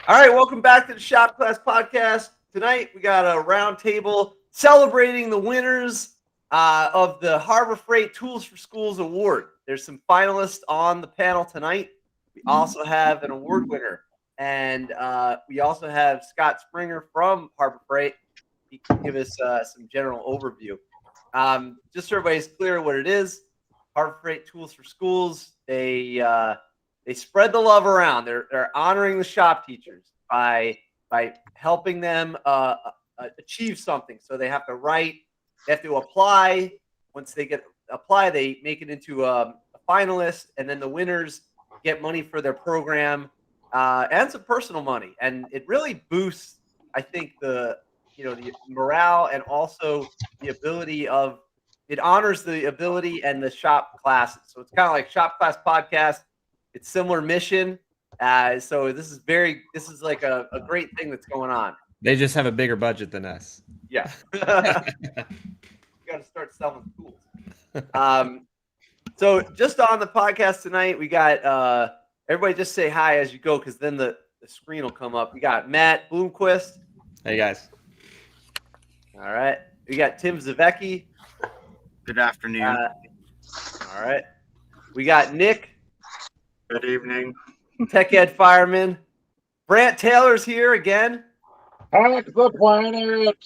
All right, welcome back to the Shop Class Podcast. Tonight we got a round table celebrating the winners of the Harbor Freight Tools for Schools Award. There's some finalists on the panel tonight. We also have an award winner, and we also have Scott Springer from Harbor Freight. He can give us some general overview. Just so everybody's clear what it is, Harbor Freight Tools for Schools, they spread the love around. They're honoring the shop teachers by helping them achieve something. So they have to write, they have to apply. Once they apply, they make it into a finalist, and then the winners get money for their program and some personal money. And it really boosts, I think, the morale and also the ability of it honors the ability and the shop classes. So it's kind of like Shop Class Podcast. It's similar mission. So this is like a great thing that's going on. They just have a bigger budget than us. Yeah. You got to start selling tools. So just on the podcast tonight, we got everybody just say hi as you go, because then the screen will come up. We got Matt Bloomquist. Hey, guys. All right. We got Tim Zavecki. Good afternoon. All right. We got Nick. Good evening. Tech Ed Fireman. Brant Taylor's here again. Hack the planet.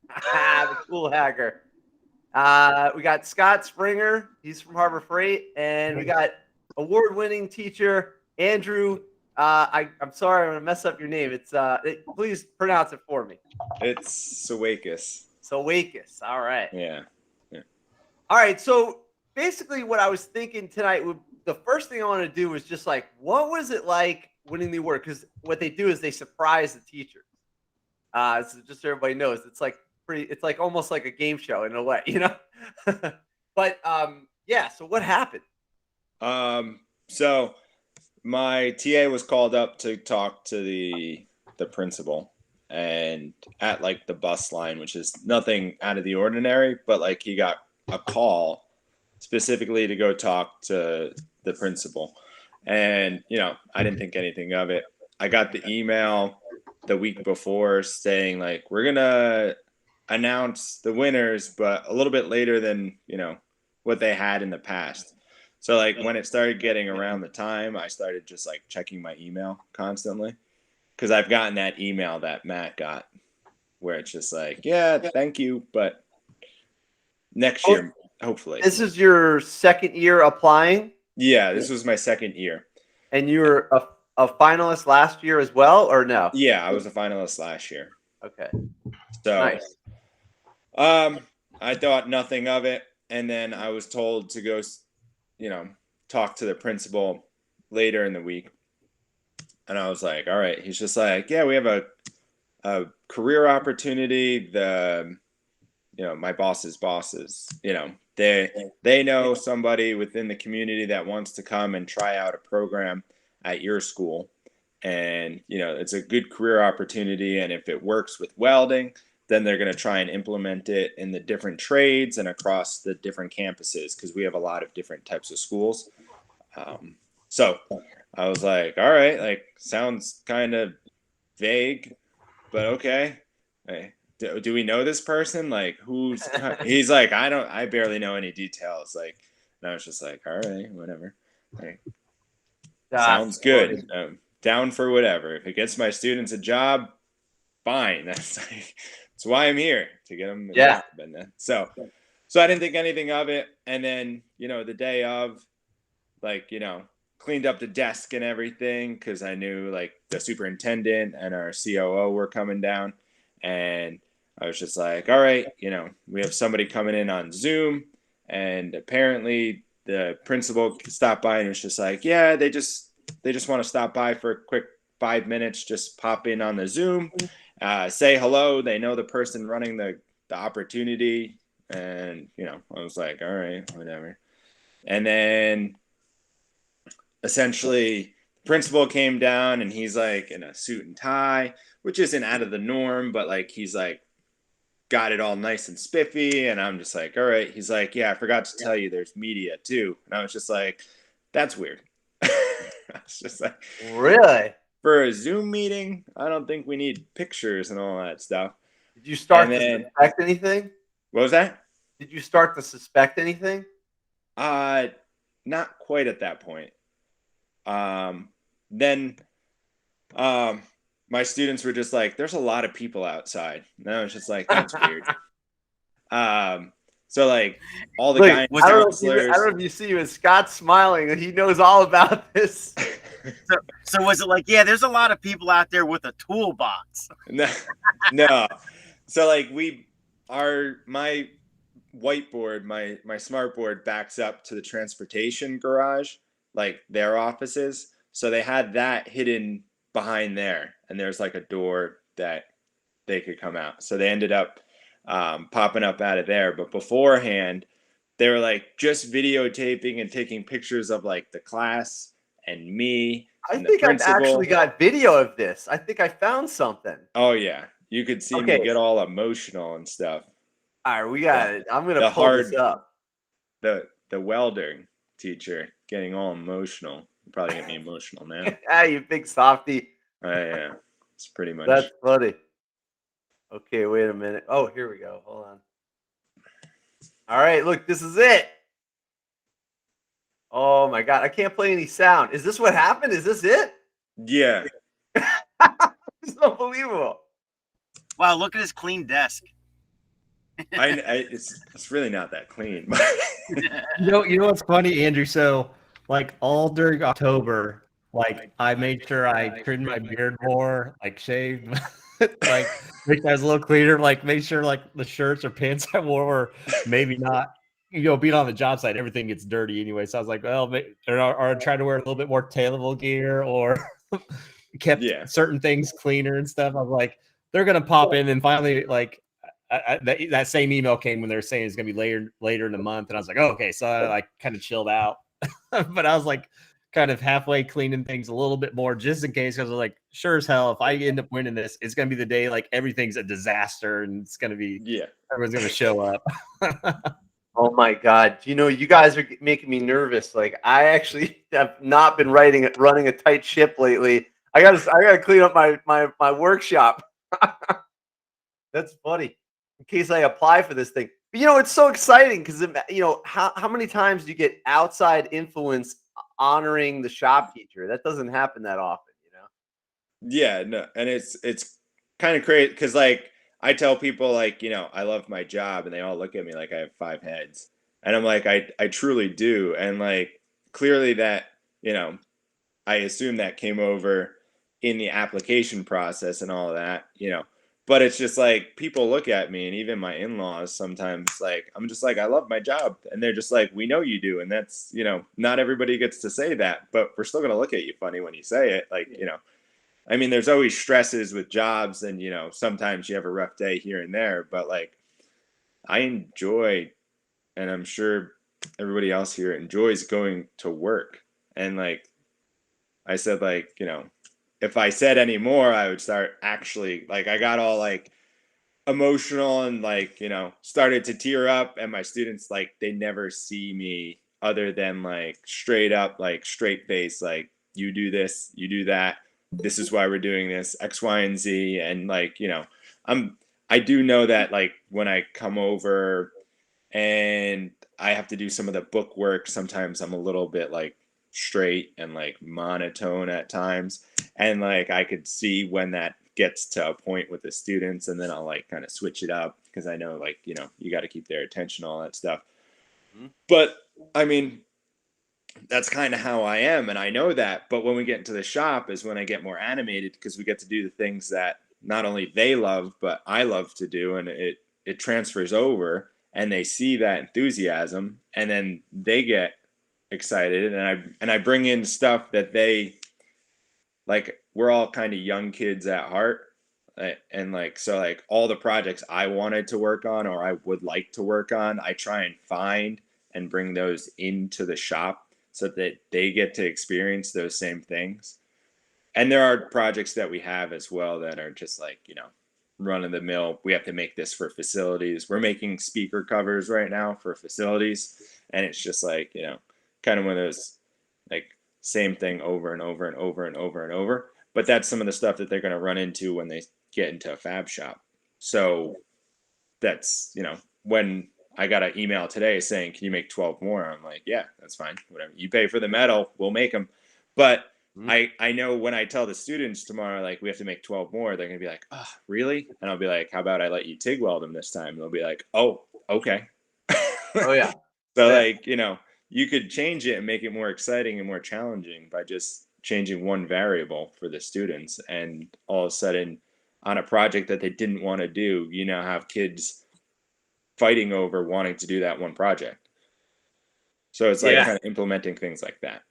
The cool hacker. We got Scott Springer. He's from Harbor Freight. And we got award-winning teacher Andrew. I'm sorry, I'm going to mess up your name. Please pronounce it for me. It's Saweikis. Saweikis. All right. Yeah. All right. So basically what I was thinking tonight the first thing I want to do was just like, what was it like winning the award? Because what they do is they surprise the teachers. So just so everybody knows, it's like almost like a game show in a way, But yeah. So what happened? So my TA was called up to talk to the principal, and at like the bus line, which is nothing out of the ordinary, but like he got a call specifically to go talk to the principal. And, I didn't think anything of it. I got the email the week before saying like, we're going to announce the winners, but a little bit later than, what they had in the past. So like when it started getting around the time, I started just like checking my email constantly, because I've gotten that email that Matt got where it's just like, yeah, thank you, but next year, hopefully. This is your second year applying? Yeah, this was my second year. And you were a finalist last year as well, or no? Yeah, I was a finalist last year. Okay. So, nice. I thought nothing of it, and then I was told to go, talk to the principal later in the week. And I was like, all right. He's just like, yeah, we have a career opportunity. My boss's bosses, they know somebody within the community that wants to come and try out a program at your school. And, it's a good career opportunity. And if it works with welding, then they're going to try and implement it in the different trades and across the different campuses, because we have a lot of different types of schools. So I was like, all right, like sounds kind of vague, but okay. Hey, do we know this person? Like he's like, I barely know any details. Like, and I was just like, all right, whatever. Like, sounds good. Down for whatever. If it gets my students a job, fine. That's why I'm here, to get them. Yeah. So I didn't think anything of it. And then, the day of, like, cleaned up the desk and everything, because I knew like the superintendent and our COO were coming down. And I was just like, all right, we have somebody coming in on Zoom, and apparently the principal stopped by and was just like, yeah, they just want to stop by for a quick 5 minutes, just pop in on the Zoom, say hello. They know the person running the opportunity. And, I was like, all right, whatever. And then essentially the principal came down, and he's like in a suit and tie, which isn't out of the norm, but like, he's like, got it all nice and spiffy. And I'm just like, all right. He's like, yeah, I forgot to tell you there's media too. And I was just like, that's weird. I was just like, really? for a Zoom meeting, I don't think we need pictures and all that stuff. Did you start And to then- suspect anything? What was that? Did you start to suspect anything? Not quite at that point. Then my students were just like, there's a lot of people outside. And I was just like, that's weird. So like all the Look, guys, I don't know if you see when Scott's smiling and he knows all about this. So was it like, yeah, there's a lot of people out there with a toolbox? No. So like my whiteboard, my smart board backs up to the transportation garage, like their offices. So they had that hidden behind there, and there's like a door that they could come out. So they ended up popping up out of there. But beforehand, they were like just videotaping and taking pictures of like the class and me. I and think the I've principal. actually got video of this. I think I found something. Oh yeah, you could see me get all emotional and stuff. All right, we got it. I'm gonna the pull this up. The welding teacher getting all emotional. Probably get me emotional now. Ah, you big softy. Yeah, it's pretty much. That's funny. Okay, wait a minute. Oh, here we go. Hold on. All right, look, this is it. Oh my God, I can't play any sound. Is this what happened? Is this it? Yeah. It's unbelievable. Wow, look at his clean desk. It's really not that clean. You know what's funny, Andrew? So like all during October, like I made sure I trimmed my beard more, like shaved, like make sure I was a little cleaner, like made sure like the shirts or pants I wore were maybe not, being on the job site, everything gets dirty anyway. So I was like, well, or try to wear a little bit more tailable gear, or kept certain things cleaner and stuff. I was like, they're gonna pop in, and finally, like that same email came when they were saying it's gonna be later in the month, and I was like, oh, okay, so I like kind of chilled out, but I was like kind of halfway cleaning things a little bit more just in case, because I was like, sure as hell, if I end up winning this, it's gonna be the day like everything's a disaster and it's gonna be everyone's gonna show up. Oh my God. You guys are making me nervous. Like I actually have not been running a tight ship lately. I gotta clean up my workshop. That's funny. In case I apply for this thing. But it's so exciting because how many times do you get outside influence honoring the shop teacher? That doesn't happen that often, Yeah, no, and it's kind of crazy because like I tell people like, I love my job, and they all look at me like I have 5 heads. And I'm like, I truly do. And like, clearly that, I assume that came over in the application process and all of that, but it's just like, people look at me, and even my in-laws sometimes, like, I'm just like, I love my job. And they're just like, we know you do. And that's, not everybody gets to say that, but we're still going to look at you funny when you say it. Like, I mean, there's always stresses with jobs, and, sometimes you have a rough day here and there, but like, I enjoy, and I'm sure everybody else here enjoys going to work. And like I said, like, if I said any more, I would start actually, like, I got all like emotional and like, started to tear up, and my students, like, they never see me other than like straight up, like straight face, like, you do this, you do that. This is why we're doing this, X, Y, and Z. And like, I do know that like when I come over and I have to do some of the book work, sometimes I'm a little bit like straight and like monotone at times. And like, I could see when that gets to a point with the students, and then I'll like kind of switch it up because I know like, you got to keep their attention, all that stuff. Mm-hmm. But I mean, that's kind of how I am, and I know that. But when we get into the shop is when I get more animated, because we get to do the things that not only they love, but I love to do, and it transfers over, and they see that enthusiasm, and then they get excited, and I bring in stuff that they like. We're all kind of young kids at heart, and like, so like all the projects I wanted to work on or I would like to work on, I try and find and bring those into the shop so that they get to experience those same things. And there are projects that we have as well that are just like, run of the mill. We have to make this for facilities. We're making speaker covers right now for facilities. And it's just like, kind of one of those like same thing over and over and over and over and over. but that's some of the stuff that they're going to run into when they get into a fab shop. So that's, when I got an email today saying, can you make 12 more? I'm like, yeah, that's fine. Whatever. You pay for the metal, we'll make them. But I know when I tell the students tomorrow, like, we have to make 12 more, they're going to be like, oh, really? And I'll be like, how about I let you TIG weld them this time? And they'll be like, oh, okay. Oh, yeah. So, like, you could change it and make it more exciting and more challenging by just changing one variable for the students. And all of a sudden, on a project that they didn't want to do, you now have kids fighting over wanting to do that one project. So it's like kind of implementing things like that.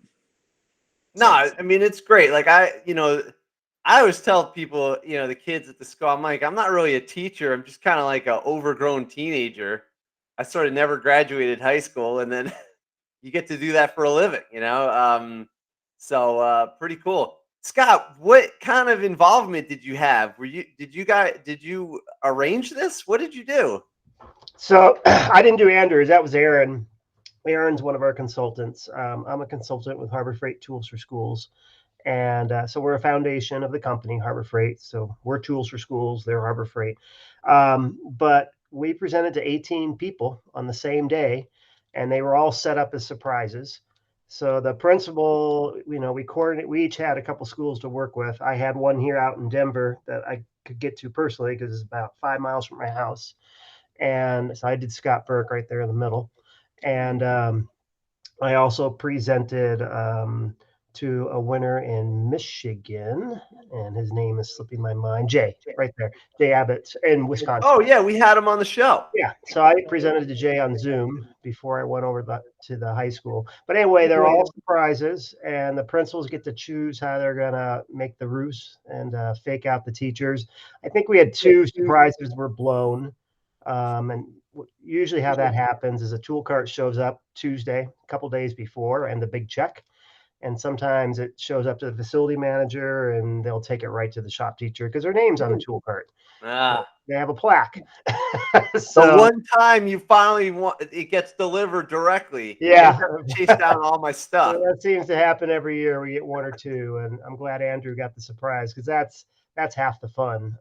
No, I mean, it's great. Like I always tell people, the kids at the school, I'm like, I'm not really a teacher. I'm just kind of like an overgrown teenager. I sort of never graduated high school, and then you get to do that for a living, So pretty cool. Scott, what kind of involvement did you have? Did you arrange this? What did you do? So I didn't do Andrew's. That was Aaron. Aaron's one of our consultants. I'm a consultant with Harbor Freight Tools for Schools. And so we're a foundation of the company, Harbor Freight. So we're Tools for Schools, they're Harbor Freight. But we presented to 18 people on the same day, and they were all set up as surprises. So the principal, we each had a couple schools to work with. I had one here out in Denver that I could get to personally because it's about 5 miles from my house. And so I did Scott Burke right there in the middle. And I also presented to a winner in Michigan, and his name is slipping my mind. Jay, right there. Jay Abbott in Wisconsin. Oh, yeah, we had him on the show. Yeah, so I presented to Jay on Zoom before I went over to the high school. But anyway, they're all surprises, and the principals get to choose how they're going to make the ruse and fake out the teachers. I think we had 2 surprises were blown. And usually how that happens is a tool cart shows up Tuesday, a couple days before, and the big check. And sometimes it shows up to the facility manager, and they'll take it right to the shop teacher because their name's on the tool cart. They have a plaque. So one time you finally it gets delivered directly. Yeah. Chase down all my stuff. So that seems to happen every year. We get 1 or 2, and I'm glad Andrew got the surprise because that's half the fun,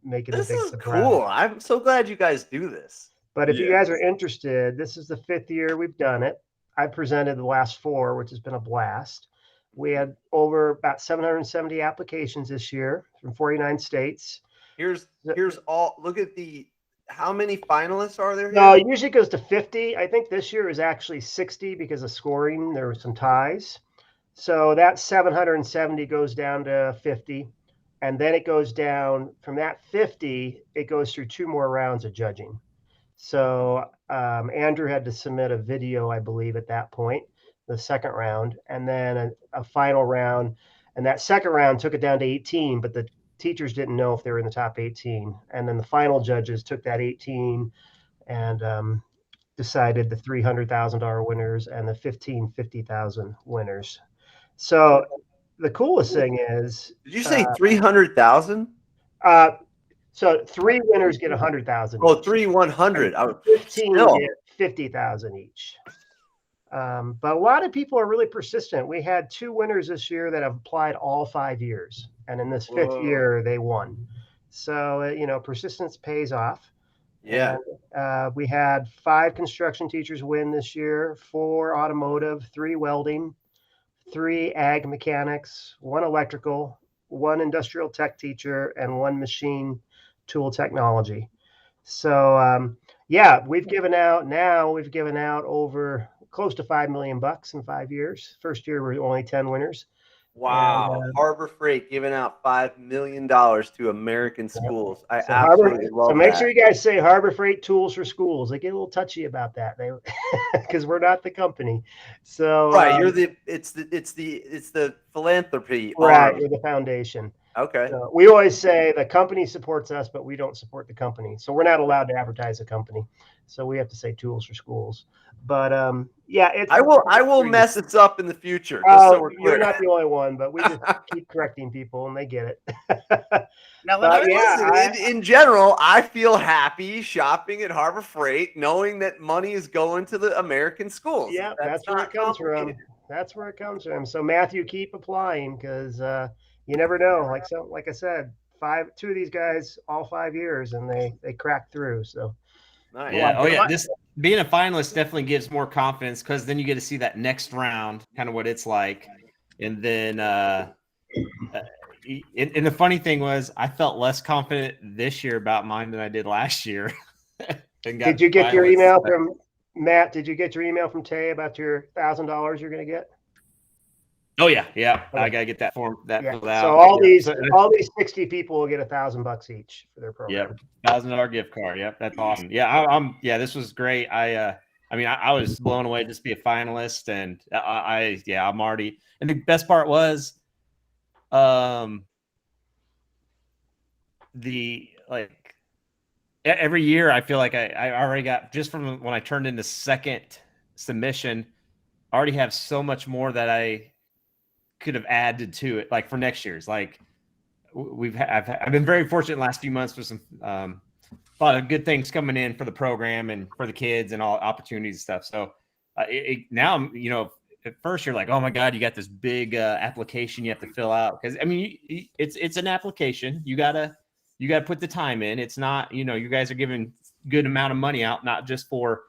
making This a big is surprise. cool. I'm so glad you guys do this. But if you guys are interested, this is the 5th year we've done it. I presented the last 4, which has been a blast. We had over about 770 applications this year from 49 states. Here's all. Look at how many finalists are there? No, it usually goes to 50. I think this year is actually 60 because of scoring. There were some ties. So that 770 goes down to 50. And then it goes down from that 50, it goes through 2 more rounds of judging. So Andrew had to submit a video, I believe, at that point, the second round, and then a final round. And that second round took it down to 18, but the teachers didn't know if they were in the top 18. And then the final judges took that 18 and decided the $300,000 winners and the $50,000 winners. So the coolest thing is, did you say 300,000? So 3 winners get 100,000. Oh, 100. 15 get 50,000 each. But a lot of people are really persistent. We had 2 winners this year that have applied all 5 years, and in this 5th year they won. So persistence pays off. Yeah. And, we had 5 construction teachers win this year, 4 automotive, 3 welding, 3 ag mechanics, 1 electrical, 1 industrial tech teacher, and 1 machine tool technology. So we've given out over close to $5 million in 5 years. First year were only 10 winners. Wow. And, Harbor Freight giving out $5 million to American schools. I absolutely love that. So make sure you guys say Harbor Freight Tools for Schools. They get a little touchy about that. Because we're not the company. So right, it's the philanthropy. Right, you're the foundation. Okay. So we always say the company supports us, but we don't support the company. So we're not allowed to advertise a company. So we have to say Tools for Schools. But I will mess this up in the future. Just so we're clear. You're not the only one, but we just keep correcting people and they get it. Now, in general, I feel happy shopping at Harbor Freight, knowing that money is going to the American schools. Yeah, that's where it comes from. That's where it comes from. So Matthew, keep applying because you never know. Like I said, two of these guys, all 5 years, and they cracked through. So Nice. Yeah. Oh, yeah. This being a finalist definitely gives more confidence because then you get to see that next round, kind of what it's like, and then. And the funny thing was, I felt less confident this year about mine than I did last year. Did you get your email from Matt? Did you get your email from Tay about your $1,000 you're going to get? Oh yeah. Okay. I gotta get that form filled out. So all these 60 people will get $1,000 each for their program. Yep, $1,000 gift card. Yep, that's awesome. Yeah, this was great. I was blown away just to be a finalist, and I'm already. And the best part was, every year I feel like I already got, just from when I turned in the second submission, I already have so much more that I could have added to it, like for next year's. Like I've been very fortunate in the last few months with some a lot of good things coming in for the program and for the kids and all opportunities and stuff. So now, at first you're like, oh my God, you got this big application you have to fill out, because it's an application. You gotta put the time in. It's not, you guys are giving good amount of money out, not just for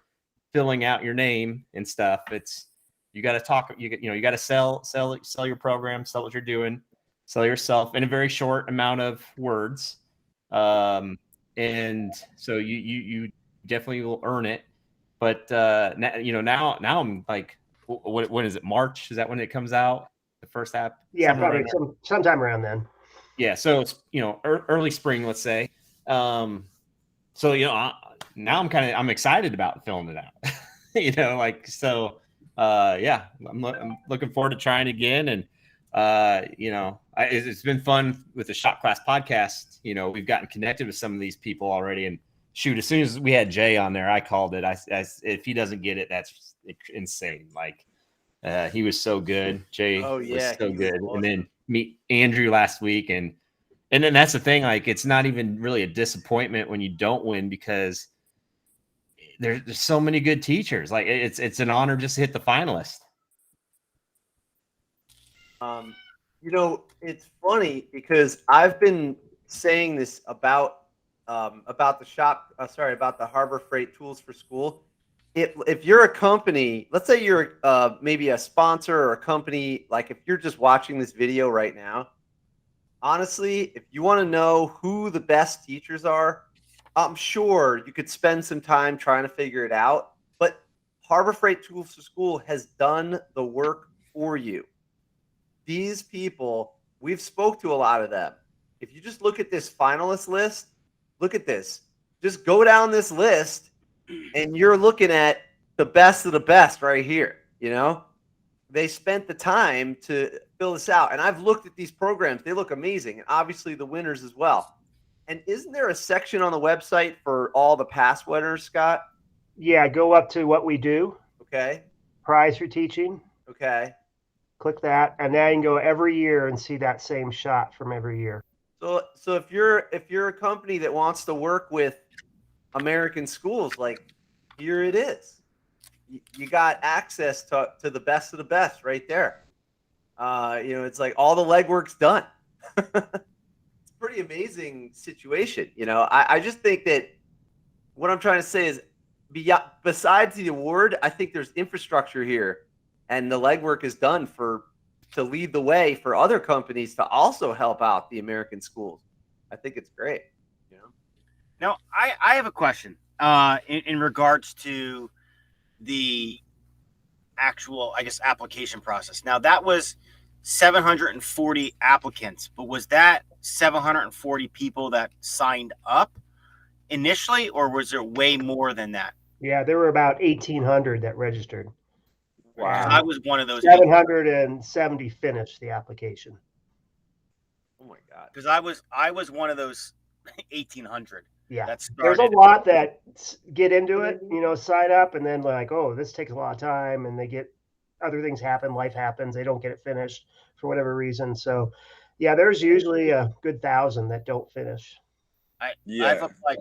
filling out your name and stuff. It's, you got to talk, you got to sell your program, sell what you're doing, sell yourself in a very short amount of words. And so you definitely will earn it. But now I'm like, when is it? March? Is that when it comes out? The first app? Yeah, probably sometime around then. Yeah. So it's, early spring, let's say. Now I'm excited about filling it out, I'm looking forward to trying again. And, it's been fun with the Shop Class podcast. We've gotten connected with some of these people already, and shoot, as soon as we had Jay on there, I called it. if he doesn't get it, that's insane. Like, he was so good. Jay was so good. Awesome. And then meet Andrew last week. And then that's the thing, like, it's not even really a disappointment when you don't win, because there's so many good teachers. Like, it's an honor just to hit the finalist. It's funny because I've been saying this about the Harbor Freight Tools for School. If you're a company, let's say you're maybe a sponsor or a company, like if you're just watching this video right now, honestly, if you want to know who the best teachers are, I'm sure you could spend some time trying to figure it out. But Harbor Freight Tools for School has done the work for you. These people, we've spoke to a lot of them. If you just look at this finalist list, look at this. Just go down this list, and you're looking at the best of the best right here. They spent the time to fill this out. And I've looked at these programs. They look amazing. And obviously the winners as well. And isn't there a section on the website for all the past winners, Scott? Yeah, go up to what we do. Okay. Prize for teaching. Okay. Click that, and then you can go every year and see that same shot from every year. So if you're a company that wants to work with American schools, like, here it is. You got access to the best of the best right there. It's like all the legwork's done. It's a pretty amazing situation. I just think that what I'm trying to say is, besides the award, I think there's infrastructure here, and the legwork is done to lead the way for other companies to also help out the American schools. I think it's great. Now, I have a question in regards to the actual, I guess, application process. Now, that was 740 applicants, but was that 740 people that signed up initially, or was there way more than that? Yeah, there were about 1,800 that registered. Wow. I was one of those. 770 finished the application. Oh my God. Because I was one of those 1,800. Yeah. There's a lot that get into it, sign up, and then like, oh, this takes a lot of time, and they get other things happen, life happens, they don't get it finished for whatever reason. So yeah, there's usually a good 1,000 that don't finish. I've applied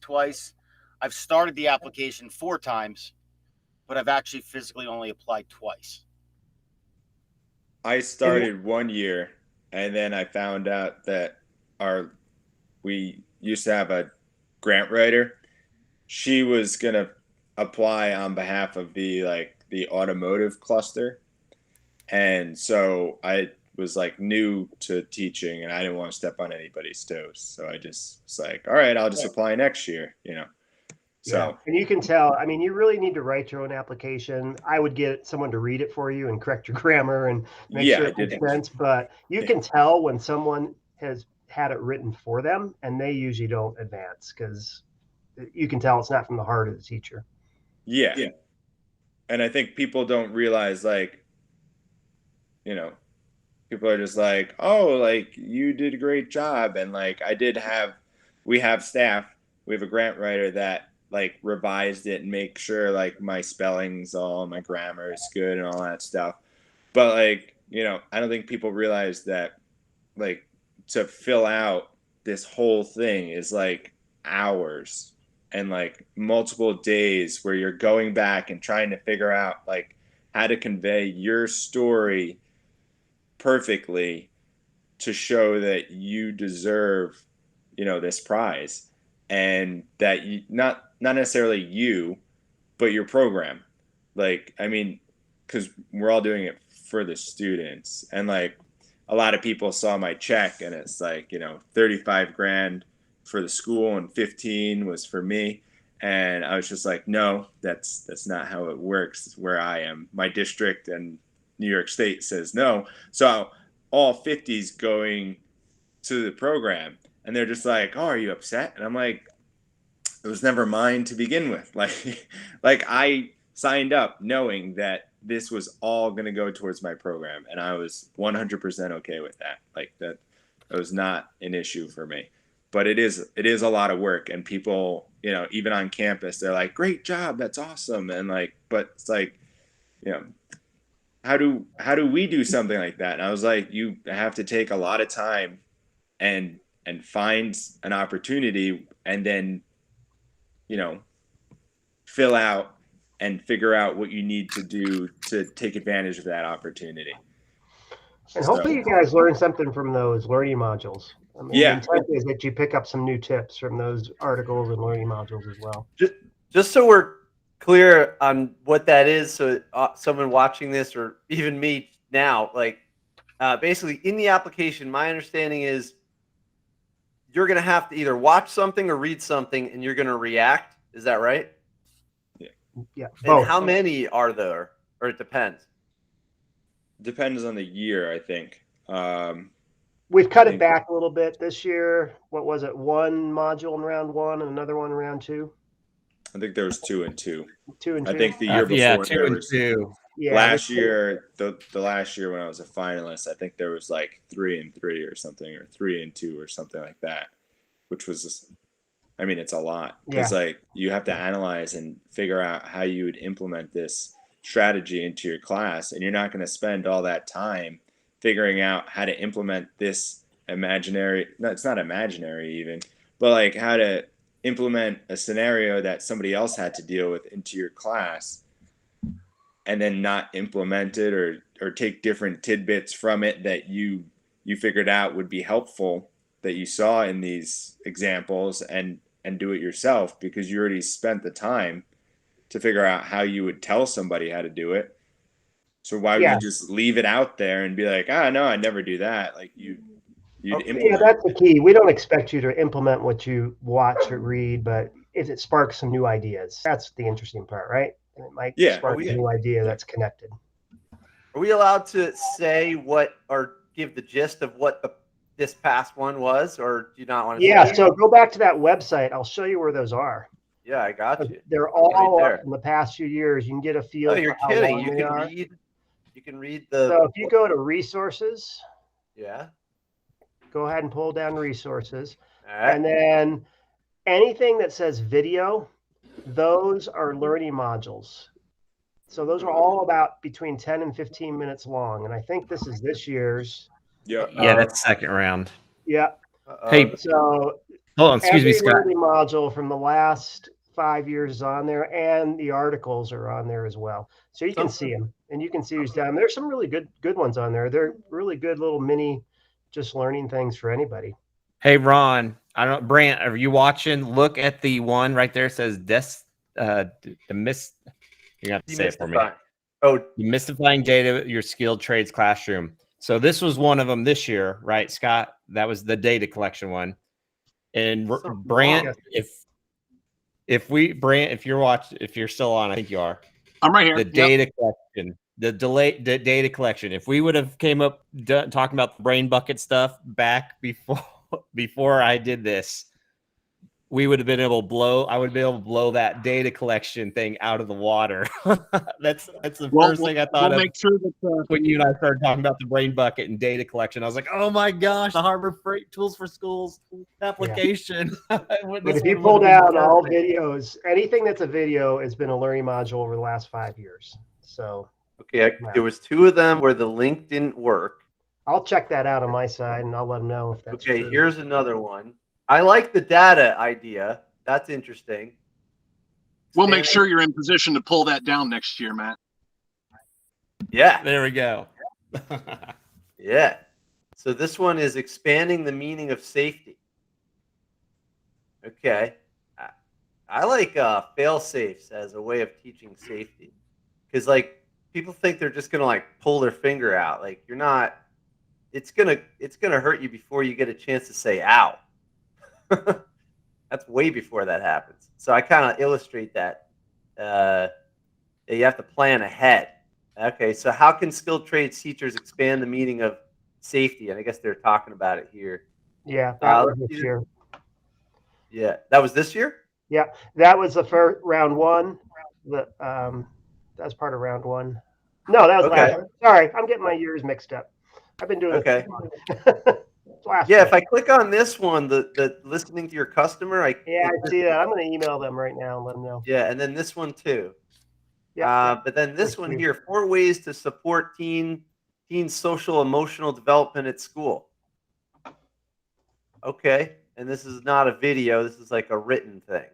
twice. I've started the application 4 times, but I've actually physically only applied twice. I started 1 year, and then I found out that we used to have a grant writer. She was gonna apply on behalf of the automotive cluster, and so I was like new to teaching, and I didn't want to step on anybody's toes. So I just was like, all right, I'll just apply next year, So Yeah. And you can tell, I mean, you really need to write your own application. I would get someone to read it for you and correct your grammar and make Yeah, sure I it makes did. sense. But you can tell when someone has had it written for them and they usually don't advance because you can tell it's not from the heart of the teacher. yeah. And I think people don't realize, people are just like, oh, like you did a great job. And we have staff, we have a grant writer that revised it and make sure my spelling's my grammar is good and all that stuff. But I don't think people realize that to fill out this whole thing is hours and multiple days where you're going back and trying to figure out how to convey your story perfectly to show that you deserve this prize, and that you not necessarily you, but your program. Because we're all doing it for the students, and a lot of people saw my check and it's 35 grand for the school and 15 was for me, and I was just like, no, that's not how it works where I am. My district and New York State says no, so all 50's going to the program. And they're just like, oh, are you upset? And I'm like, it was never mine to begin with. I signed up knowing that this was all going to go towards my program, and I was 100% okay with that. That was not an issue for me. But it is a lot of work, and people, even on campus, they're like, great job, that's awesome. And but it's how do we do something like that? And I was like, you have to take a lot of time and find an opportunity, and then fill out and figure out what you need to do to take advantage of that opportunity. And hopefully you guys learn something from those learning modules. I mean, Yeah. the intent is that you pick up some new tips from those articles and learning modules as well. Just so we're clear on what that is, so someone watching this or even me now, basically in the application, my understanding is you're going to have to either watch something or read something, and you're going to react. Is that right? Yeah. And Both. how many are there? Or it depends? Depends on the year, I think. We've cut it back a little bit this year. What was it? One module in round one and another one in round two? I think there was 2 and 2. 2 and 2. I think the year before Yeah, 2 there and was 2. Yeah, last year, the last year when I was a finalist, I think there was 3 and 3 or something, or 3 and 2 or something like that, which was just, it's a lot, because you have to analyze and figure out how you would implement this strategy into your class, and you're not going to spend all that time figuring out how to implement this it's not imaginary even, but how to implement a scenario that somebody else had to deal with into your class, and then not implement it or take different tidbits from it that you figured out would be helpful that you saw in these examples, and do it yourself, because you already spent the time to figure out how you would tell somebody how to do it. So why would you just leave it out there and be like, no, I'd never do that? You'd implement. Yeah, that's the key. We don't expect you to implement what you watch or read, but if it sparks some new ideas, that's the interesting part, right? And it might spark a new idea that's connected. Are we allowed to say what, or give the gist of what this past one was, or do you not want to? Yeah, so go back to that website. I'll show you where those are. Yeah, I got you. They're all right there. up in the past few years. You can get a feel. Oh, you're for how kidding! long You they can are. read. You can read the. So if you go to resources, go ahead and pull down resources, and then anything that says video, those are learning modules. So those are all about between 10 and 15 minutes long, and I think this is this year's. Yeah, that's second round. Yeah. Hey, so hold on, excuse me, every Scott. learning module from the last 5 years is on there, and the articles are on there as well, so you can see them. and you can see who's down. There's some really good ones on there. They're really good little mini, just learning things for anybody. Hey, Ron, I don't, Brant, are you watching? Look at the one right there. It says you're gonna have to say it for me. Oh, Demystifying data, your skilled trades classroom. So this was one of them this year, right, Scott? That was the data collection one. And Brant, if you're still on, I think you are. I'm right here. The data collection, the data collection. If we would have came up talking about the brain bucket stuff back before I did this, we would have been able to blow. I would be able to blow that data collection thing out of the water. that's the first thing I thought of. Make sure that When you and I started talking about the brain bucket and data collection, I was like, "Oh my gosh, the Harbor Freight Tools for Schools application." But if you pull down all videos, anything that's a video has been a learning module over the last 5 years. So okay, there was 2 of them where the link didn't work. I'll check that out on my side, and I'll let them know if that's okay. true. Here's another one. I like the data idea. That's interesting. we'll make sure you're in position to pull that down next year, Matt. Yeah. There we go. Yeah. So this one is expanding the meaning of safety. Okay. I like fail safes as a way of teaching safety, because like people think they're just gonna like pull their finger out. Like you're not. It's gonna hurt you before you get a chance to say ow. That's way before that happens. So I kind of illustrate that. You have to plan ahead. Okay, so how can skilled trades teachers expand the meaning of safety? And I guess they're talking about it here. Yeah, that was this year. Yeah, that was this year? Yeah, that was the first round 1. That was part of round 1. No, that was last year. Sorry, I'm getting my years mixed up. I've been doing it. Yeah, if I click on this one, the listening to your customer, I see that. I'm going to email them right now and let them know. Yeah, and then this one too. Yeah. But then this one here, 4 ways to support teen social emotional development at school. Okay, and this is not a video. This is like a written thing.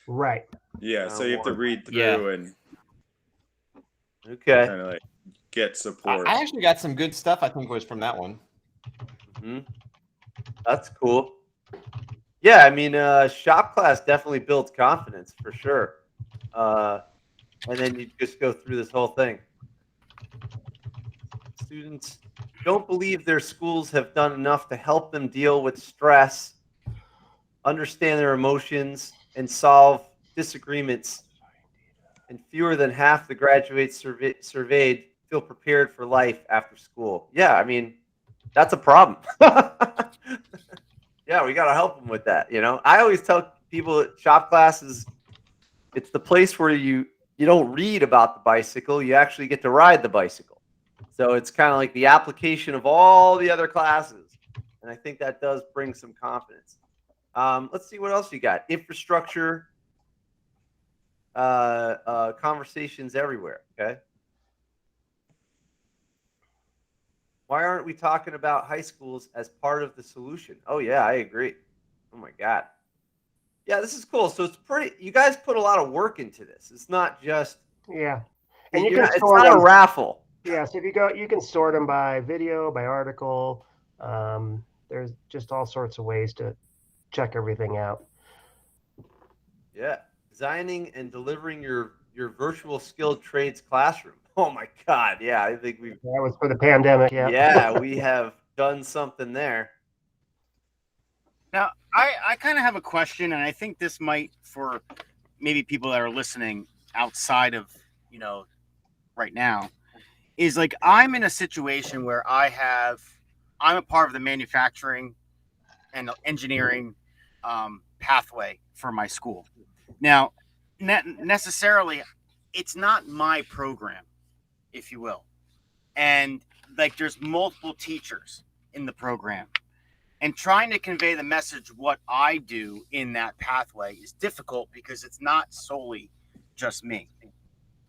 Right. Yeah, so you have to read through and okay, kind of like get support. I actually got some good stuff. I think was from that one. That's cool. Yeah, I mean, shop class definitely builds confidence for sure. And then you just go through this whole thing. Students don't believe their schools have done enough to help them deal with stress, understand their emotions, and solve disagreements. And fewer than half the graduates surveyed feel prepared for life after school. Yeah, I mean, that's a problem. Yeah, we got to help them with that. You know, I always tell people that shop classes, it's the place where you don't read about the bicycle, you actually get to ride the bicycle. So it's kind of like the application of all the other classes. And I think that does bring some confidence. Let's see what else you got. Infrastructure, conversations everywhere. Okay. Why aren't we talking about high schools as part of the solution? Oh yeah, I agree. Oh my God. Yeah, this is cool. So it's pretty. You guys put a lot of work into this. It's not just. Yeah, and you can. It's not a raffle. Yeah, so if you go, you can sort them by video, by article. There's just all sorts of ways to check everything out. Yeah, designing and delivering your virtual skilled trades classroom. Oh my God. Yeah, I think that was for the pandemic. Yeah. Yeah, we have done something there. Now, I kind of have a question, and I think this might, for maybe people that are listening outside of, right now, is like I'm in a situation where I'm a part of the manufacturing and engineering pathway for my school. Now, necessarily, it's not my program, if you will. And like there's multiple teachers in the program. And trying to convey the message what I do in that pathway is difficult because it's not solely just me.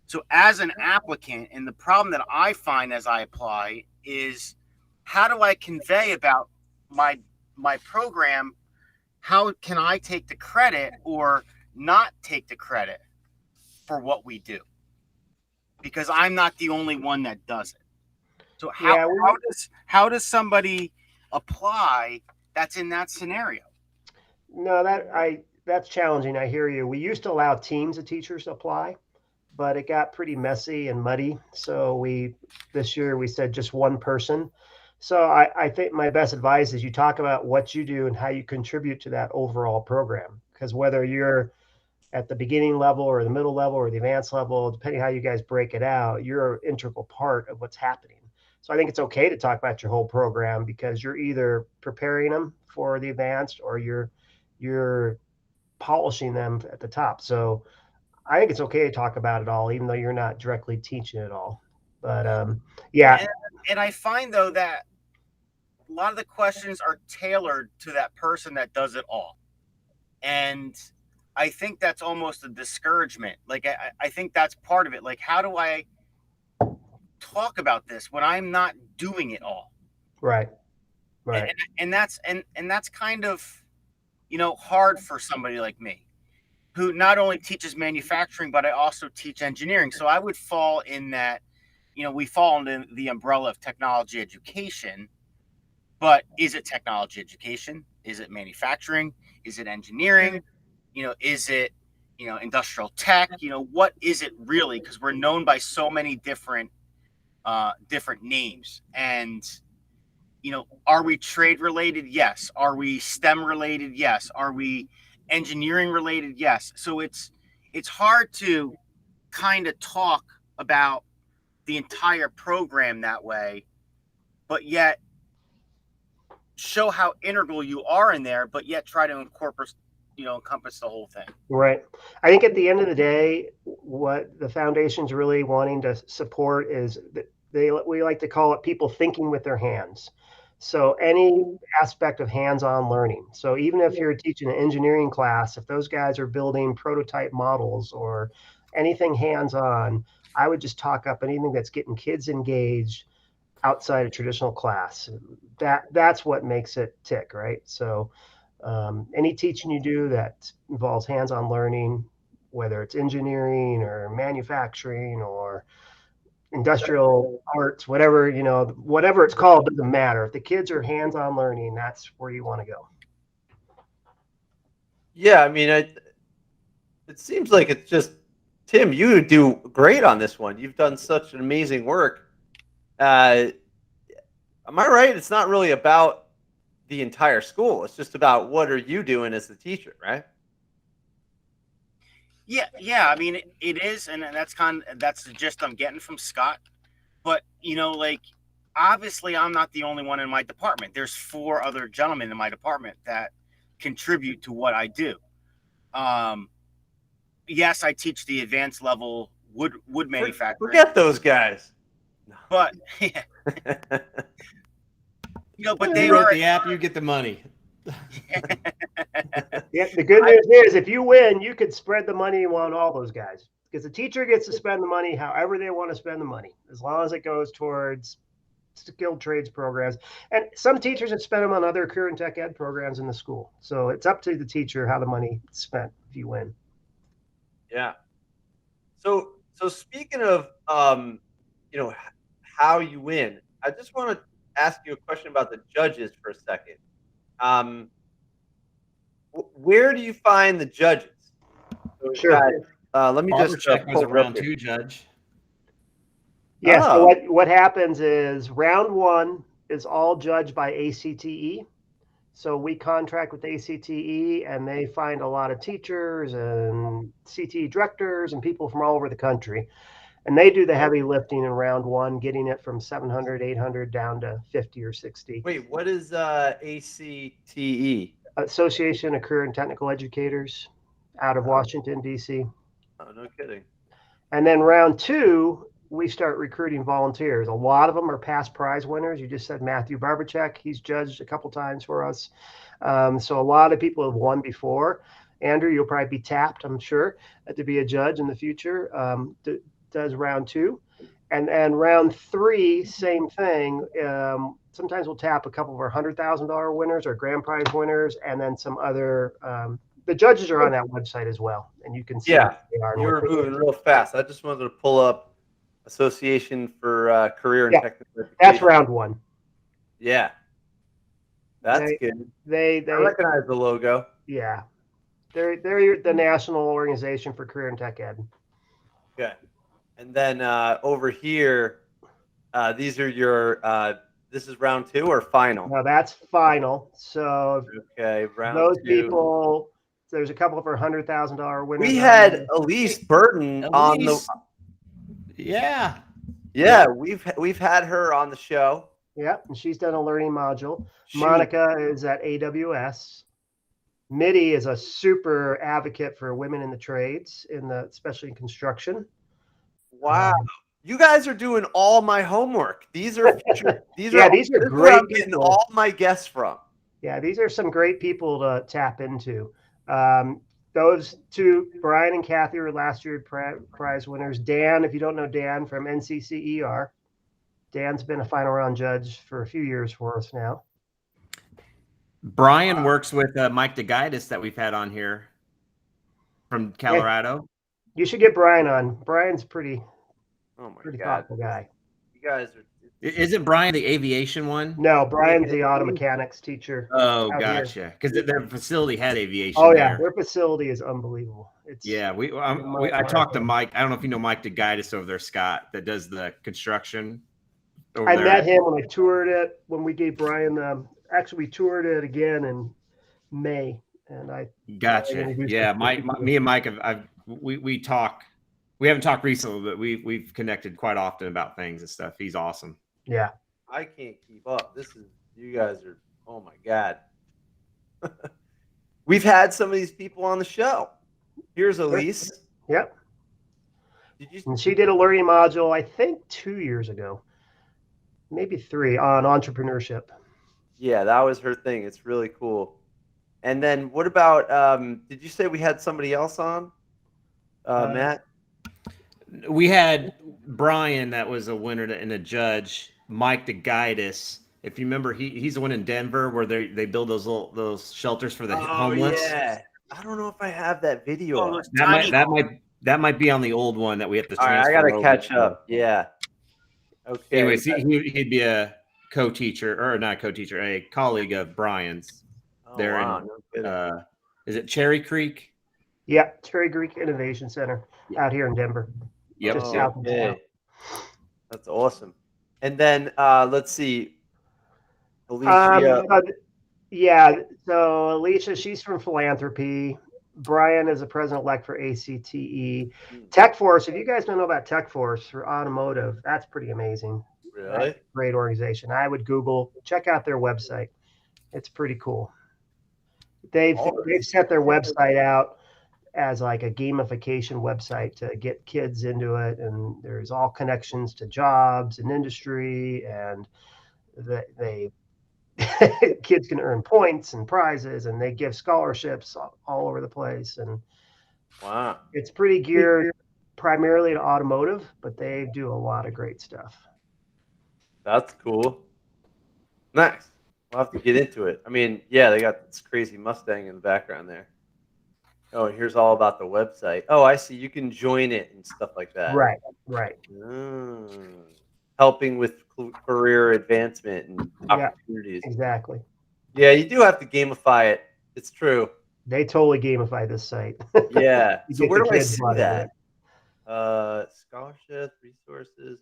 So as an applicant, and the problem that I find as I apply is how do I convey about my program? How can I take the credit or not take the credit for what we do? because I'm not the only one that does it. So Yeah, how does somebody apply that's in that scenario? No, that's challenging. I hear you. We used to allow teams of teachers to apply, but it got pretty messy and muddy. So this year we said just one person. So I think my best advice is you talk about what you do and how you contribute to that overall program. Because whether you're at the beginning level or the middle level or the advanced level, depending how you guys break it out, you're an integral part of what's happening. So I think it's okay to talk about your whole program because you're either preparing them for the advanced or you're polishing them at the top. So I think it's okay to talk about it all, even though you're not directly teaching it all. But yeah. And I find though that a lot of the questions are tailored to that person that does it all. And I think that's almost a discouragement. Like, I think that's part of it. Like, how do I talk about this when I'm not doing it all? Right. And that's kind of, hard for somebody like me who not only teaches manufacturing, but I also teach engineering. So I would fall in that, we fall under the umbrella of technology education. But is it technology education? Is it manufacturing? Is it engineering? Is it, industrial tech? What is it really? Because we're known by so many different names. And, are we trade related? Yes. Are we STEM related? Yes. Are we engineering related? Yes. So it's hard to kind of talk about the entire program that way, but yet show how integral you are in there, but yet try to encompass the whole thing. Right. I think at the end of the day, what the foundation's really wanting to support is that we like to call it people thinking with their hands. So any aspect of hands-on learning. So even if you're teaching an engineering class, if those guys are building prototype models or anything hands-on, I would just talk up anything that's getting kids engaged outside a traditional class. That's what makes it tick, right? So any teaching you do that involves hands-on learning, whether it's engineering or manufacturing or industrial arts, whatever it's called, doesn't matter. If the kids are hands-on learning, that's where you want to go. Yeah, I mean, it seems like it's just Tim. You do great on this one. You've done such an amazing work. Am I right? It's not really about the entire school. It's just about what are you doing as the teacher, right? Yeah. I mean, it is, and that's the gist I'm getting from Scott. But obviously, I'm not the only one in my department. There's 4 other gentlemen in my department that contribute to what I do. Yes, I teach the advanced level wood manufacturing. Forget those guys. But but they wrote are the app. You get the money. Yeah, the good news is if you win, you could spread the money on all those guys because the teacher gets to spend the money however they want to spend the money, as long as it goes towards skilled trades programs. And some teachers have spent them on other career and tech ed programs in the school. So it's up to the teacher how the money is spent if you win. Yeah. So speaking of how you win, I just want to ask you a question about the judges for a second. Where do you find the judges? So Sure. Let me just Check was pull a it real round quick. 2 judge. Yeah. Oh. So what happens is round 1 is all judged by ACTE. So we contract with ACTE, and they find a lot of teachers and CTE directors and people from all over the country. And they do the heavy lifting in round 1, getting it from 700, 800 down to 50 or 60. Wait, what is ACTE? Association of Career and Technical Educators out of Washington, D.C. Oh, no kidding. And then round 2, we start recruiting volunteers. A lot of them are past prize winners. You just said Matthew Barbachek. He's judged a couple times for us. So a lot of people have won before. Andrew, you'll probably be tapped, I'm sure, to be a judge in the future. Does round 2. And round 3, same thing. Sometimes we'll tap a couple of our $100,000 winners or grand prize winners, and then some other. The judges are on that website as well, and you can see. Yeah, you were moving real fast. I just wanted to pull up Association for Career and Yeah, Technical Education. That's round one. Yeah, that's They- good. They I recognize the logo. yeah. They're the national organization for career and tech ed. Okay, and then over here, these are your. This is round 2 or final? Now that's final. So Okay, round those 2. people, there's a couple of our $100,000 winners. We on had there. Elise Burton on the. Elise. Yeah. Yeah, we've had her on the show. Yep, and she's done a learning module. She- Monica is at AWS. Mitty is a super advocate for women in the trades, especially in construction. Wow, you guys are doing all my homework. These are these Yeah, are these are this is where great I'm getting people. all my guests from. Yeah, these are some great people to tap into. Those two, Brian and Kathy, were last year prize winners. Dan, if you don't know Dan from NCCER, Dan's been a final round judge for a few years for us now. Brian works with Mike DeGuidis that we've had on here from Colorado. You should get Brian on. Brian's pretty Oh my god, thoughtful guy. you guys are. Isn't Brian the aviation one? No, Brian's the auto mechanics teacher. Oh, out here. gotcha. Because their facility had aviation. Oh yeah, there. their facility is unbelievable. It's Yeah, I talked to Mike. I don't know if you know Mike DeGuidis over there, Scott, that does the construction. Over I there. met him when I toured it. When we gave Brian, actually we toured it again in May, and I Gotcha. Yeah, me and Mike we talk. We haven't talked recently, but we've connected quite often about things and stuff. He's awesome. yeah. I can't keep up. You guys are. Oh my god. We've had some of these people on the show. Here's Elise. Yep. Did you? And she did a learning module, I think 2 years ago, maybe 3, on entrepreneurship. Yeah, that was her thing. It's really cool. And then what about? Did you say we had somebody else on? Matt. We had Brian, that was a winner and a judge. Mike DeGuidis, if you remember, he's the one in Denver where they build those shelters for the homeless. Yeah. I don't know if I have that video. Oh, up. That might be on the old one that we have to All right, transfer. I gotta over. catch up. Yeah. Okay. Anyways, he'd be a co-teacher, or not a co-teacher, a colleague of Brian's. Oh, There wow, in no kidding. Oh, is it Cherry Creek? Yeah, Cherry Creek Innovation Center out here in Denver. Yep. Just south of town. That's awesome. And then let's see. Alicia. Yeah, so Alicia, she's from philanthropy. Brian is the president-elect for ACTE. TechForce, if you guys don't know about TechForce for automotive, that's pretty amazing. Really? Great organization. I would check out their website. It's pretty cool. They've set their website out as like a gamification website to get kids into it, and there's all connections to jobs and industry, and they kids can earn points and prizes, and they give scholarships all over the place, and Wow. it's pretty geared primarily to automotive, but they do a lot of great stuff. That's cool. Nice. We'll have to get into it. I mean, yeah, they got this crazy Mustang in the background there. Oh, and here's all about the website. Oh, I see. You can join it and stuff like that. Right. Helping with career advancement and opportunities. Exactly. Yeah, you do have to gamify it. It's true. They totally gamify this site. Yeah. So Get where the do I kids see bought into that? Scholarships, resources.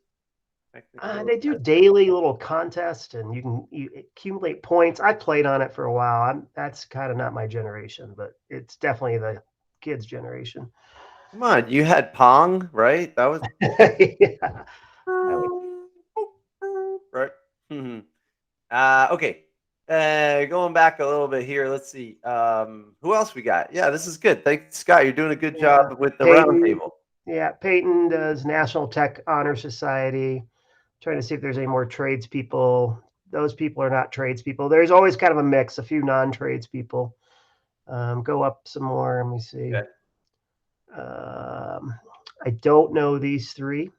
They do daily little contests, and you accumulate points. I played on it for a while. That's kind of not my generation, but it's definitely the kids' generation. Come on, you had Pong, right? That was Yeah. right. Okay. Going back a little bit here. Let's see. Who else we got? Yeah, this is good. Thanks, Scott. You're doing a good job with the round table. Yeah, Peyton does National Tech Honor Society. Trying to see if there's any more tradespeople. Those people are not tradespeople. There's always kind of a mix, a few non-tradespeople. Go up some more. Let me see. Okay. I don't know these 3.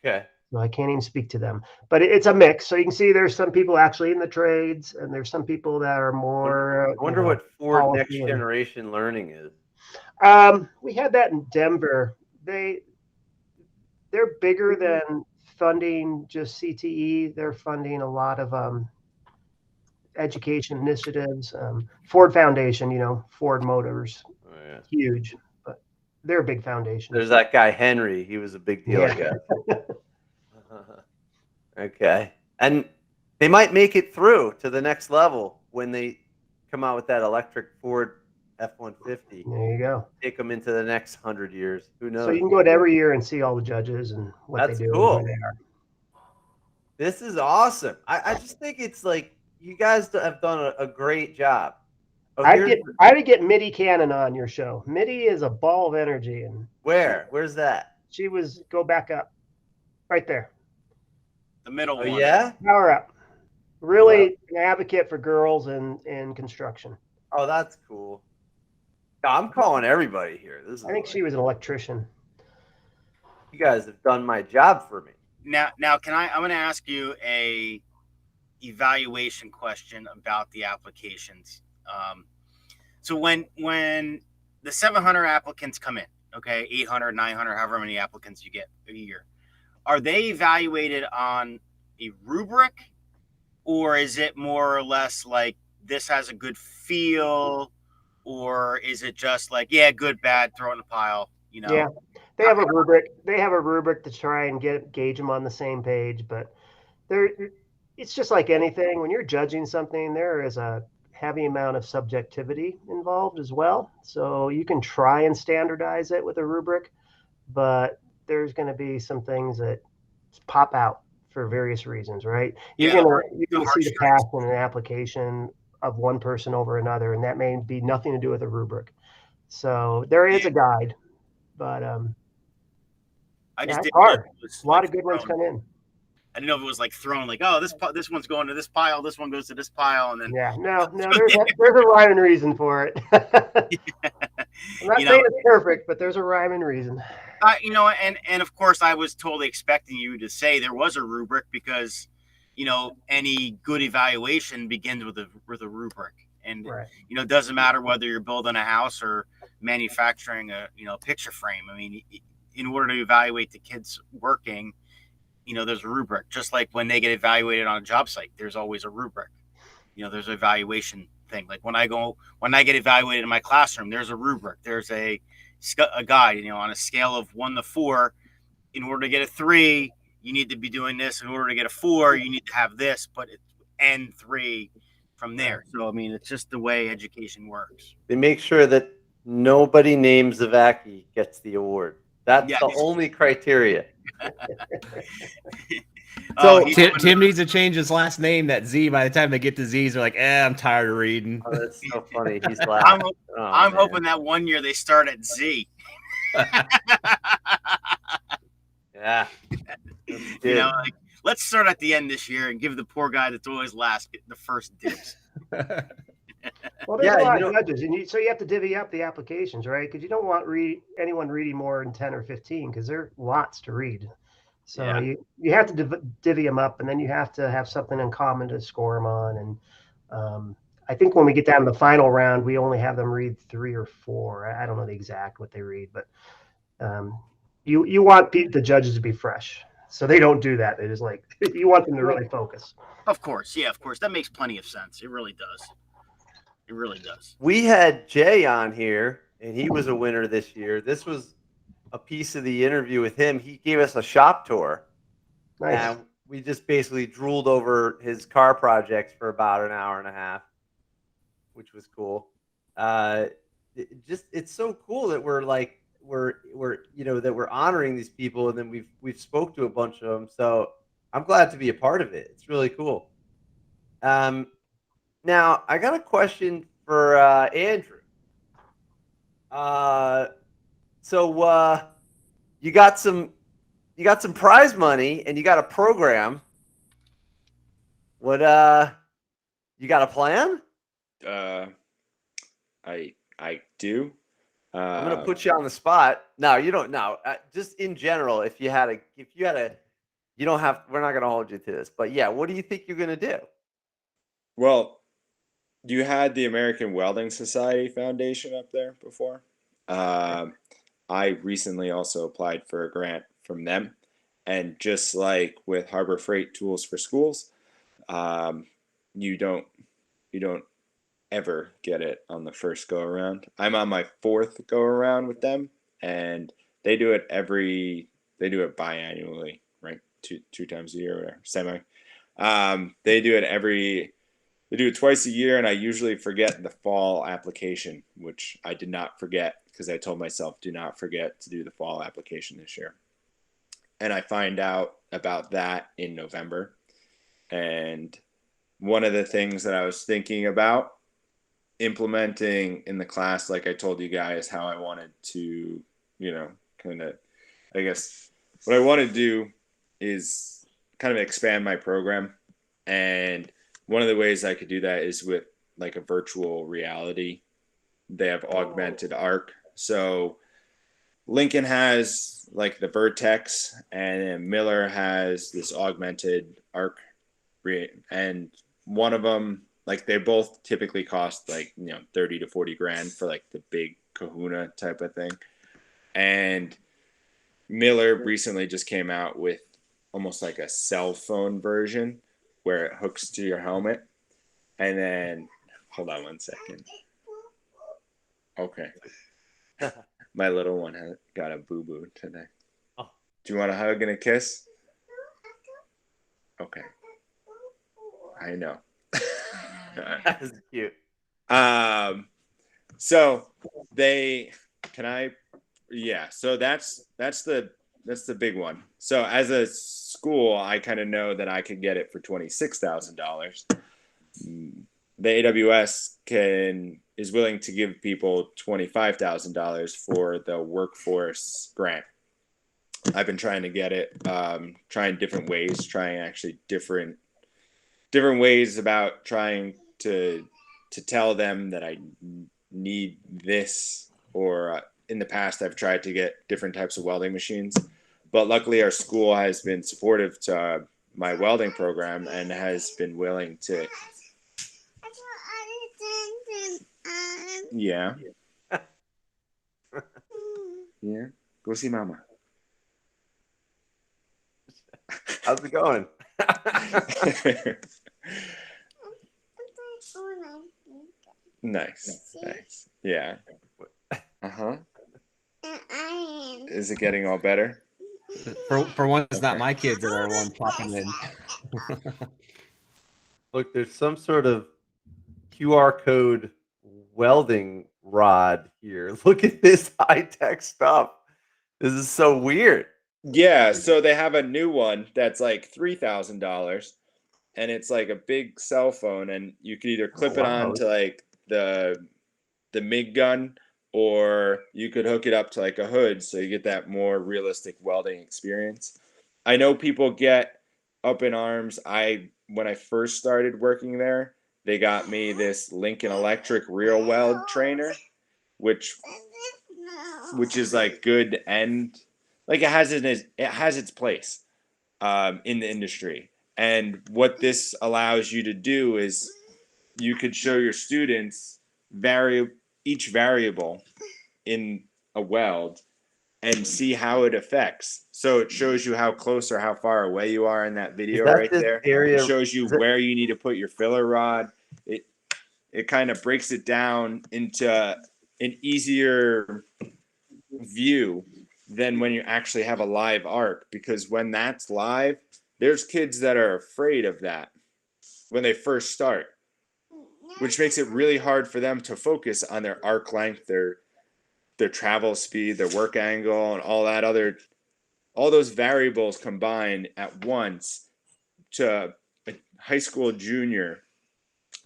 Okay. So I can't even speak to them. But it's a mix. So you can see there's some people actually in the trades, and there's some people that are more. I wonder what Ford policy Next Generation Learning is. We had that in Denver. they're bigger than funding just CTE. They're funding a lot of education initiatives. Ford Foundation, Ford Motors, Oh, yeah. huge, but they're a big foundation. There's that guy Henry. He was a big deal, I guess. Okay, and they might make it through to the next level when they come out with that electric Ford F-150. There you go. Take them into the next 100 years. Who knows? So you can go to every year and see all the judges and what That's they do cool. and who they are. This is awesome. I just think it's like you guys have done a great job. Oh, I'd get Mitty Cannon on your show. Mitty is a ball of energy, and where's that? she was go back up, right there. The middle Oh one. yeah. Power up. Really an advocate for girls in construction. Oh, that's cool. No, I'm calling everybody here. I think she was an electrician. You guys have done my job for me. Now, I'm going to ask you a evaluation question about the applications. So when the 700 applicants come in, okay, 800, 900, however many applicants you get a year, are they evaluated on a rubric, or is it more or less like this has a good feel, or is it just like, yeah, good, bad, throw it in a pile, Yeah, they have a rubric. They have a rubric to try and gauge them on the same page, but it's just like anything. When you're judging something, there is a heavy amount of subjectivity involved as well. So you can try and standardize it with a rubric, but there's going to be some things that pop out for various reasons, right? You're gonna see the path in an application of one person over another, and that may be nothing to do with a rubric. So there is a guide, but it's hard. A lot of good ones come in. I didn't know if it was like thrown, like, oh, this one's going to this pile, this one goes to this pile, and then no, there's a rhyme and reason for it. I'm not saying it's perfect, but there's a rhyme and reason. And of course, I was totally expecting you to say there was a rubric because, any good evaluation begins with a rubric, and it doesn't matter whether you're building a house or manufacturing a picture frame. I mean, in order to evaluate the kids working, there's a rubric. Just like when they get evaluated on a job site, there's always a rubric. There's an evaluation thing. Like when I get evaluated in my classroom, there's a rubric. There's a guide, on a scale of 1 to 4. In order to get a 3, you need to be doing this. In order to get a 4, you need to have this, but it's N3 from there. So, I mean, it's just the way education works. They make sure that nobody named Saweikis gets the award. That's the only criteria. So Tim needs to change his last name, that Z. By the time they get to Z's, they're like, I'm tired of reading. Oh, that's so funny. He's laughing. I'm hoping that one year they start at Z. Yeah. Like, let's start at the end this year and give the poor guy that's always last the first dibs. Well, there's a lot of judges, and so you have to divvy up the applications, right? Because you don't want anyone reading more than 10 or 15, because there are lots to read. So you have to divvy them up, and then you have to have something in common to score them on. And I think when we get down to the final round, we only have them read 3 or 4. I don't know the exact what they read, but you want the judges to be fresh, so they don't do that. They just you want them to really focus. Of course, that makes plenty of sense. It really does. It really does. We had Jay on here, and he was a winner this year. This was a piece of the interview with him. He gave us a shop tour. Nice. And we just basically drooled over his car projects for about an hour and a half, which was cool. It's so cool that we're honoring these people, and then we've spoke to a bunch of them. So I'm glad to be a part of it. It's really cool. Now I got a question for Andrew. So you got some prize money, and you got a program. What you got a plan? I do. I'm gonna put you on the spot. No, you don't. No, just in general, if you had a, you don't have. We're not gonna hold you to this, but yeah, what do you think you're gonna do? Well, you had the American Welding Society Foundation up there before. I recently also applied for a grant from them. And just like with Harbor Freight Tools for Schools, you don't ever get it on the first go around. I'm on my 4th go around with them, and they do it biannually, right? Two times a year, or whatever, semi. They do it twice a year, and I usually forget the fall application, which I did not forget because I told myself, do not forget to do the fall application this year. And I find out about that in November. And one of the things that I was thinking about implementing in the class, like I told you guys, how I wanted to, kind of, I guess what I want to do is kind of expand my program. And one of the ways I could do that is with like a virtual reality. They have augmented arc. So Lincoln has like the Vertex, and then Miller has this augmented arc. And one of them, like, they both typically cost like 30 to 40 grand for like the big kahuna type of thing. And Miller recently just came out with almost like a cell phone version where it hooks to your helmet. And then hold on one second. Okay. My little one got a boo-boo today. Oh. Do you want a hug and a kiss? Okay. I know. That is cute. So so that's the big one. So as a school, I kind of know that I could get it for $26,000. The AWS is willing to give people $25,000 for the workforce grant. I've been trying to get it, trying different ways, different ways about trying to tell them that I need this, or in the past I've tried to get different types of welding machines, but luckily our school has been supportive to my welding program and has been willing to. Yeah. Yeah. Go see Mama. How's it going? Nice. Yeah. Is it getting all better? For once, it's not my kids that are the ones popping in. Look, there's some sort of QR code welding rod here. Look at this high-tech stuff. This is so weird. Yeah, so they have a new one that's like $3,000, and it's like a big cell phone, and you could either clip it on to like the MIG gun, or you could hook it up to like a hood, so you get that more realistic welding experience. I know people get up in arms. When I first started working there, they got me this Lincoln Electric real weld trainer, which is like good, and like it has its place in the industry. And what this allows you to do is you could show your students each variable in a weld and see how it affects. So it shows you how close or how far away you are in that video right there. It shows you where you need to put your filler rod. It kind of breaks it down into an easier view than when you actually have a live arc, because when that's live, there's kids that are afraid of that when they first start, which makes it really hard for them to focus on their arc length, their travel speed, their work angle, and all those variables combined at once to a high school junior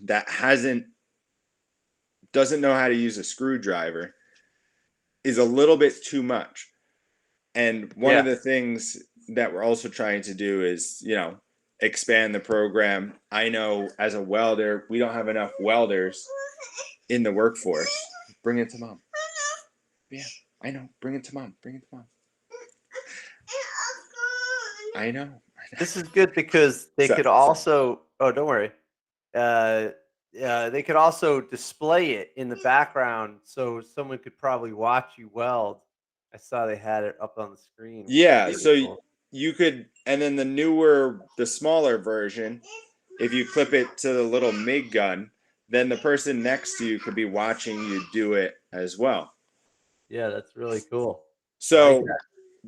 that doesn't know how to use a screwdriver is a little bit too much. And one of the things that we're also trying to do is, expand the program. I know as a welder, we don't have enough welders in the workforce. Bring it to Mom. Yeah, I know. Bring it to Mom. I know. This is good because they could also. Oh, don't worry. They could also display it in the background, so someone could probably watch you weld. I saw they had it up on the screen. Yeah. So you could, and then the smaller version, if you clip it to the little MIG gun, then the person next to you could be watching you do it as well. Yeah, that's really cool. So that.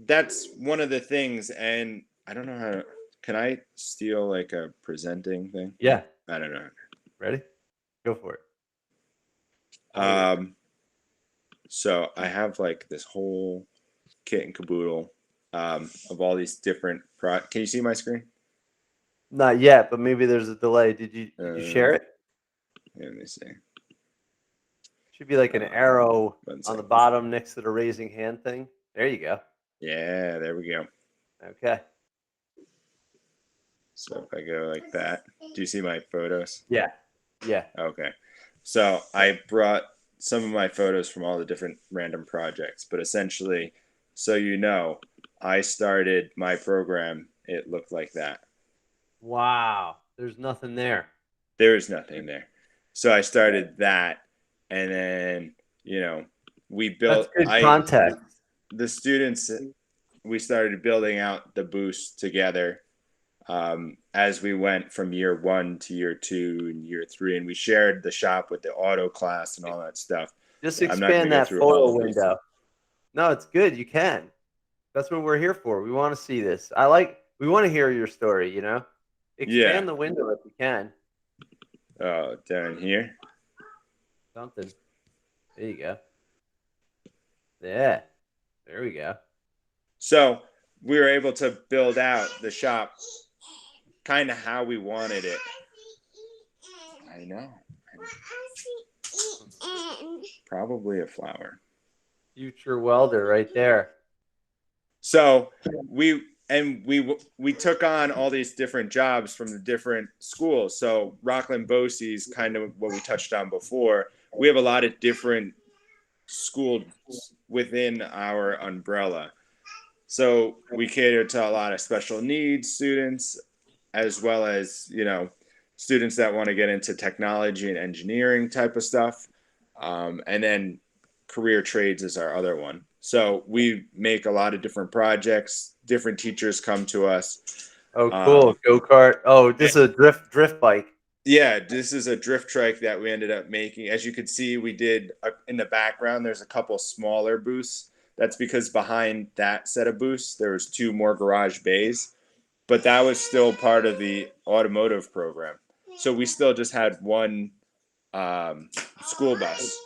that's one of the things. And I don't know how, can I steal like a presenting thing? Yeah. I don't know. Ready? Go for it. So I have like this whole kit and caboodle of all these different can you see my screen? Not yet, but maybe there's a delay. Did you share it? Let me see. Should be like an arrow One on the second. bottom next to the raising hand thing. There you go. Yeah, there we go. Okay. So if I go like that, do you see my photos? Yeah. Yeah. Okay. So I brought some of my photos from all the different random projects, but essentially, so you know, I started my program, it looked like that. Wow. There's nothing there. There is nothing there. So I started that, and then, you know, we built That's good context. the students, we started building out the boost together as we went from year 1 to year 2 and year 3, and we shared the shop with the auto class and all that stuff. Just I'm not gonna expand go that through all photo of these. window. No, it's good. You can. That's what we're here for. We want to see this. We want to hear your story, you know? Expand the window if you can. Oh, down here. Something. There you go. Yeah. There we go. So we were able to build out the shop kind of how we wanted it. I know. Probably a flower. Future welder right there. So we took on all these different jobs from the different schools. So Rockland Bosse is kind of what we touched on before. We have a lot of different schools within our umbrella. So we cater to a lot of special needs students, as well as, you know, students that want to get into technology and engineering type of stuff. And then career trades is our other one. So we make a lot of different projects. Different teachers come to us. Oh, cool. Go-kart. Oh, this is a drift bike. Yeah, this is a drift trike that we ended up making. As you can see, we did in the background, there's a couple smaller booths. That's because behind that set of booths, there was 2 more garage bays, but that was still part of the automotive program. So we still just had one school bus.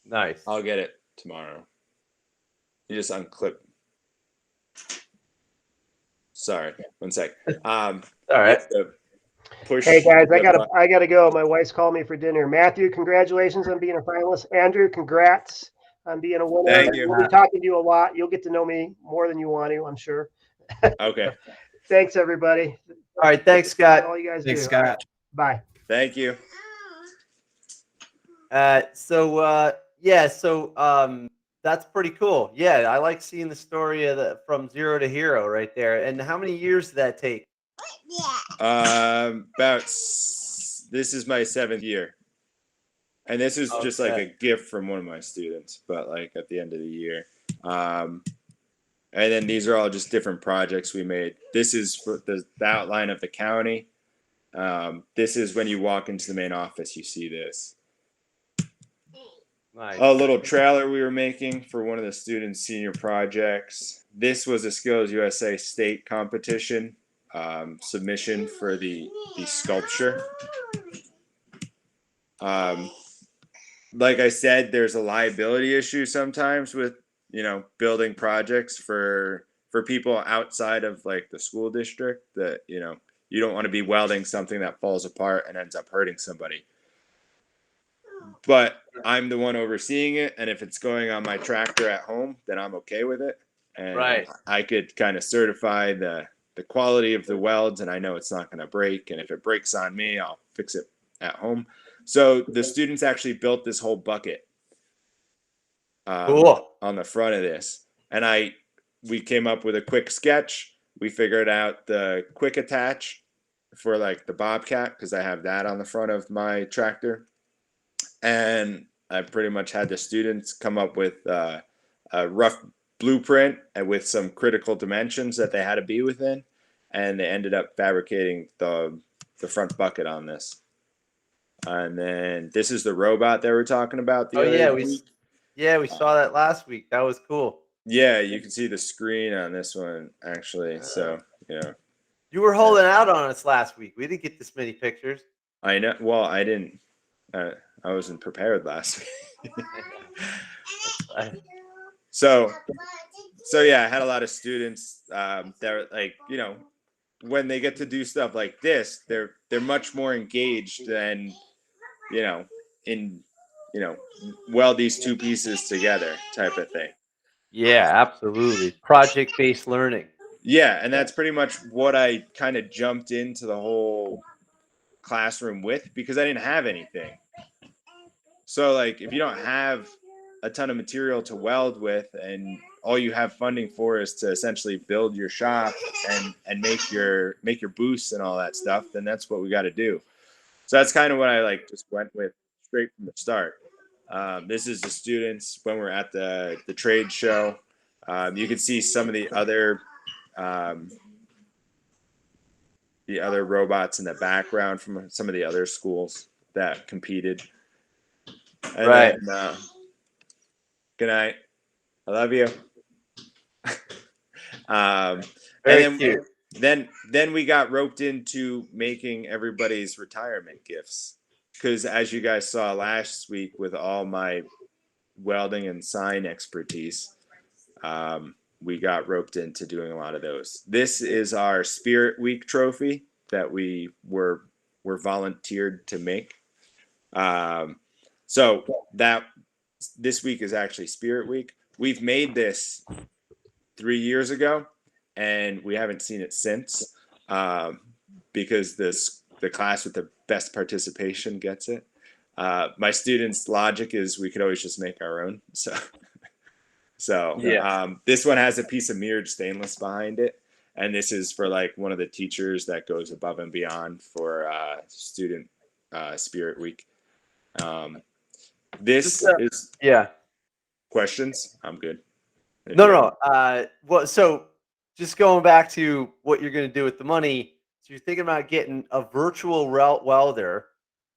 Nice. I'll get it tomorrow. You just unclip. Sorry, one sec. All right. Push. Hey guys, I gotta go. My wife's calling me for dinner. Matthew, congratulations on being a finalist. Andrew, congrats on being a winner. Thank you. We'll be talking to you a lot. You'll get to know me more than you want to, I'm sure. Okay. Thanks, everybody. All right. Thanks, Scott. All you guys Thanks, do. Scott. All right, bye. Thank you. That's pretty cool. Yeah, I like seeing the story of from zero to hero right there. And how many years did that take? This is my 7th year, and this is just like a gift from one of my students, but like at the end of the year. And then these are all just different projects we made. This is for the outline of the county. This is when you walk into the main office, you see this. Nice. A little trailer we were making for one of the students' senior projects. This was a Skills USA state competition submission for the sculpture. Like I said, there's a liability issue sometimes with, you know, building projects for people outside of like the school district, that, you know, you don't want to be welding something that falls apart and ends up hurting somebody. But I'm the one overseeing it, and if it's going on my tractor at home, then I'm okay with it. And Right. I could kind of certify the quality of the welds, and I know it's not going to break. And if it breaks on me, I'll fix it at home. So the students actually built this whole bucket Cool. on the front of this. And we came up with a quick sketch. We figured out the quick attach for like the Bobcat, because I have that on the front of my tractor. And I pretty much had the students come up with a rough blueprint and with some critical dimensions that they had to be within, and they ended up fabricating the front bucket on this. And then this is the robot that we're talking about. Oh yeah, we saw that last week. That was cool. Yeah, you can see the screen on this one actually. So yeah, you were holding out on us last week. We didn't get this many pictures. I know. Well, I didn't. I wasn't prepared last week. So yeah, I had a lot of students that are like, you know, when they get to do stuff like this, they're much more engaged than, you know, in, you know, weld these two pieces together type of thing. Yeah, absolutely. Project-based learning. Yeah, and that's pretty much what I kind of jumped into the whole classroom with, because I didn't have anything. So like, if you don't have a ton of material to weld with, and all you have funding for is to essentially build your shop and make your booths and all that stuff, then that's what we got to do. So that's kind of what I like just went with straight from the start. This is the students when we're at the trade show. You can see some of the other robots in the background from some of the other schools that competed. And right. Then, good night. I love you. Very cute. Then we got roped into making everybody's retirement gifts, because as you guys saw last week with all my welding and sign expertise, we got roped into doing a lot of those. This is our Spirit Week trophy that we were volunteered to make. So that this week is actually Spirit Week. We've made this 3 years ago, and we haven't seen it since, because the class with the best participation gets it. My students' logic is we could always just make our own. So yeah. This one has a piece of mirrored stainless behind it, and this is for like one of the teachers that goes above and beyond for student Spirit Week. This is questions. I'm good. No. Well, so just going back to what you're going to do with the money. So you're thinking about getting a virtual welder,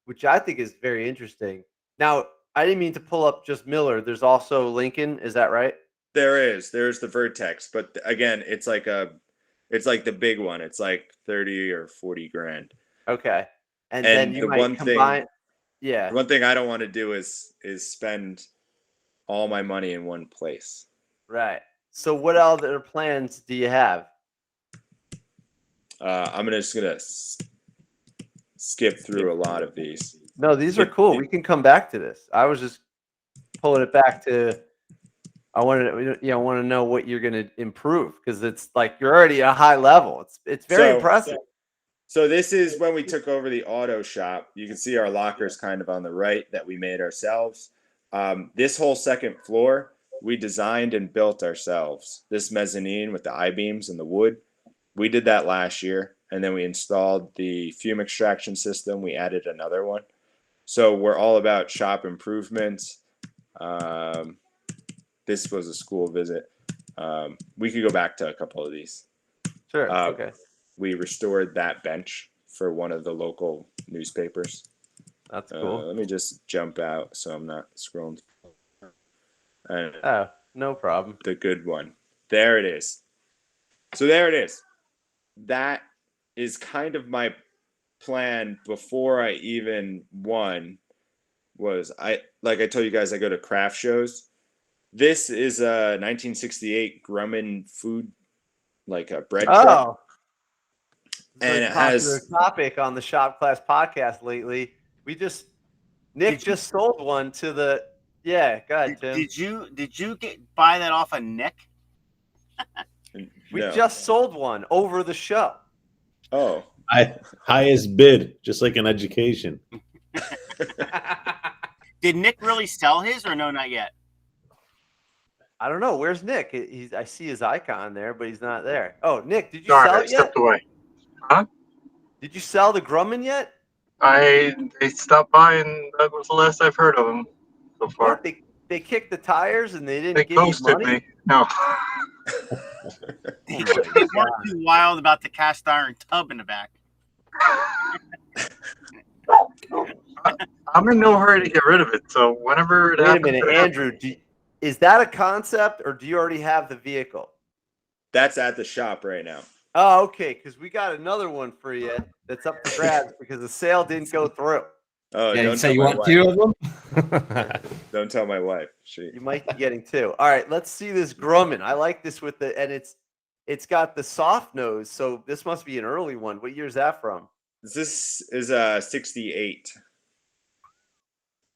which I think is very interesting. Now, I didn't mean to pull up just Miller. There's also Lincoln. Is that right? There's the Vertex, but again, it's like the big one. It's like 30 or 40 grand. Okay. And then you might combine. Yeah. One thing I don't want to do is spend all my money in one place. Right. So what other plans do you have? I'm just gonna skip through a lot of these. No, these are cool. We can come back to this. I was just pulling it back to. I want to know what you're going to improve, because it's like you're already at a high level. It's very impressive. So this is when we took over the auto shop. You can see our lockers kind of on the right that we made ourselves. This whole second floor we designed and built ourselves. This mezzanine with the I-beams and the wood, we did that last year, and then we installed the fume extraction system. We added another one. So we're all about shop improvements. This was a school visit. We could go back to a couple of these. Sure. Okay. We restored that bench for one of the local newspapers. That's cool. Let me just jump out so I'm not scrolling. Oh, no problem. The good one. There it is. So there it is. That is kind of my plan before I even won. Like I told you guys, I go to craft shows. This is a 1968 Grumman food, like a bread truck. And it has a topic on the Shop Class podcast lately. Nick just sold one to the. Yeah, go ahead, Tim. Did you buy that off of Nick? We just sold one over the show. Oh, highest bid, just like in education. Did Nick really sell his, or no, not yet? I don't know. Where's Nick? I see his icon there, but he's not there. Oh, Nick, did you Sorry, sell I it stepped yet? away. Huh? Did you sell the Grumman yet? They stopped by, and that was the last I've heard of them so far. they kicked the tires and they didn't They give you ghosted money? me. No. They weren't too wild about the cast iron tub in the back. I'm in no hurry to get rid of it. So whenever it Wait a happens, minute, it happens. Andrew. Is that a concept, or do you already have the vehicle? That's at the shop right now. Oh, okay. Because we got another one for you that's up for grabs because the sale didn't go through. Oh, Yeah, you don't say tell you my want wife. 2 of them? Don't tell my wife. You might be getting 2. All right, let's see this Grumman. I like this with the, and it's got the soft nose, so this must be an early one. What year is that from? This is a 68.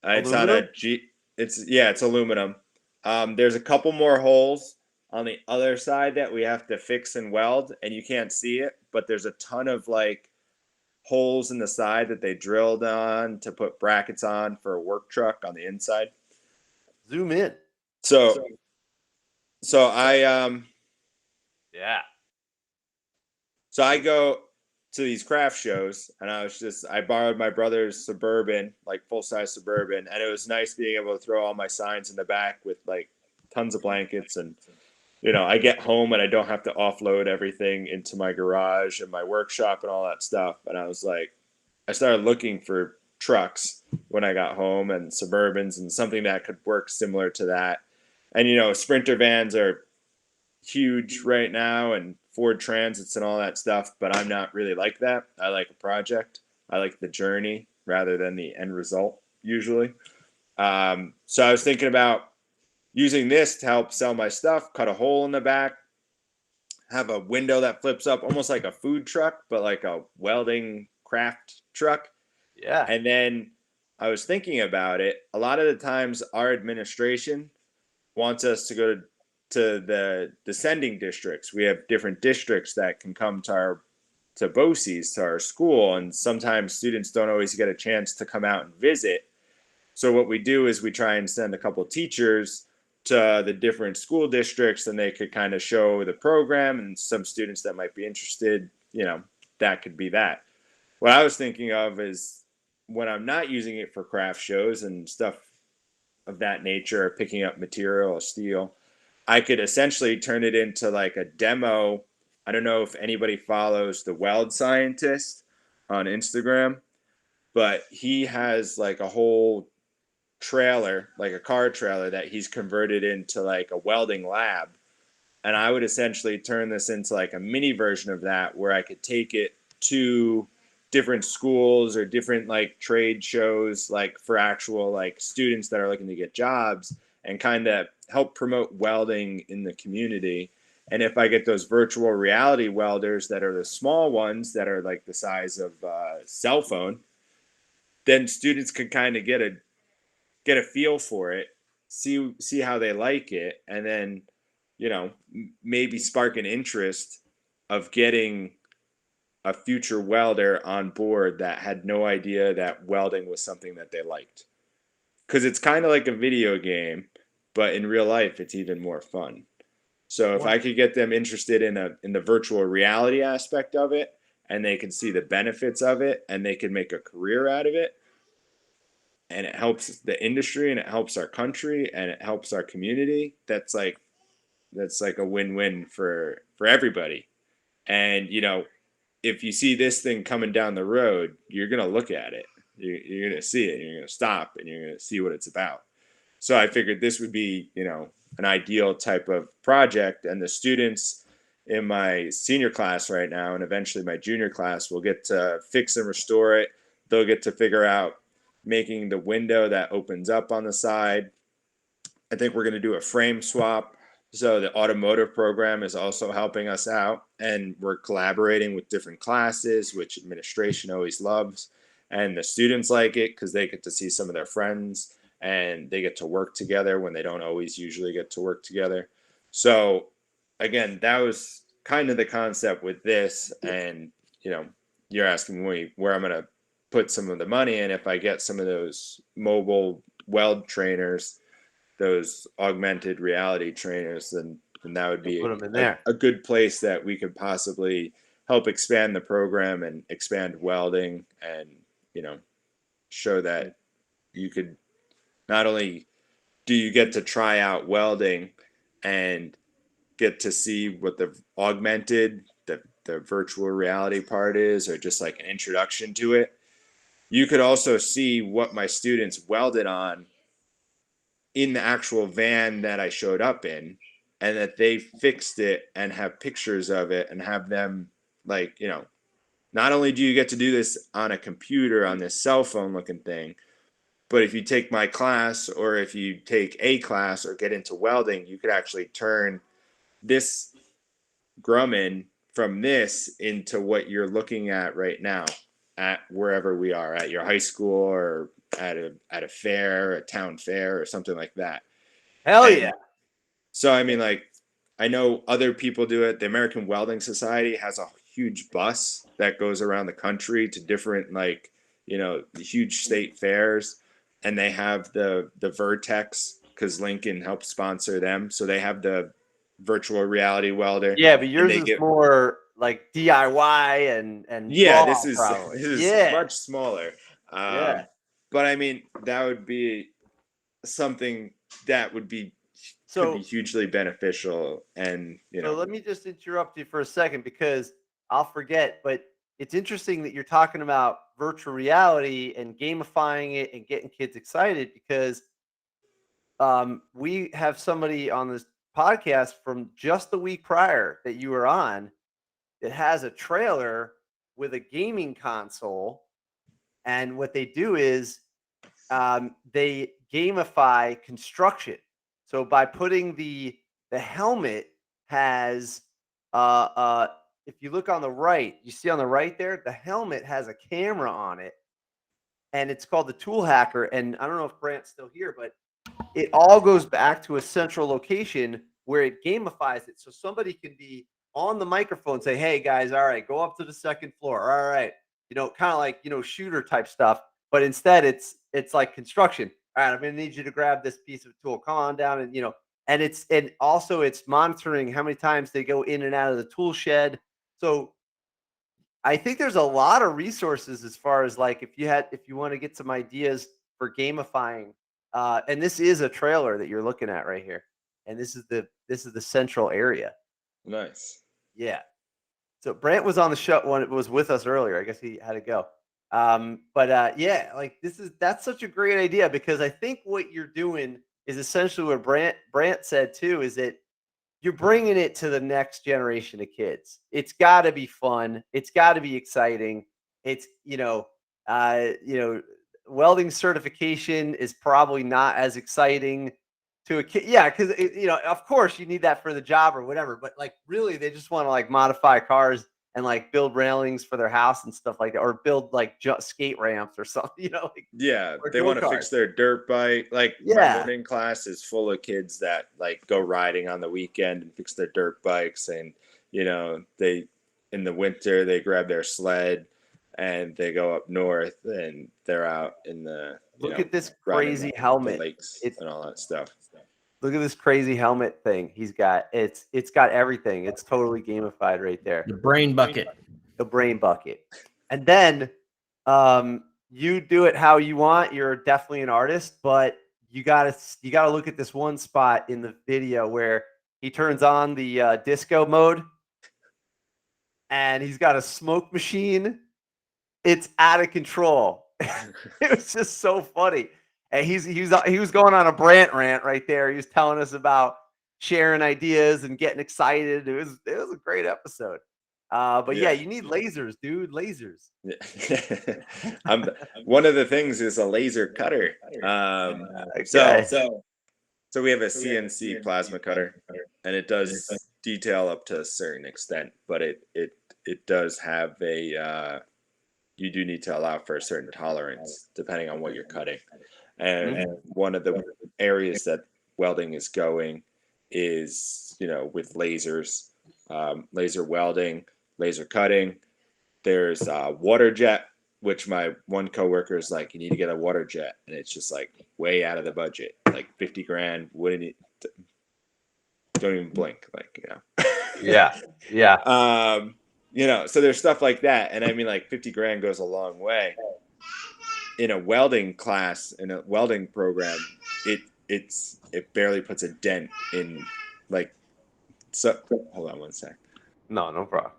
It's on Aluminum? a G. It's aluminum. There's a couple more holes on the other side that we have to fix and weld, and you can't see it, but there's a ton of like holes in the side that they drilled on to put brackets on for a work truck on the inside. Zoom in. So I Yeah. So I go to these craft shows, and I borrowed my brother's Suburban, like full-size Suburban, and it was nice being able to throw all my signs in the back with like tons of blankets. And I get home and I don't have to offload everything into my garage and my workshop and all that stuff. And I was like, I started looking for trucks when I got home, and Suburbans, and something that could work similar to that. And Sprinter vans are huge right now, and Ford Transits and all that stuff, but I'm not really like that. I like a project. I like the journey rather than the end result usually. So I was thinking about using this to help sell my stuff, cut a hole in the back, have a window that flips up almost like a food truck, but like a welding craft truck. Yeah. And then I was thinking about it. A lot of the times our administration wants us to go to the descending districts. We have different districts that can come to BOCES, to our school, and sometimes students don't always get a chance to come out and visit. So what we do is we try and send a couple teachers to the different school districts, and they could kind of show the program, and some students that might be interested, that could be that. What I was thinking of is when I'm not using it for craft shows and stuff of that nature, picking up material or steel, I could essentially turn it into like a demo. I don't know if anybody follows the Weld Scientist on Instagram, but he has like a whole trailer, like a car trailer, that he's converted into like a welding lab. And I would essentially turn this into like a mini version of that, where I could take it to different schools or different like trade shows, like for actual like students that are looking to get jobs, and kind of help promote welding in the community. And if I get those virtual reality welders that are the small ones that are like the size of a cell phone, then students can kind of get a feel for it, see how they like it, and then maybe spark an interest of getting a future welder on board that had no idea that welding was something that they liked. Because it's kind of like a video game, but in real life, it's even more fun. So if I could get them interested in the virtual reality aspect of it, and they can see the benefits of it, and they can make a career out of it, and it helps the industry, and it helps our country, and it helps our community, that's like a win-win for everybody. And if you see this thing coming down the road, you're gonna look at it. You're gonna see it. You're gonna stop, and you're gonna see what it's about. So I figured this would be, an ideal type of project, and the students in my senior class right now, and eventually my junior class, will get to fix and restore it. They'll get to figure out making the window that opens up on the side. I think we're going to do a frame swap. So the automotive program is also helping us out, and we're collaborating with different classes, which administration always loves. And the students like it because they get to see some of their friends, and they get to work together when they don't always usually get to work together. So again, that was kind of the concept with this. And, you're asking me where I'm going to put some of the money in. If I get some of those mobile weld trainers, those augmented reality trainers, then that would be Put them in there. a good place that we could possibly help expand the program and expand welding, and show that you could not only do you get to try out welding and get to see what the augmented, the virtual reality part is, or just like an introduction to it. You could also see what my students welded on in the actual van that I showed up in, and that they fixed it and have pictures of it and have them, like, you know, not only do you get to do this on a computer on this cell phone looking thing, but if you take my class, or if you take a class or get into welding, you could actually turn this Grumman from this into what you're looking at right now at wherever we are, at your high school or at a fair, a town fair or something like that. Hell And yeah. so, I mean, like, I know other people do it. The American Welding Society has a huge bus that goes around the country to different, like, you know, the huge state fairs, and they have the Vertex, because Lincoln helps sponsor them. So they have the virtual reality welder. Yeah, but yours is get, more like DIY and yeah, raw, this is probably. this is Yeah. much smaller. Yeah. But I mean, that would be something that would be could be hugely beneficial. And you know, So let me just interrupt you for a second, because I'll forget, but it's interesting that you're talking about virtual reality and gamifying it and getting kids excited, because we have somebody on this podcast from just the week prior that you were on that has a trailer with a gaming console. And what they do is they gamify construction. So by putting the helmet has if you look on the right, you see on the right there, the helmet has a camera on it, and it's called the Tool Hacker. And I don't know if Brant's still here, but it all goes back to a central location where it gamifies it. So somebody can be on the microphone and say, hey guys, all right, go up to the second floor. All right. You know, kind of like, you know, shooter type stuff, but instead it's like construction. All right, I'm going to need you to grab this piece of tool. Come on down. And, you know, and also it's monitoring how many times they go in and out of the tool shed. So I think there's a lot of resources as far as like, if you want to get some ideas for gamifying, and this is a trailer that you're looking at right here. And this is the central area. nice. Yeah. So Brant was on the show when it was with us earlier. I guess he had to go. Yeah, like that's such a great idea, because I think what you're doing is essentially what Brant said too, is that you're bringing it to the next generation of kids. It's got to be fun. It's got to be exciting. It's, welding certification is probably not as exciting to a kid. Yeah, because of course you need that for the job or whatever. But like, really, they just want to like modify cars and like build railings for their house and stuff like that, or build like skate ramps or something. Like, Yeah, or they want to go-karts. fix their dirt bike. Like, my Yeah. morning class is full of kids that like go riding on the weekend and fix their dirt bikes, and you know, they in the winter they grab their sled and they go up north and they're out in the Look at this riding crazy the helmet. lakes and all that stuff. Look at this crazy helmet thing he's got. It's got everything. It's totally gamified right there. The brain bucket. The brain bucket. And then you do it how you want. You're definitely an artist, but you gotta look at this one spot in the video where he turns on the disco mode and he's got a smoke machine. It's out of control. It was just so funny. And he was going on a Brant rant right there. He was telling us about sharing ideas and getting excited. It was a great episode. But yeah, you need lasers, dude. Lasers. One of the things is a laser cutter. So we have a CNC plasma cutter, and it does detail up to a certain extent, but it does have you do need to allow for a certain tolerance depending on what you're cutting. And one of the areas that welding is going is, with lasers, laser welding, laser cutting. There's water jet, which my one coworker is like, you need to get a water jet. And it's just like way out of the budget, like 50 grand. Wouldn't it? Don't even blink. Yeah. So there's stuff like that. And I mean, like 50 grand goes a long way. In a welding class, in a welding program, it barely puts a dent in like. So hold on one sec. No problem.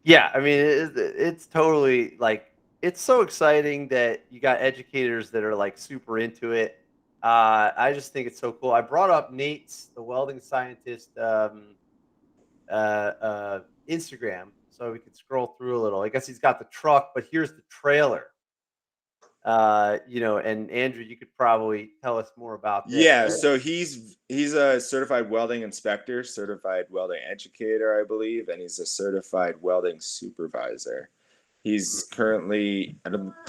Yeah, I mean, it's totally like it's so exciting that you got educators that are like super into it. I just think it's so cool. I brought up Nate's, the welding scientist, Instagram, so we could scroll through a little. I guess he's got the truck, but here's the trailer. And Andrew, you could probably tell us more about this. Yeah, so he's a certified welding inspector, certified welding educator, I believe, and he's a certified welding supervisor. He's currently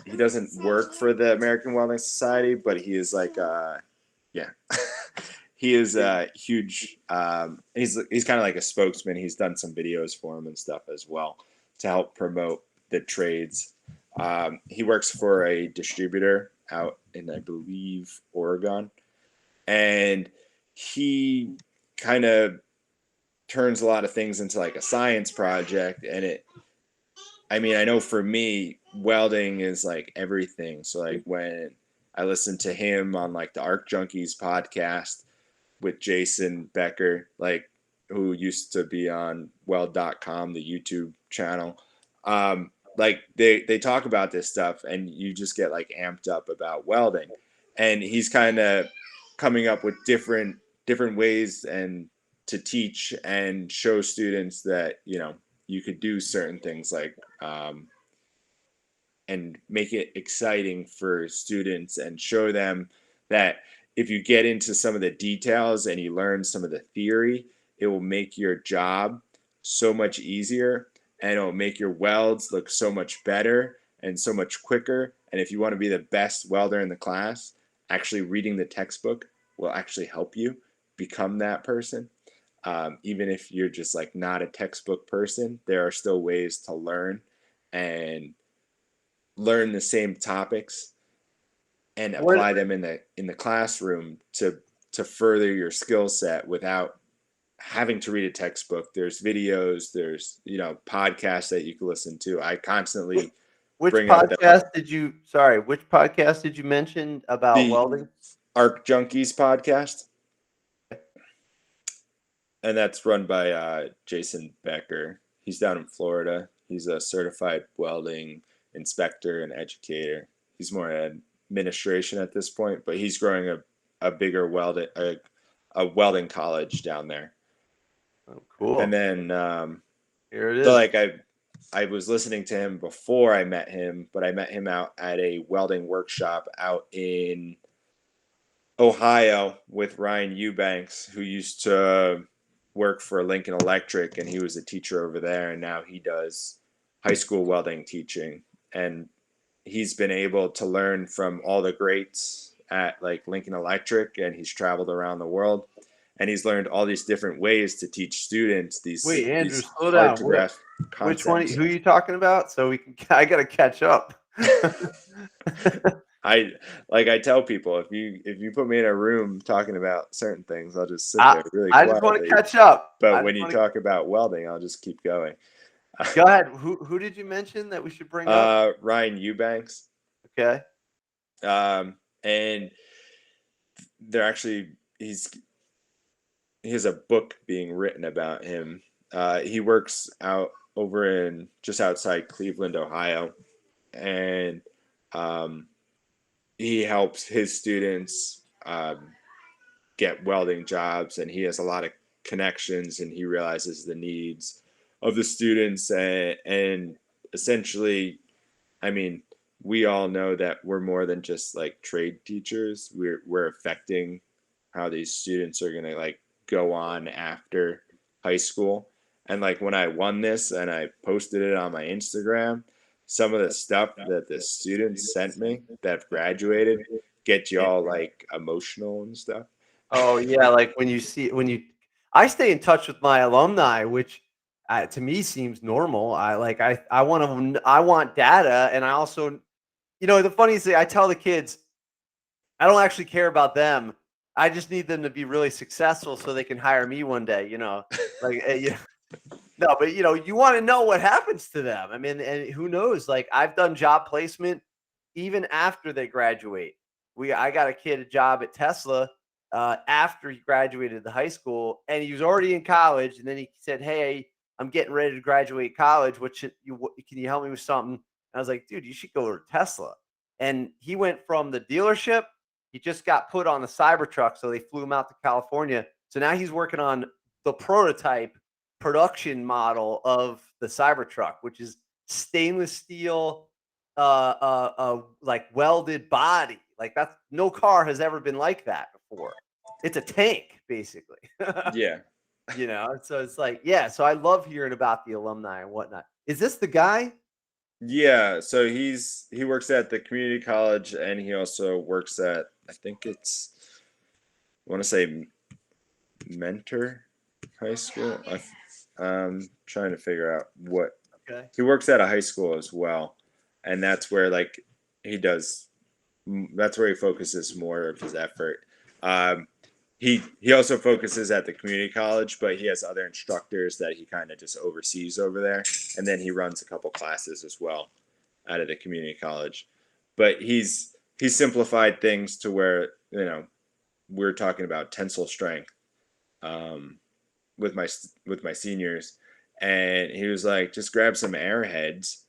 he doesn't work for the American Welding Society, but he is like he is a huge he's kind of like a spokesman. He's done some videos for him and stuff as well to help promote the trades. He works for a distributor out in, I believe, Oregon, and he kind of turns a lot of things into like a science project. And I know for me, welding is like everything. So like when I listen to him on like the Arc Junkies podcast with Jason Becker, like who used to be on weld.com, the YouTube channel, like they talk about this stuff and you just get like amped up about welding. And he's kind of coming up with different ways and to teach and show students that, you could do certain things like, and make it exciting for students and show them that if you get into some of the details and you learn some of the theory, it will make your job so much easier. And it'll make your welds look so much better and so much quicker. And if you want to be the best welder in the class, actually reading the textbook will actually help you become that person. Even if you're just like not a textbook person, there are still ways to learn and learn the same topics and apply them in the classroom to further your skill set without having to read a textbook. There's videos, there's podcasts that you can listen to. I constantly which podcast did you mention about the welding? Arc Junkies podcast, and that's run by Jason Becker. He's down in Florida. He's a certified welding inspector and educator. He's more in administration at this point, but he's growing a bigger welding college down there. Oh, cool. And then here it is. So like I was listening to him before I met him, but I met him out at a welding workshop out in Ohio with Ryan Eubanks, who used to work for Lincoln Electric, and he was a teacher over there, and now he does high school welding teaching. And he's been able to learn from all the greats at like Lincoln Electric, and he's traveled around the world. And he's learned all these different ways to teach students these. Wait, Andrew, these slow down. Which one? Who are you talking about? So I gotta catch up. I tell people, if you put me in a room talking about certain things, I'll just sit there really quietly. I just want to catch up. But when you talk about welding, I'll just keep going. Go ahead. Who did you mention that we should bring up? Ryan Eubanks. Okay. And they're actually he has a book being written about him. He works out over in just outside Cleveland, Ohio, and he helps his students get welding jobs, and he has a lot of connections, and he realizes the needs of the students, and essentially, we all know that we're more than just like trade teachers. We're affecting how these students are gonna like go on after high school. And like when I won this and I posted it on my Instagram, some of the stuff that the students sent me that have graduated get you all like emotional and stuff. Oh yeah, like I stay in touch with my alumni, which to me seems normal. I want data, and I also, the funniest thing, I tell the kids, I don't actually care about them. I just need them to be really successful so they can hire me one day. No, but you want to know what happens to them. And who knows? Like I've done job placement even after they graduate, I got a kid a job at Tesla after he graduated the high school, and he was already in college. And then he said, "Hey, I'm getting ready to graduate college. Can you help me with something?" And I was like, "Dude, you should go to Tesla." And he went from the dealership. He just got put on the Cybertruck, so they flew him out to California. So now he's working on the prototype production model of the Cybertruck, which is stainless steel, like welded body. Like that's no car has ever been like that before. It's a tank, basically. Yeah. You know, so it's like, yeah. So I love hearing about the alumni and whatnot. Is this the guy? Yeah, so he works at the community college, and he also works at, I think it's, I want to say Mentor High School. I'm trying to figure out what. Okay. He works at a high school as well, and that's where like that's where he focuses more of his effort. He also focuses at the community college, but he has other instructors that he kind of just oversees over there, and then he runs a couple classes as well out of the community college. But he's simplified things to where, you know, we're talking about tensile strength with my seniors, and he was like, just grab some airheads,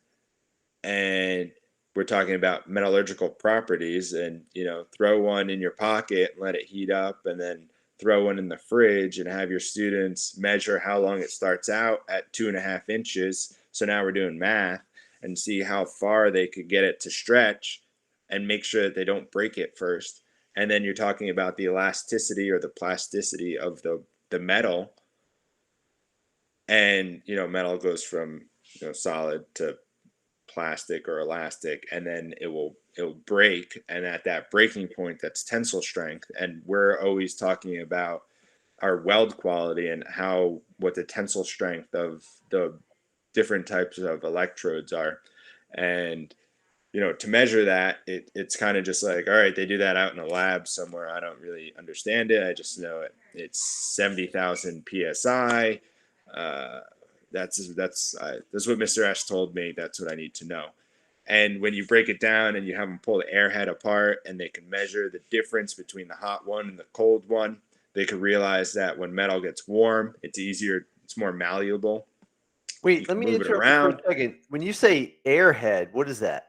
and we're talking about metallurgical properties, and, you know, throw one in your pocket and let it heat up, and then throw one in the fridge and have your students measure how long it starts out at 2.5 inches. So now we're doing math, and see how far they could get it to stretch and make sure that they don't break it first. And then you're talking about the elasticity or the plasticity of the metal. And, you know, metal goes from, you know, solid to plastic or elastic, and then it'll break, and at that breaking point, that's tensile strength. And we're always talking about our weld quality and what the tensile strength of the different types of electrodes are. And, you know, to measure that, it's kind of just like, all right, they do that out in a lab somewhere. I don't really understand it. I just know it's 70,000 psi. That's what Mr. S told me. That's what I need to know. And when you break it down and you have them pull the airhead apart, and they can measure the difference between the hot one and the cold one, they could realize that when metal gets warm, it's easier, it's more malleable. Wait, let me interrupt you for a second. When you say airhead, what is that?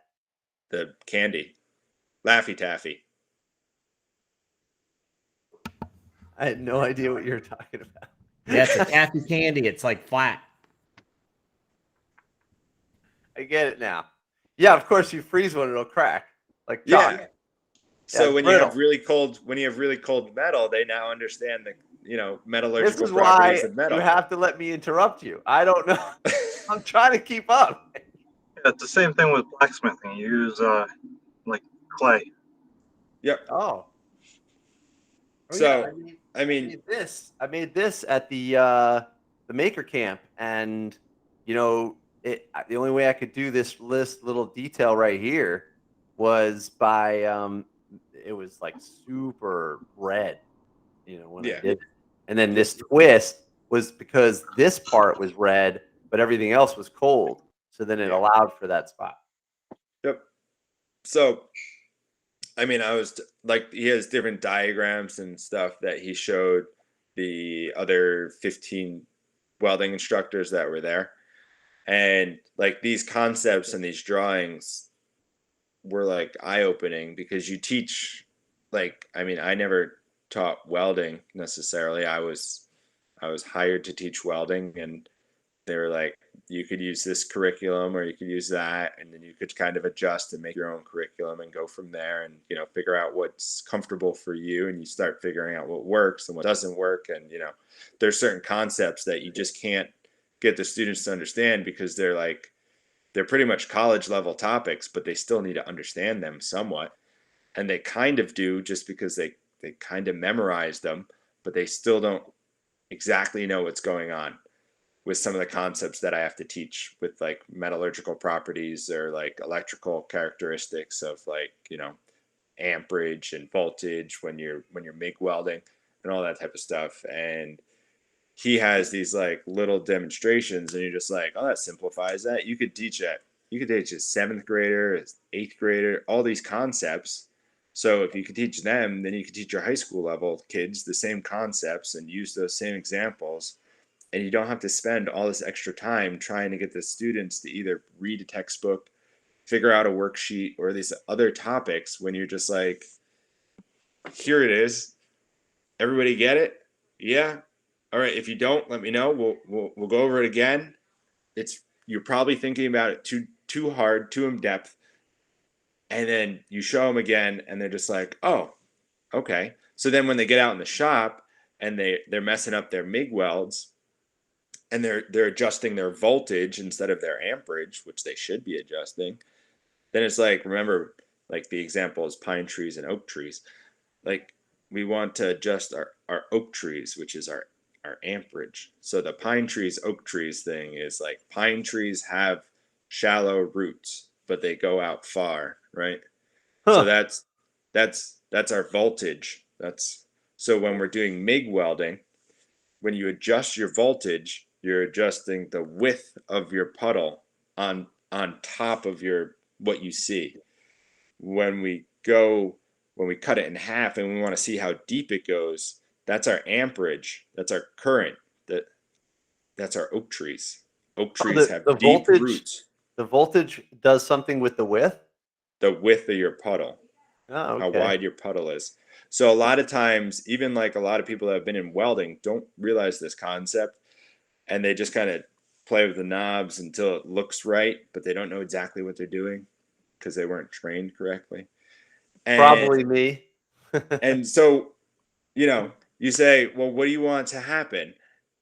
The candy, Laffy Taffy. I had no idea what you were talking about. Yeah, it's a taffy candy. It's like flat. I get it now. Yeah, of course, you freeze one, it'll crack. Like chalk. Yeah. So Yeah, when brittle. you have really cold metal, they now understand the, you know, metallurgical This is why properties of metal. you have to let me interrupt you. I don't know. I'm trying to keep up. Yeah, it's the same thing with blacksmithing. You use like clay. Yep. Oh. So yeah, I mean I made this at the maker camp, and you know, the only way I could do this little detail right here was by it was like super red, you know, when I did it. And then this twist was because this part was red, but everything else was cold. So then it allowed for that spot. Yep. So, I mean, I was like, he has different diagrams and stuff that he showed the other 15 welding instructors that were there. And like these concepts and these drawings were like eye-opening, because you teach, like, I mean, I never taught welding necessarily. I was hired to teach welding, and they were like, you could use this curriculum or you could use that, and then you could kind of adjust and make your own curriculum and go from there, and, you know, figure out what's comfortable for you, and you start figuring out what works and what doesn't work. And, you know, there's certain concepts that you just can't get the students to understand, because they're pretty much college level topics, but they still need to understand them somewhat. And they kind of do, just because they kind of memorize them, but they still don't exactly know what's going on with some of the concepts that I have to teach, with like metallurgical properties or like electrical characteristics of, like, you know, amperage and voltage when you're MIG welding and all that type of stuff. And he has these like little demonstrations, and you're just like, oh, that simplifies that. You could teach it. You could teach a 7th grader, 8th grader, all these concepts, So if you can teach them, then you can teach your high school level kids the same concepts and use those same examples. And you don't have to spend all this extra time trying to get the students to either read a textbook, figure out a worksheet, or these other topics when you're just like, here it is. Everybody get it? Yeah. All right. If you don't, let me know. We'll go over it again. You're probably thinking about it too hard, too in depth. And then you show them again and they're just like, oh, okay. So then when they get out in the shop and they're messing up their MIG welds and they're adjusting their voltage instead of their amperage, which they should be adjusting, then it's like, remember, like the example is pine trees and oak trees. Like we want to adjust our oak trees, which is our amperage. So the pine trees, oak trees thing is like pine trees have shallow roots, but they go out far, right? So that's our voltage. So when we're doing MIG welding, when you adjust your voltage, you're adjusting the width of your puddle on top of what you see. When we cut it in half and we want to see how deep it goes, that's our amperage. That's our current. That's our oak trees. Oak trees have deep roots. The voltage does something with the width? The width of your puddle. Oh, okay. How wide your puddle is. So a lot of times, even like a lot of people that have been in welding don't realize this concept, and they just kind of play with the knobs until it looks right, but they don't know exactly what they're doing because they weren't trained correctly. Probably me. And so, you say, well, what do you want to happen?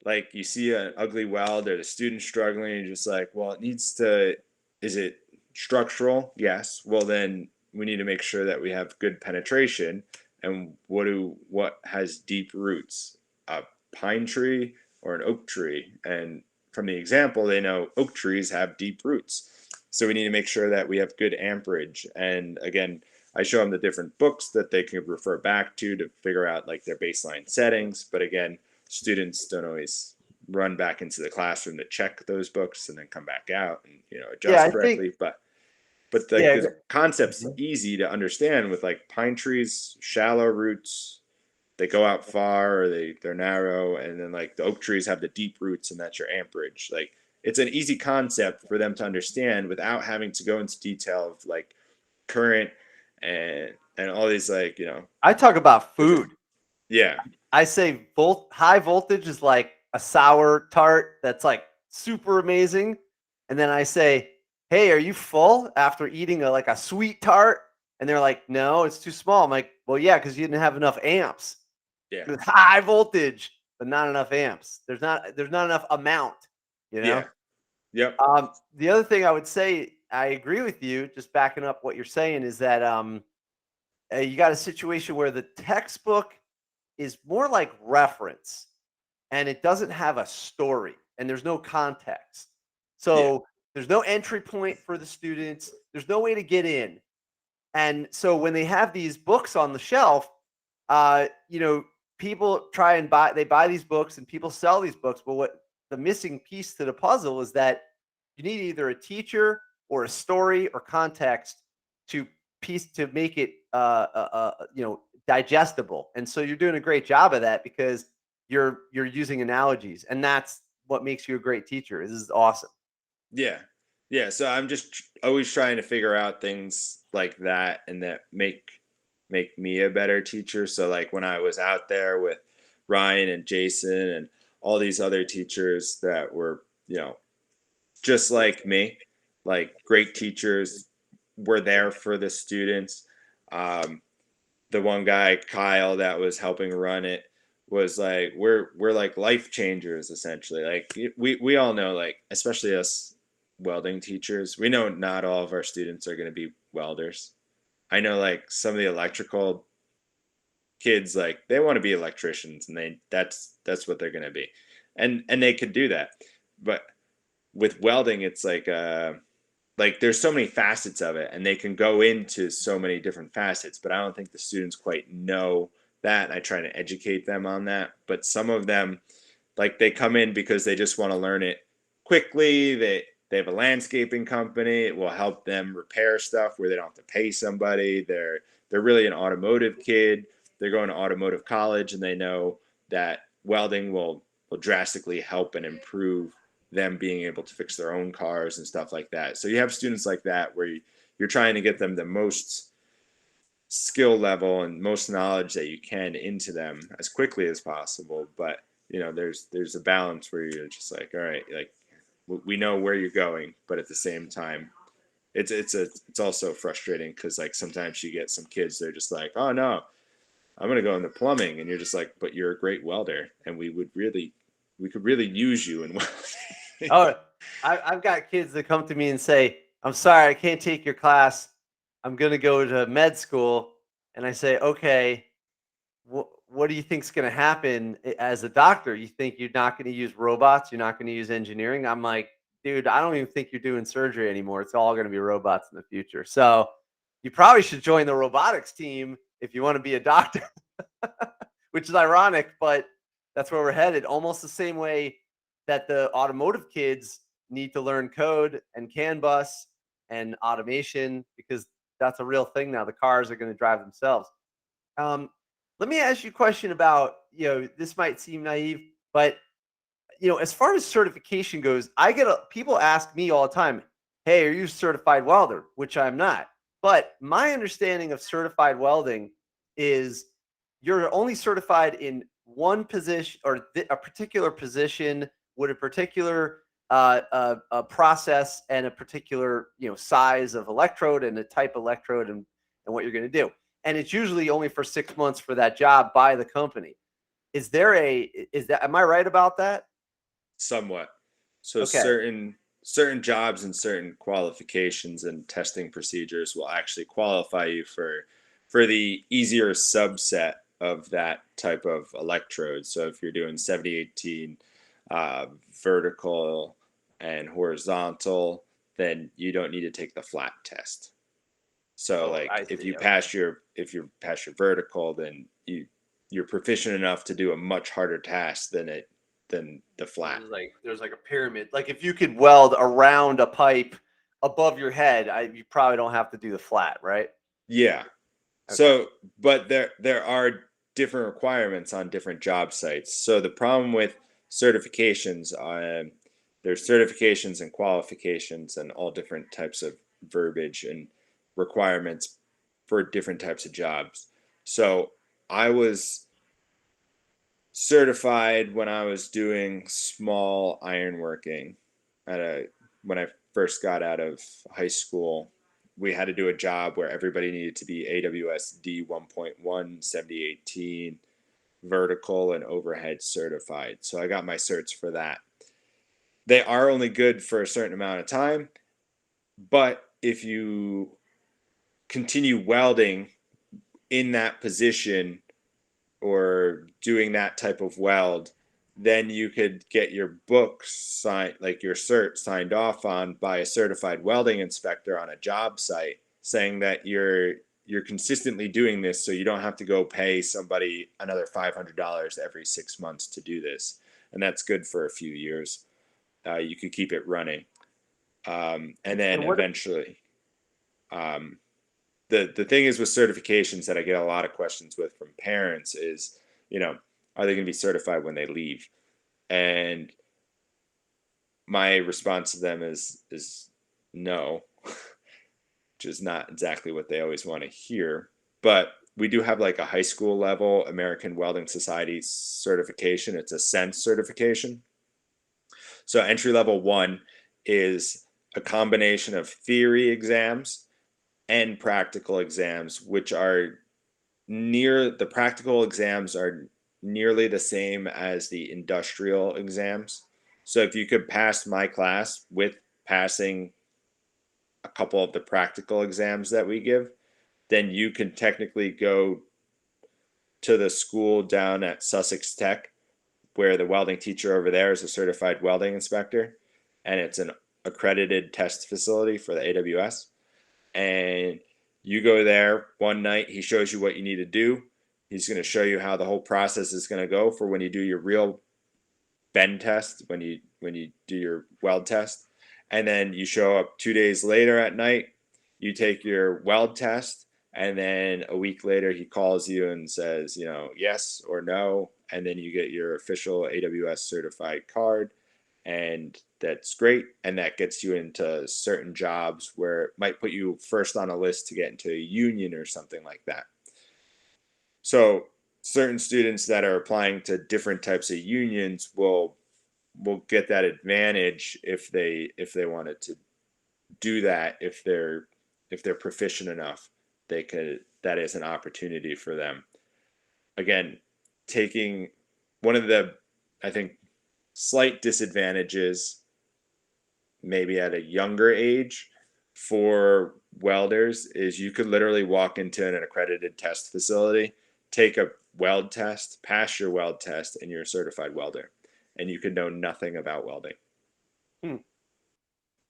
Like you see an ugly weld or the student struggling, and you're just like, well, is it structural? Yes. Well, then we need to make sure that we have good penetration. And what has deep roots? A pine tree or an oak tree? And from the example, they know oak trees have deep roots. So we need to make sure that we have good amperage. And again, I show them the different books that they can refer back to figure out like their baseline settings. But again, students don't always run back into the classroom to check those books and then come back out and adjust correctly. But the concept's easy to understand with like pine trees, shallow roots, they go out far or they're narrow, and then like the oak trees have the deep roots and that's your amperage. Like it's an easy concept for them to understand without having to go into detail of like current and all these like I talk about food. Yeah. I say high voltage is like a sour tart that's like super amazing. And then I say, hey, are you full after eating a sweet tart? And they're like, no, it's too small. I'm like, well, yeah, because you didn't have enough amps. Yeah. It's high voltage, but not enough amps. There's not enough amount, Yeah. Yep. The other thing I would say, I agree with you, just backing up what you're saying, is that you got a situation where the textbook is more like reference and it doesn't have a story and there's no context. So there's no entry point for the students. There's no way to get in. And so when they have these books on the shelf, people they buy these books and people sell these books. But what the missing piece to the puzzle is that you need either a teacher or a story or context to make it digestible. And so you're doing a great job of that because you're using analogies, and that's what makes you a great teacher. This is awesome. Yeah. So I'm just always trying to figure out things like that and that make me a better teacher. So like when I was out there with Ryan and Jason and all these other teachers that were, just like me, like great teachers, were there for the students. The one guy, Kyle, that was helping run it was like, we're like life changers, essentially. Like we all know, like, especially us welding teachers, we know not all of our students are going to be welders. I know like some of the electrical kids, like they want to be electricians and that's what they're going to be. And they could do that. But with welding, it's like there's so many facets of it and they can go into so many different facets, but I don't think the students quite know that. And I try to educate them on that. But some of them, like they come in because they just want to learn it quickly. they have a landscaping company. It will help them repair stuff where they don't have to pay somebody. They're really an automotive kid. They're going to automotive college, and they know that welding will drastically help and improve them being able to fix their own cars and stuff like that. So you have students like that where you're trying to get them the most skill level and most knowledge that you can into them as quickly as possible. But there's a balance where you're just like, all right, like we know where you're going, but at the same time, it's also frustrating because like sometimes you get some kids, they're just like, oh no, I'm gonna go into plumbing, and you're just like, but you're a great welder, and we could really use you in welding. Oh, I've got kids that come to me and say, I'm sorry, I can't take your class. I'm going to go to med school. And I say, okay, what do you think is going to happen as a doctor? You think you're not going to use robots? You're not going to use engineering? I'm like, dude, I don't even think you're doing surgery anymore. It's all going to be robots in the future. So you probably should join the robotics team if you want to be a doctor, which is ironic, but that's where we're headed. Almost the same way that the automotive kids need to learn code and CAN bus and automation, because that's a real thing now. The cars are going to drive themselves. Let me ask you a question about, this might seem naive, but as far as certification goes, people ask me all the time, hey, are you a certified welder? Which I'm not. But my understanding of certified welding is you're only certified in one position, or a particular position with a particular a process and a particular size of electrode and a type of electrode and what you're going to do. And it's usually only for 6 months for that job by the company. Am I right about that? Somewhat. So Okay. certain jobs and certain qualifications and testing procedures will actually qualify you for the easier subset of that type of electrode. So if you're doing 7018 vertical and horizontal, then you don't need to take the flat test. So if you pass your vertical, then you're proficient enough to do a much harder task than the flat. There's like a pyramid. Like if you could weld around a pipe above your head, you probably don't have to do the flat, right? Yeah. Okay. So, but there are different requirements on different job sites. So the problem with certifications, there's certifications and qualifications and all different types of verbiage and requirements for different types of jobs. So I was certified when I was doing small ironworking when I first got out of high school. We had to do a job where everybody needed to be AWS D1.1 7018 vertical and overhead certified. So I got my certs for that. They are only good for a certain amount of time, but if you continue welding in that position or doing that type of weld, then you could get your book signed, like your cert signed off on by a certified welding inspector on a job site, saying that you're consistently doing this, so you don't have to go pay somebody another $500 every 6 months to do this. And that's good for a few years. You could keep it running. And then eventually, the thing is with certifications that I get a lot of questions with from parents is, are they going to be certified when they leave? And my response to them is no, which is not exactly what they always want to hear. But we do have like a high school level American Welding Society certification. It's a sense certification. So entry level 1 is a combination of theory exams and practical exams, which are the practical exams are nearly the same as the industrial exams. So if you could pass my class with passing a couple of the practical exams that we give, then you can technically go to the school down at Sussex Tech, where the welding teacher over there is a certified welding inspector, and it's an accredited test facility for the AWS. And you go there one night, he shows you what you need to do. He's going to show you how the whole process is going to go for when you do your real bend test, when you do your weld test. And then you show up 2 days later at night, you take your weld test, and then a week later he calls you and says, yes or no, and then you get your official AWS certified card, and that's great. And that gets you into certain jobs where it might put you first on a list to get into a union or something like that. So certain students that are applying to different types of unions will get that advantage if they wanted to do that. If they're proficient enough, that is an opportunity for them. Again, taking one of the, I think, slight disadvantages maybe at a younger age for welders is you could literally walk into an accredited test facility, take a weld test, pass your weld test, and you're a certified welder, and you could know nothing about welding.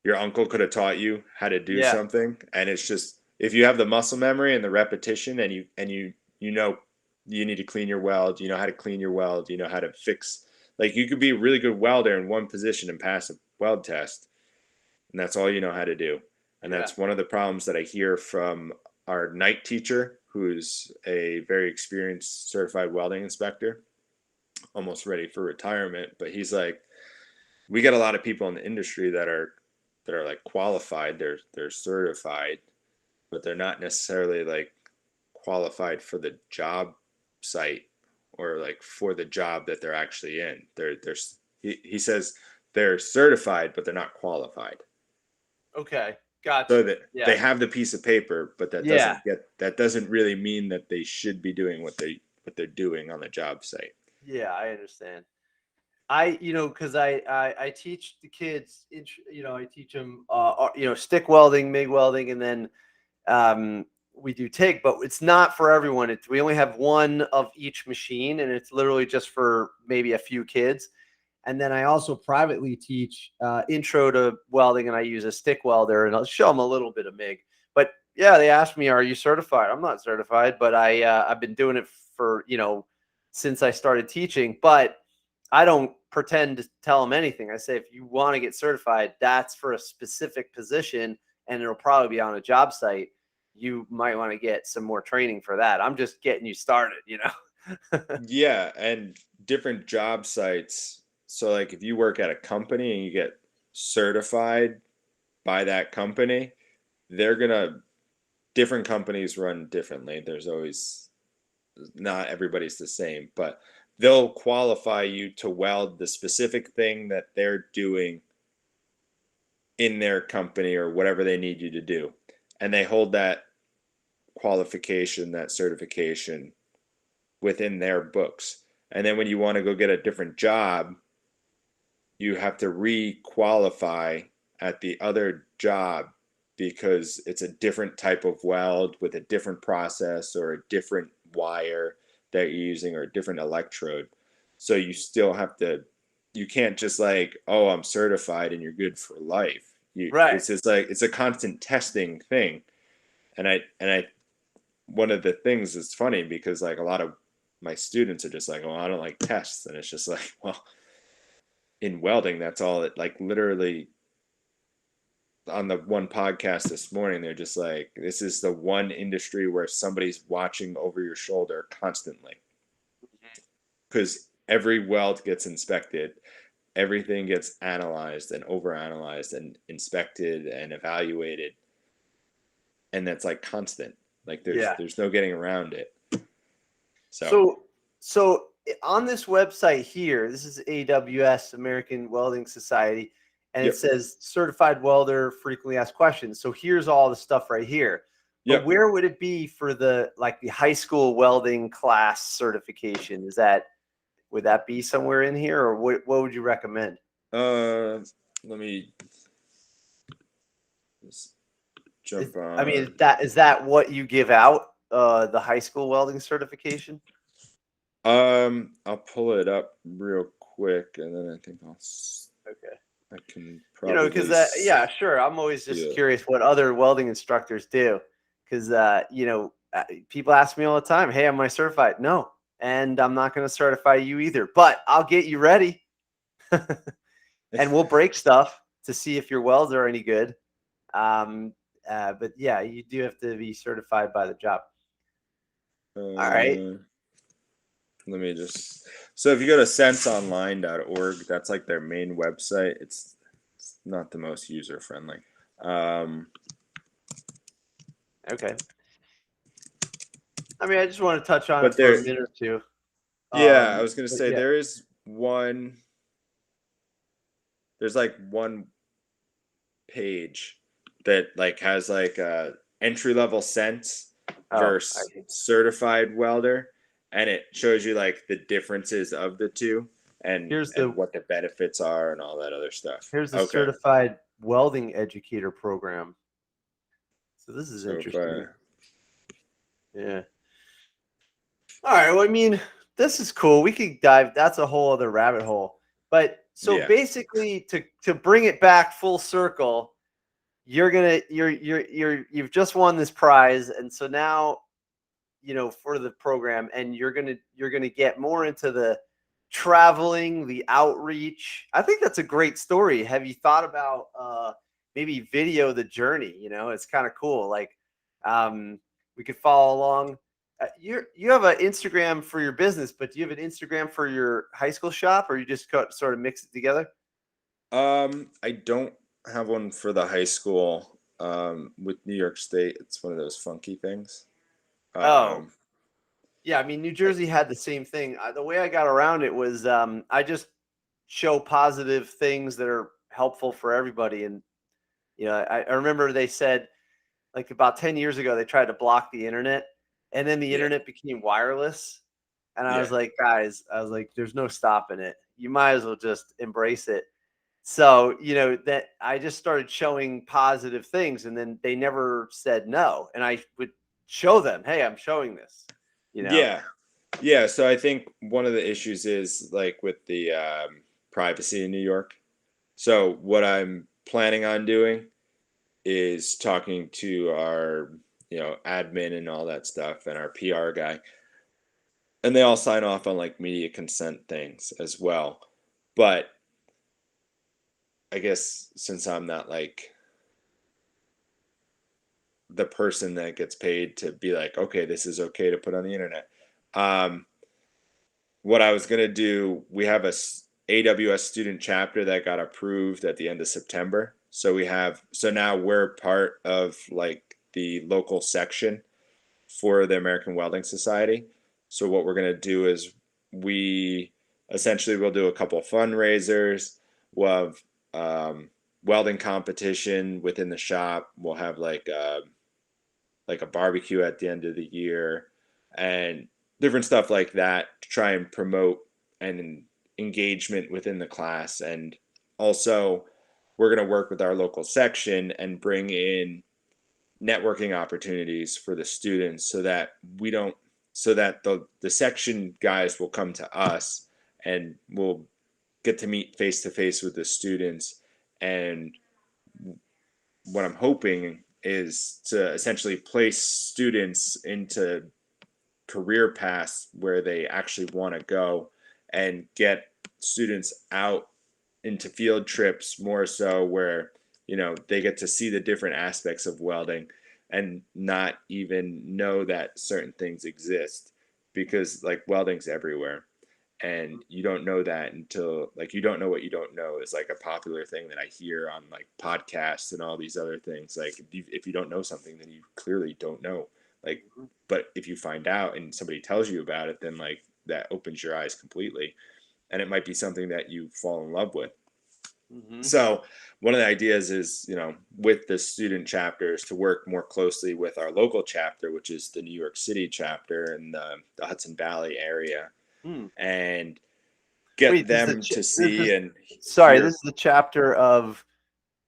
Your uncle could have taught you how to do something, and it's just, if you have the muscle memory and the repetition, and you know you need to clean your weld, you know how to clean your weld, you know how to fix, like you could be a really good welder in one position and pass a weld test, and that's all you know how to do. And that's one of the problems that I hear from our night teacher, who's a very experienced certified welding inspector, almost ready for retirement. But he's like, we get a lot of people in the industry that are like qualified, they're certified, but they're not necessarily like qualified for the job site or like for the job that they're actually in. He says they're certified, but they're not qualified. Okay, gotcha. So that they have the piece of paper, but that doesn't really mean that they should be doing what they're doing on the job site. Yeah, I understand. Because I teach the kids, I teach them, stick welding, MIG welding, and then we do TIG, but it's not for everyone. We only have one of each machine, and it's literally just for maybe a few kids. And then I also privately teach intro to welding, and I use a stick welder, and I'll show them a little bit of MIG. But yeah, they asked me, "Are you certified?" I'm not certified, but I've been doing it for since I started teaching. But I don't pretend to tell them anything. I say, if you want to get certified, that's for a specific position, and it'll probably be on a job site. You might want to get some more training for that. I'm just getting you started, Yeah, and different job sites. So like if you work at a company and you get certified by that company, different companies run differently. There's always, not everybody's the same, but they'll qualify you to weld the specific thing that they're doing in their company or whatever they need you to do. And they hold that qualification, that certification within their books. And then when you want to go get a different job, you have to re-qualify at the other job because it's a different type of weld with a different process or a different wire that you're using or a different electrode. So you still have to, you can't just like, oh, I'm certified and you're good for life. Right. It's just like, it's a constant testing thing. And I one of the things is funny because like a lot of my students are just like, oh, I don't like tests. And it's just like, well, in welding, that's all it, like literally on the one podcast this morning, they're just like, this is the one industry where somebody's watching over your shoulder constantly. Because every weld gets inspected, everything gets analyzed and overanalyzed and inspected and evaluated. And that's like constant. Like there's no getting around it. So on this website here, this is AWS, American Welding Society, and it says certified welder, frequently asked questions. So here's all the stuff right here. But where would it be for the high school welding class certification? Would that be somewhere in here, or what would you recommend? Let me just jump on. I mean, is that what you give out? The high school welding certification? I'll pull it up real quick, and then I think I can probably because sure. I'm always just curious what other welding instructors do, because people ask me all the time, "Hey, am I certified?" No, and I'm not going to certify you either, but I'll get you ready, and we'll break stuff. to see if your welds are any good. But yeah, you do have to be certified by the job. All right. Let me just. So if you go to senseonline.org, that's like their main website. It's not the most user friendly. Okay. I mean, I just want to touch on But it for a there- minute or two. Yeah, I was gonna but say yeah. there is one. There's like one page that like has like a entry level sense versus certified welder, and it shows you like the differences of the two and what the benefits are and all that other stuff. Here's the certified welding educator program. So this is interesting. Yeah. All right. Well, I mean, this is cool. We could dive. That's a whole other rabbit hole. But so basically, to bring it back full circle, you've just won this prize, and so now, for the program, and you're gonna get more into the traveling, the outreach. I think that's a great story. Have you thought about maybe video the journey? It's kind of cool. Like, we could follow along. You have an Instagram for your business, but do you have an Instagram for your high school shop, or you just sort of mix it together? I don't have one for the high school. With New York State, it's one of those funky things. Yeah. I mean, New Jersey had the same thing. The way I got around it was I just show positive things that are helpful for everybody. And, I remember they said, like, about 10 years ago, they tried to block the internet, and then the internet became wireless. And I was like, guys, there's no stopping it. You might as well just embrace it. So, that I just started showing positive things, and then they never said no. And I would show them, hey, I'm showing this, Yeah. So I think one of the issues is like with the privacy in New York. So what I'm planning on doing is talking to our, admin and all that stuff and our PR guy. And they all sign off on like media consent things as well. But I guess since I'm not like the person that gets paid to be like, okay, this is okay to put on the internet. What I was going to do, we have a AWS student chapter that got approved at the end of September. So now we're part of like the local section for the American Welding Society. So what we're going to do is we'll do a couple fundraisers. We'll have welding competition within the shop. We'll have like a barbecue at the end of the year and different stuff like that to try and promote an engagement within the class. And also we're going to work with our local section and bring in networking opportunities for the students so that the section guys will come to us and we'll get to meet face to face with the students. And what I'm hoping is to essentially place students into career paths where they actually want to go and get students out into field trips more so where, they get to see the different aspects of welding and not even know that certain things exist, because like welding's everywhere. And you don't know that until like you don't know what you don't know is like a popular thing that I hear on like podcasts and all these other things. Like if you don't know something, then you clearly don't know. Like, but if you find out and somebody tells you about it, then like that opens your eyes completely, and it might be something that you fall in love with. Mm-hmm. So one of the ideas is, with the student chapters to work more closely with our local chapter, which is the New York City chapter in the Hudson Valley area. And get them to see and this is the chapter of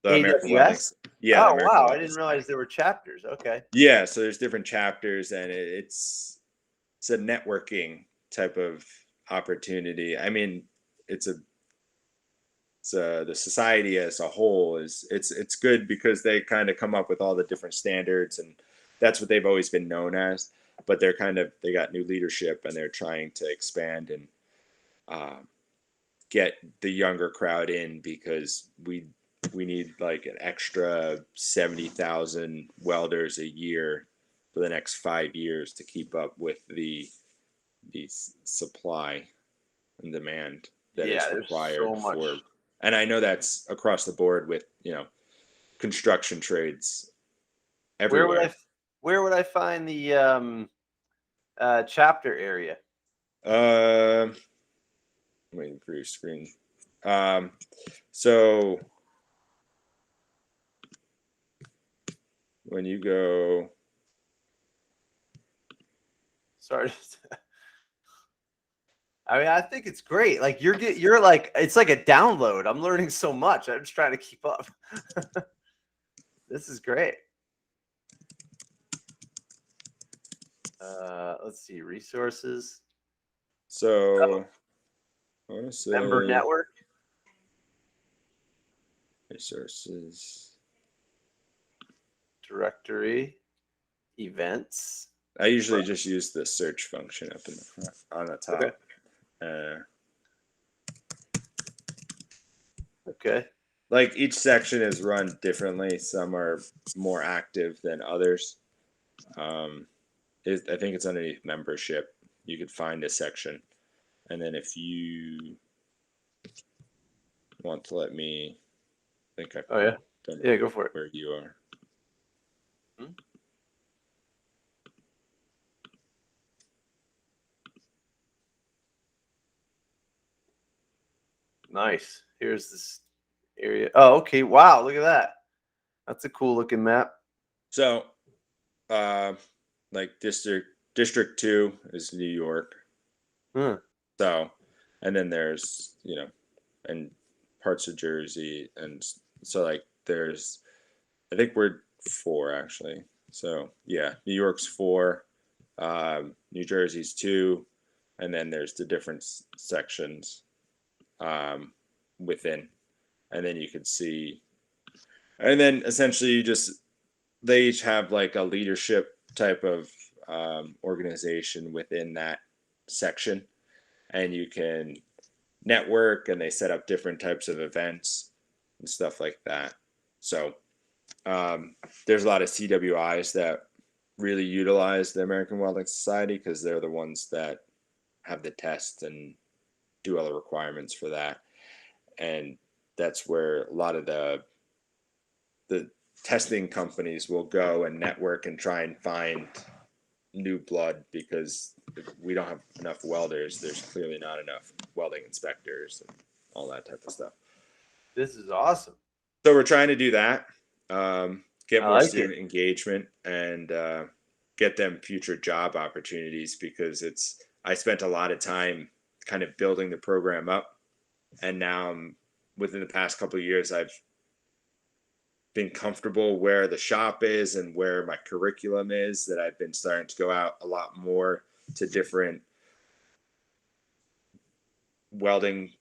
the AWS. Yeah. Oh wow, I didn't realize there were chapters. Okay. Yeah, so there's different chapters, and it's a networking type of opportunity. I mean, the society as a whole it's good because they kind of come up with all the different standards, and that's what they've always been known as. But they got new leadership, and they're trying to expand and get the younger crowd in, because we need like an extra 70,000 welders a year for the next 5 years to keep up with the supply and demand that is Yeah, there's required so much. for. And I know that's across the board with construction trades everywhere. Where would I find the chapter area? I'm waiting for your screen. So when you go, Sorry. I mean, I think it's great. Like you're like, it's like a download. I'm learning so much. I'm just trying to keep up. This is great. Let's see, resources. so I want to say Member network. resources. Directory. Events. I usually just use the search function up in the front on the top. Okay. Okay. Like each section is run differently. Some are more active than others. I think it's underneath membership. You could find a section, and then if you want to let me, I think I. Oh yeah. Done Yeah, go for it. where you are. Nice. Here's this area. Oh, okay. Wow, look at that. That's a cool looking map. So, like District 2 is New York. Hmm. So, and then there's, and parts of Jersey. And so, like, I think we're 4 actually. So, yeah, New York's 4, New Jersey's 2, and then there's the different sections within. And then you can see, and then essentially they each have like a leadership type of organization within that section, and you can network, and they set up different types of events and stuff like that. So there's a lot of CWIs that really utilize the American Welding Society because they're the ones that have the test and do all the requirements for that. And that's where a lot of the testing companies will go and network and try and find new blood, because if we don't have enough welders, there's clearly not enough welding inspectors and all that type of stuff. This is awesome. So we're trying to do that, get more like student engagement, and get them future job opportunities, because I spent a lot of time kind of building the program up, and now within the past couple of years, I've been comfortable where the shop is and where my curriculum is, that I've been starting to go out a lot more to different welding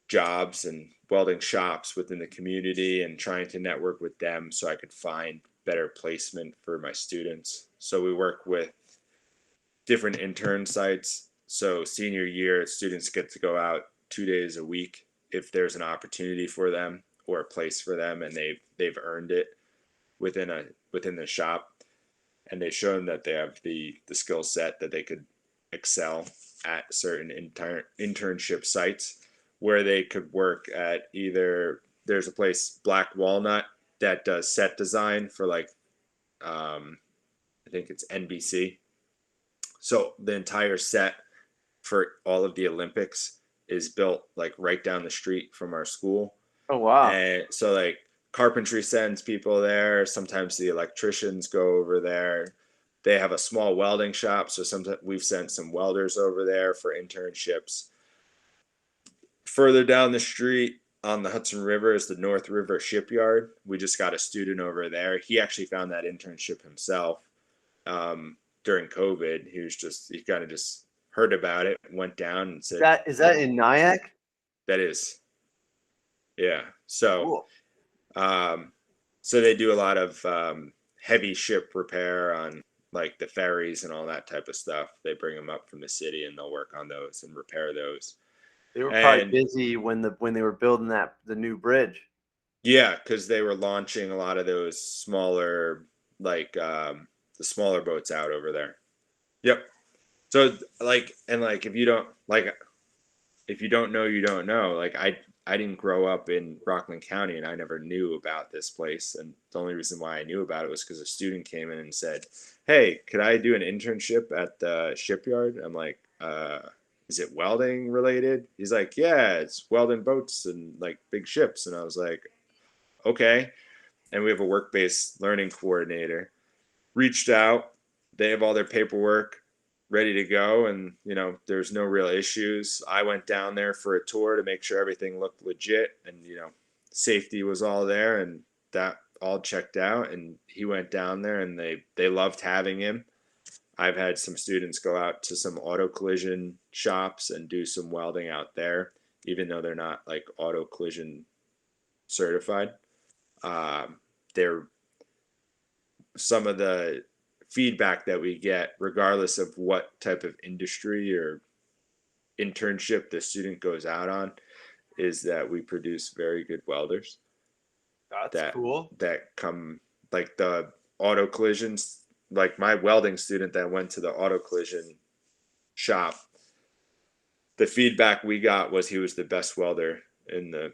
jobs and welding shops within the community, and trying to network with them so I could find better placement for my students. So we work with different intern sites. So senior year, students get to go out 2 days a week if there's an opportunity for them or a place for them, and they've earned it within the shop, and they've shown that they have the skill set that they could excel at certain internship sites, where they could work at either, there's a place, Black Walnut, that does set design for like I think it's NBC. So the entire set for all of the Olympics is built like right down the street from our school. Oh wow. And so like carpentry sends people there. Sometimes the electricians go over there. They have a small welding shop, so sometimes we've sent some welders over there for internships. Further down the street on the Hudson River is the North River Shipyard. We just got a student over there. He actually found that internship himself during COVID. He kind of just heard about it, went down and said, Is that in Nyack? That is. Yeah. So, Cool. So they do a lot of heavy ship repair on like the ferries and all that type of stuff. They bring them up from the city, and they'll work on those and repair those. They were probably busy when they were building the new bridge. Yeah, because they were launching a lot of those smaller, like the smaller boats out over there. Yep. So like, and like, if you don't know, you don't know. Like I didn't grow up in Rockland County, and I never knew about this place. And the only reason why I knew about it was because a student came in and said, "Hey, could I do an internship at the shipyard?" I'm like, "Is it welding related?" He's like, "Yeah, it's welding boats and like big ships." And I was like, "Okay." And we have a work-based learning coordinator. Reached out. They have all their paperwork ready to go, and there's no real issues. I went down there for a tour to make sure everything looked legit, and safety was all there, and that all checked out. And he went down there, and they loved having him. I've had some students go out to some auto collision shops and do some welding out there, even though they're not like auto collision certified. They're some of the feedback that we get, regardless of what type of industry or internship the student goes out on, is that we produce very good welders. That's cool. That come like the auto collisions. Like my welding student that went to the auto collision shop, the feedback we got was he was the best welder in the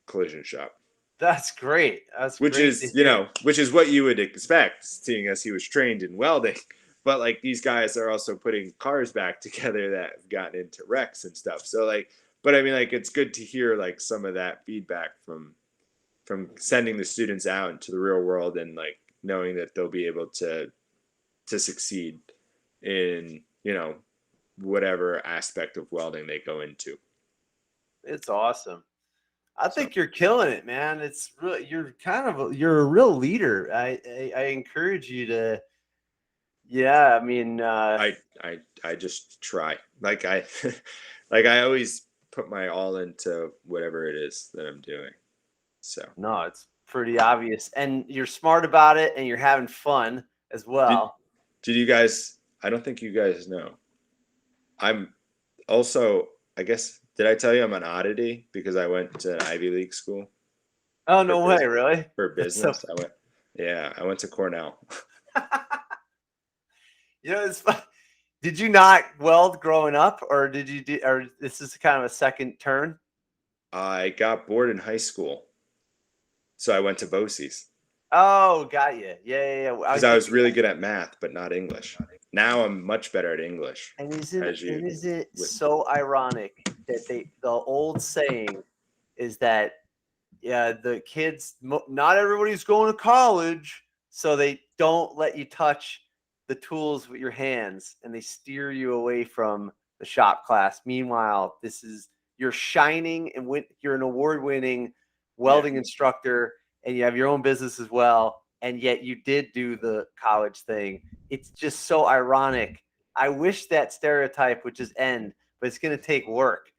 collision shop. That's great. Which is what you would expect, seeing as he was trained in welding. But like these guys are also putting cars back together that have gotten into wrecks and stuff. So like, but I mean, like it's good to hear like some of that feedback from sending the students out into the real world, and like knowing that they'll be able to succeed in whatever aspect of welding they go into. It's awesome. I think you're killing it, man. It's really, you're a real leader. I encourage you to, yeah. I mean, I just try. Like I always put my all into whatever it is that I'm doing. So no, it's pretty obvious, and you're smart about it, and you're having fun as well. Did you guys? I don't think you guys know. I'm also, I guess, did I tell you I'm an oddity because I went to an Ivy League school? Oh, no way, really? For business. I went to Cornell. It's fun. Did you not weld growing up, or did you do, or this is kind of a second turn? I got bored in high school, so I went to BOCES. Oh, got you. Yeah. Because I was really good at math, but not English. Now I'm much better at English. And is it so ironic that the old saying is that, yeah, the kids, not everybody's going to college, so they don't let you touch the tools with your hands, and they steer you away from the shop class. Meanwhile, you're shining, and you're an award-winning welding instructor, and you have your own business as well, and yet you did do the college thing. It's just so ironic. I wish that stereotype would just end, but it's going to take work.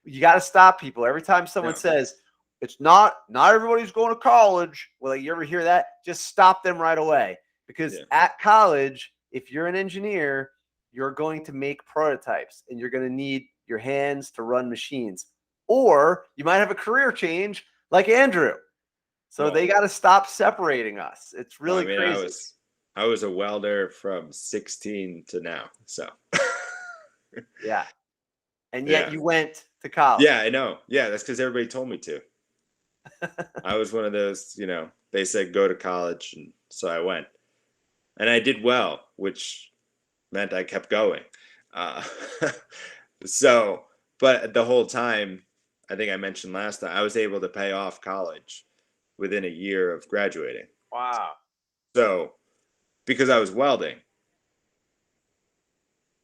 You got to stop people. Every time someone says, it's not everybody's going to college, well, you ever hear that? Just stop them right away. Because at college, if you're an engineer, you're going to make prototypes, and you're going to need your hands to run machines. Or you might have a career change like Andrew. So they got to stop separating us. It's really crazy. I was a welder from 16 to now. So yeah. And yet you went to college. Yeah, I know. Yeah, that's because everybody told me to. I was one of those, they said go to college, and so I went. And I did well, which meant I kept going. But the whole time, I think I mentioned last time, I was able to pay off college within a year of graduating. Wow. So, because I was welding,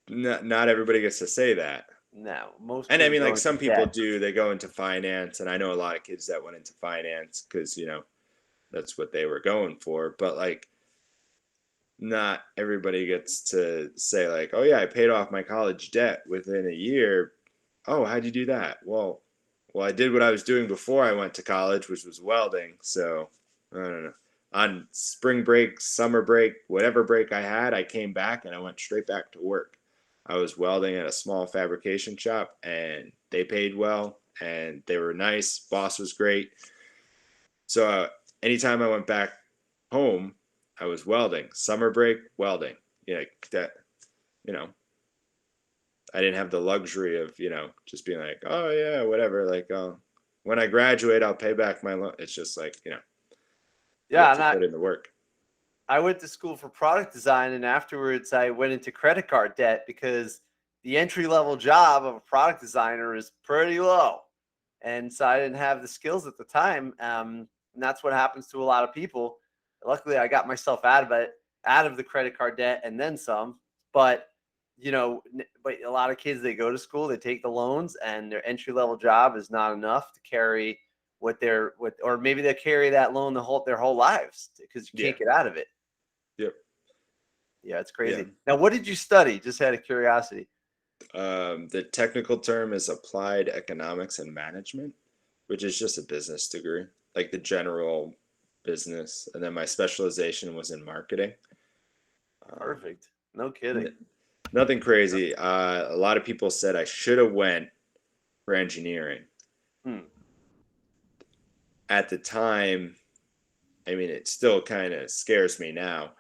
not everybody gets to say that. No, most. And I mean, like some people do, they go into finance, and I know a lot of kids that went into finance because, that's what they were going for. But like, not everybody gets to say like, oh yeah, I paid off my college debt within a year. Oh, how'd you do that? Well, I did what I was doing before I went to college, which was welding. So I don't know. On spring break, summer break, whatever break I had, I came back and I went straight back to work. I was welding at a small fabrication shop, and they paid well, and they were nice. Boss was great. So anytime I went back home, I was welding. Summer break, welding. Yeah, that, you know, I didn't have the luxury of, just being like, oh yeah, whatever. Like, when I graduate, I'll pay back my loan. It's just like, you Yeah, have and to put in the work. I went to school for product design, and afterwards I went into credit card debt because the entry level job of a product designer is pretty low. And so I didn't have the skills at the time. And that's what happens to a lot of people. Luckily, I got myself out of the credit card debt and then some. But, but a lot of kids, they go to school, they take the loans, and their entry level job is not enough to carry or maybe they carry that loan their whole lives because you can't get out of it. Yep. Yeah, it's crazy. Yeah. Now, what did you study? Just out of curiosity. The technical term is applied economics and management, which is just a business degree, like the general business. And then my specialization was in marketing. Perfect. No kidding. Nothing crazy. A lot of people said I should have went for engineering. At the time, I mean, it still kind of scares me now.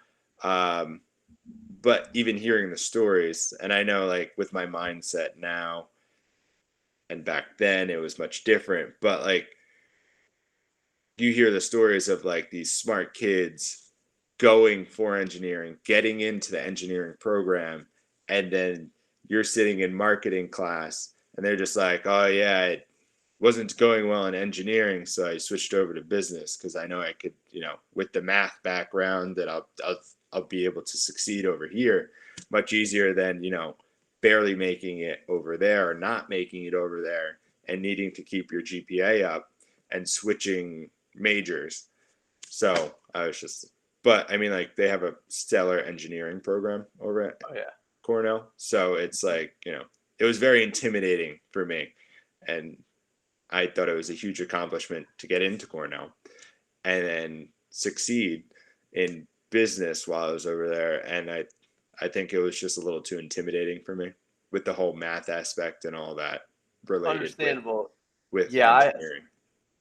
But even hearing the stories, and I know like with my mindset now and back then it was much different, but like you hear the stories of like these smart kids going for engineering, getting into the engineering program, and then you're sitting in marketing class and they're just like, oh yeah, it wasn't going well in engineering, so I switched over to business because I know I could, with the math background that I'll be able to succeed over here much easier than, barely making it over there or not making it over there and needing to keep your GPA up and switching majors. So I was but I mean, like they have a stellar engineering program over at Cornell. So it's like, it was very intimidating for me. And I thought it was a huge accomplishment to get into Cornell and then succeed in business while I was over there. And I think it was just a little too intimidating for me with the whole math aspect and all that related. Understandable. With engineering.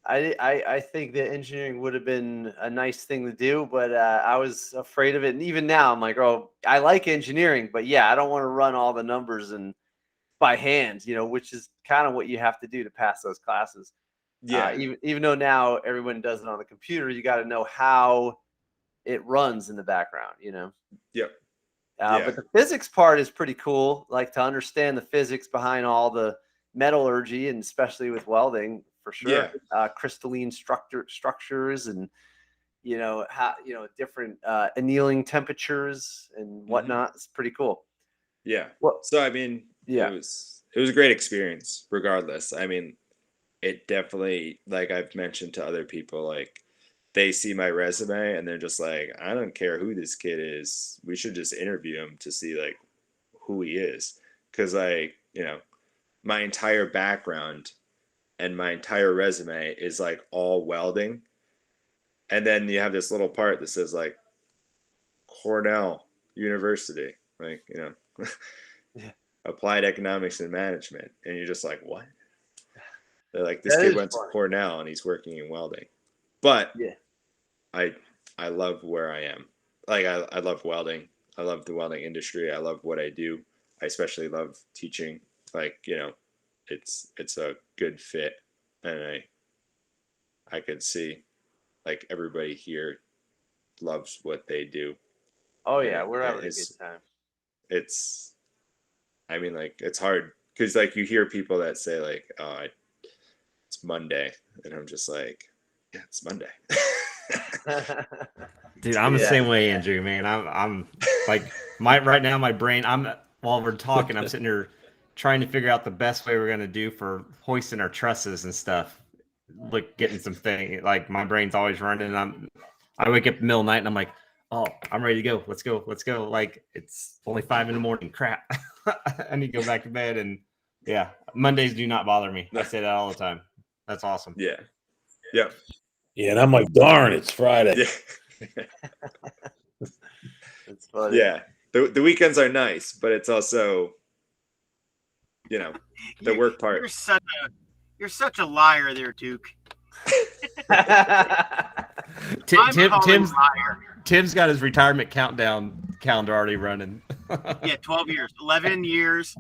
I think that engineering would have been a nice thing to do, but I was afraid of it. And even now I'm like, oh, I like engineering, but yeah, I don't want to run all the numbers and by hand, which is kind of what you have to do to pass those classes. Yeah. Even though now everyone does it on the computer, you got to know how it runs in the background, Yep. But the physics part is pretty cool. Like to understand the physics behind all the metallurgy and especially with welding for sure. Yeah. Crystalline structures and, how, different annealing temperatures and whatnot. It's pretty cool. Yeah. So, I mean, it was a great experience regardless. I mean, it definitely, like I've mentioned to other people, like they see my resume and they're just like, I don't care who this kid is. We should just interview him to see like who he is. Cause like, my entire background and my entire resume is like all welding. And then you have this little part that says like Cornell University, like, applied economics and management. And you're just like, what? They're like, this kid went to Cornell and he's working in welding. But I love where I am. Like I love welding. I love the welding industry. I love what I do. I especially love teaching. Like, it's a good fit. And I could see like everybody here loves what they do. Oh yeah, we're having a good time. It's hard because like you hear people that say like, oh, it's Monday, and I'm just like, yeah, it's Monday. Dude, I'm the same way, Andrew, man. I'm like right now my brain, while we're talking, I'm sitting here trying to figure out the best way we're gonna do for hoisting our trusses and stuff. Like getting some thing, like my brain's always running, and I wake up in the middle of the night and I'm like, oh, I'm ready to go. Let's go. Like it's only 5 a.m. Crap. I need to go back to bed. And yeah, Mondays do not bother me. I say that all the time. That's awesome. Yeah. Yep. Yeah, and I'm like, darn, it's Friday. Yeah. It's funny. Yeah. The weekends are nice, but it's also, the work part. You're such a liar there, Duke. I'm calling higher. Tim's got his retirement countdown calendar already running. Yeah, 12 years, 11 years.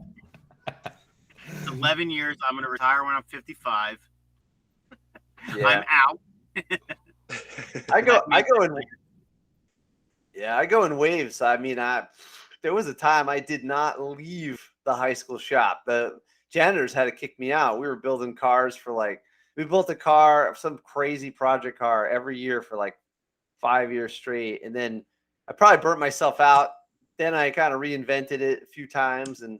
11 years. I'm going to retire when I'm 55. Yeah. I'm out. I go in waves. I mean, there was a time I did not leave the high school shop. The janitors had to kick me out. We were building cars we built a car, some crazy project car every year for like 5 years straight. And then I probably burnt myself out. Then I kind of reinvented it a few times. And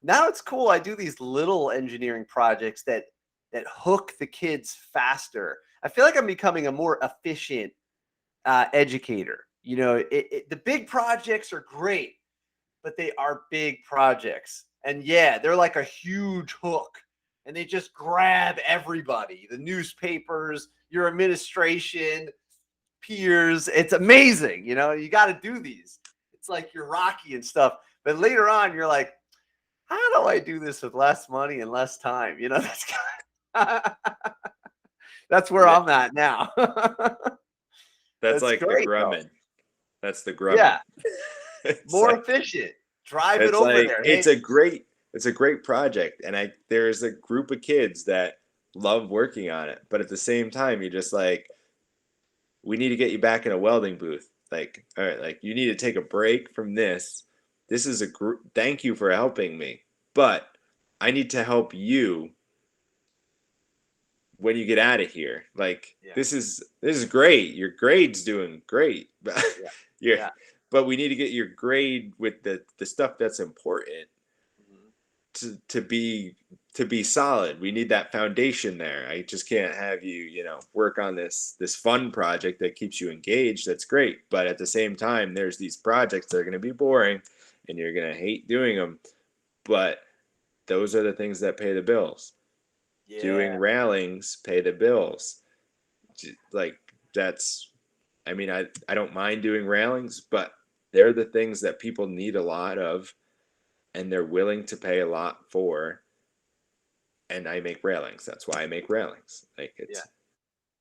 now it's cool. I do these little engineering projects that hook the kids faster. I feel like I'm becoming a more efficient educator. You know, the big projects are great, but they are big projects. And yeah, they're like a huge hook, and they just grab everybody, the newspapers, your administration, peers. It's amazing. You know, you got to do these. It's like you're Rocky and stuff. But later on, you're like, how do I do this with less money and less time? You know, that's where I'm at now. That's like great, the grubbing. Though. That's the grubbing. Yeah. More like, efficient. Drive it over there. It's a great project. And there's a group of kids that love working on it. But at the same time, you're just like, we need to get you back in a welding booth. Like, all right, like you need to take a break from this. This is a group. Thank you for helping me. But I need to help you when you get out of here. Like, this is great. Your grade's doing great. But but we need to get your grade with the stuff that's important to be solid. We need that foundation there. I just can't have you, work on this fun project that keeps you engaged. That's great. But at the same time, there's these projects that are going to be boring and you're going to hate doing them. But those are the things that pay the bills. Yeah. Doing railings pay the bills. Like I don't mind doing railings, but they're the things that people need a lot of and they're willing to pay a lot for. And I make railings. That's why I make railings.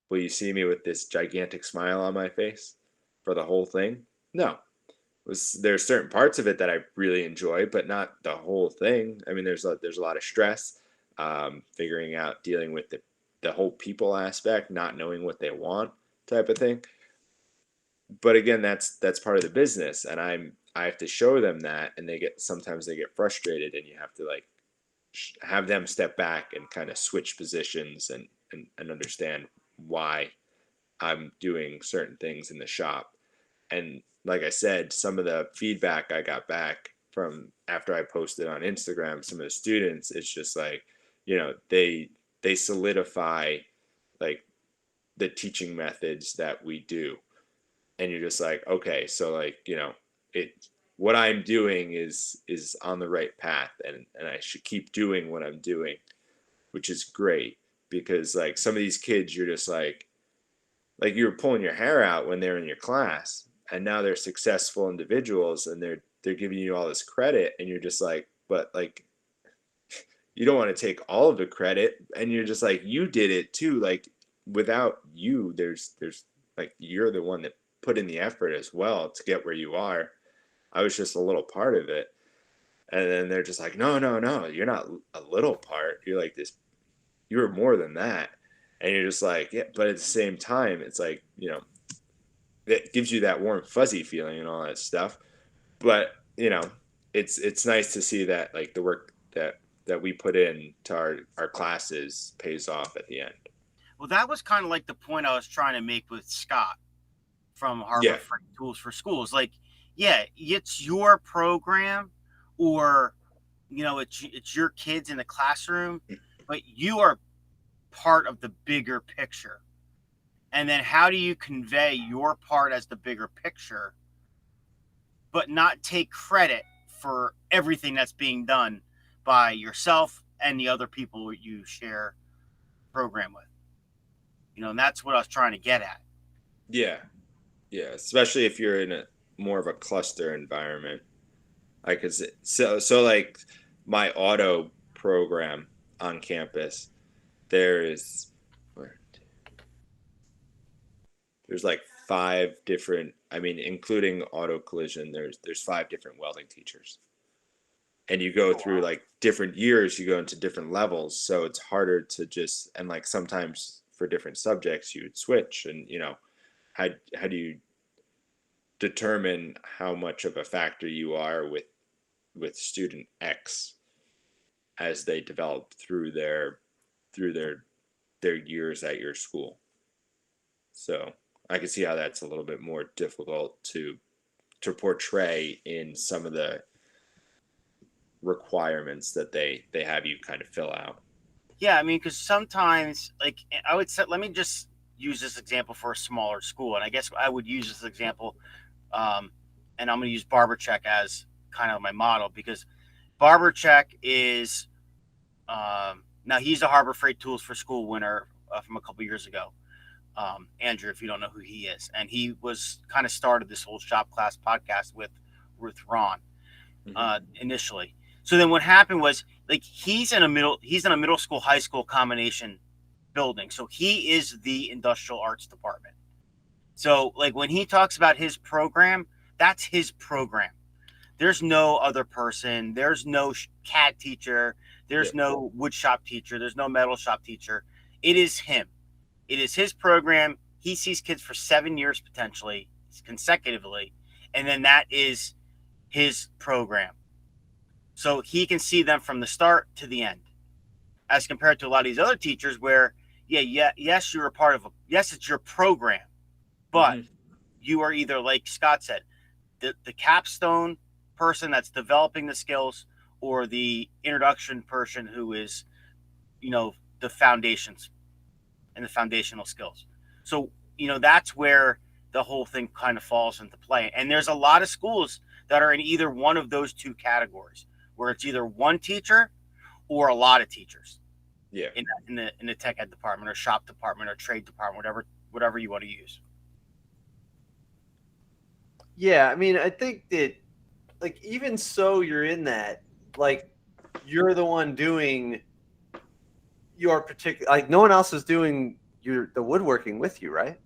Will you see me with this gigantic smile on my face for the whole thing? No. There's certain parts of it that I really enjoy, but not the whole thing. I mean, there's a lot of stress, figuring out, dealing with the whole people aspect, not knowing what they want type of thing. But again, that's part of the business, and I have to show them that, and sometimes they get frustrated, and you have to have them step back and kind of switch positions and understand why I'm doing certain things in the shop. And like I said, some of the feedback I got back from after I posted on Instagram, some of the students, it's just like, they solidify like the teaching methods that we do. And you're just like, okay, so what I'm doing is on the right path, and I should keep doing what I'm doing, which is great, because like some of these kids, you're just like you were pulling your hair out when they're in your class, and now they're successful individuals and they're giving you all this credit, and you're just like, but like, you don't want to take all of the credit, and you're just like, you did it too. Like without you, there's like, you're the one that put in the effort as well to get where you are. I was just a little part of it. And then they're just like, no, you're not a little part. You're like this, you're more than that. And you're just like, yeah, but at the same time, it's like, it gives you that warm, fuzzy feeling and all that stuff. But, it's nice to see that like the work that we put in to our classes pays off at the end. Well, that was kind of like the point I was trying to make with Scott from Harbor Freight Tools for Schools. Like, yeah, it's your program, or it's your kids in the classroom, but you are part of the bigger picture. And then how do you convey your part as the bigger picture, but not take credit for everything that's being done by yourself and the other people you share program with? And that's what I was trying to get at. Yeah, especially if you're in a more of a cluster environment. Like, so like my auto program on campus, there is there's like 5 different, I mean, including auto collision, there's 5 different welding teachers. And you go through like different years, you go into different levels. So it's harder to just, and like sometimes for different subjects you would switch, and how do you determine how much of a factor you are with student X as they develop through their years at your school. So I can see how that's a little bit more difficult to portray in some of the requirements that they have you kind of fill out. Yeah, I mean, because sometimes, like, I would say, let me just use this example for a smaller school, and I guess I would use this example, and I'm going to use Barbercheck as kind of my model, because Barbercheck is now he's a Harbor Freight Tools for School winner from a couple years ago. Andrew, if you don't know who he is, and he was kind of started this whole shop class podcast with Ruth Ron initially. So then what happened was, like, he's in a middle school, high school combination building. So he is the industrial arts department. So like when he talks about his program, that's his program. There's no other person. There's no CAD teacher. There's no wood shop teacher. There's no metal shop teacher. It is him. It is his program. He sees kids for 7 years potentially consecutively. And then that is his program. So he can see them from the start to the end, as compared to a lot of these other teachers where, yes, you're a part of yes, it's your program, but you are either, like Scott said, the capstone person that's developing the skills, or the introduction person who is, the foundations and the foundational skills. So, that's where the whole thing kind of falls into play. And there's a lot of schools that are in either one of those two categories, where it's either one teacher or a lot of teachers. Yeah. In the tech ed department or shop department or trade department, whatever you want to use. Yeah, I mean, I think that, like, even so, you're in that, like, you're the one doing your particular, like, no one else is doing the woodworking with you, right?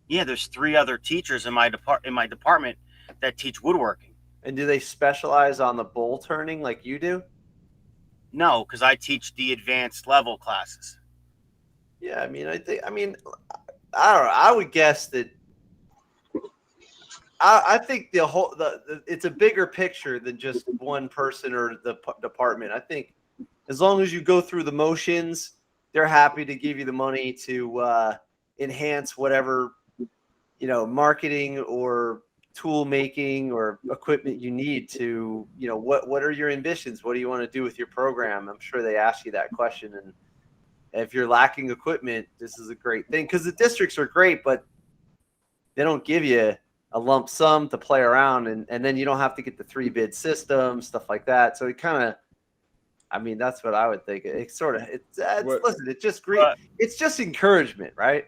Yeah, there's 3 other teachers in my department that teach woodworking. And do they specialize on the bowl turning like you do? No, because I teach the advanced level classes. Yeah, I mean, I don't know. I would guess that. I think it's a bigger picture than just one person or the department. I think as long as you go through the motions, they're happy to give you the money to enhance whatever, marketing or tool making or equipment you need to, what are your ambitions? What do you want to do with your program? I'm sure they ask you that question. And if you're lacking equipment, this is a great thing, because the districts are great, but they don't give you a lump sum to play around. And then you don't have to get the 3-bid system, stuff like that. So it kind of, I mean, that's what I would think. It's sort of, listen, it's just great. It's just encouragement, right?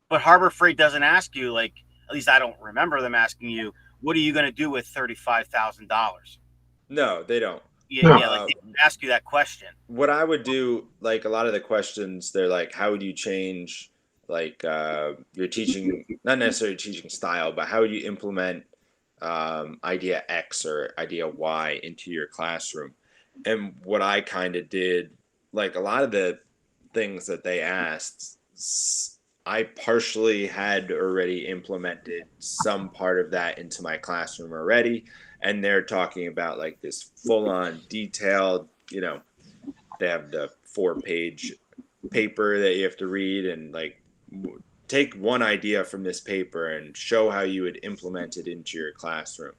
But Harbor Freight doesn't ask you, like, at least I don't remember them asking you, what are you going to do with $35,000? No, they don't. Yeah, like they didn't ask you that question. What I would do, like a lot of the questions, they're like, how would you change, like, your teaching, not necessarily teaching style, but how would you implement idea X or idea Y into your classroom? And what I kind of did, like a lot of the things that they asked, I partially had already implemented some part of that into my classroom already. And they're talking about like this full-on detailed, they have the 4-page paper that you have to read, and like take one idea from this paper and show how you would implement it into your classroom.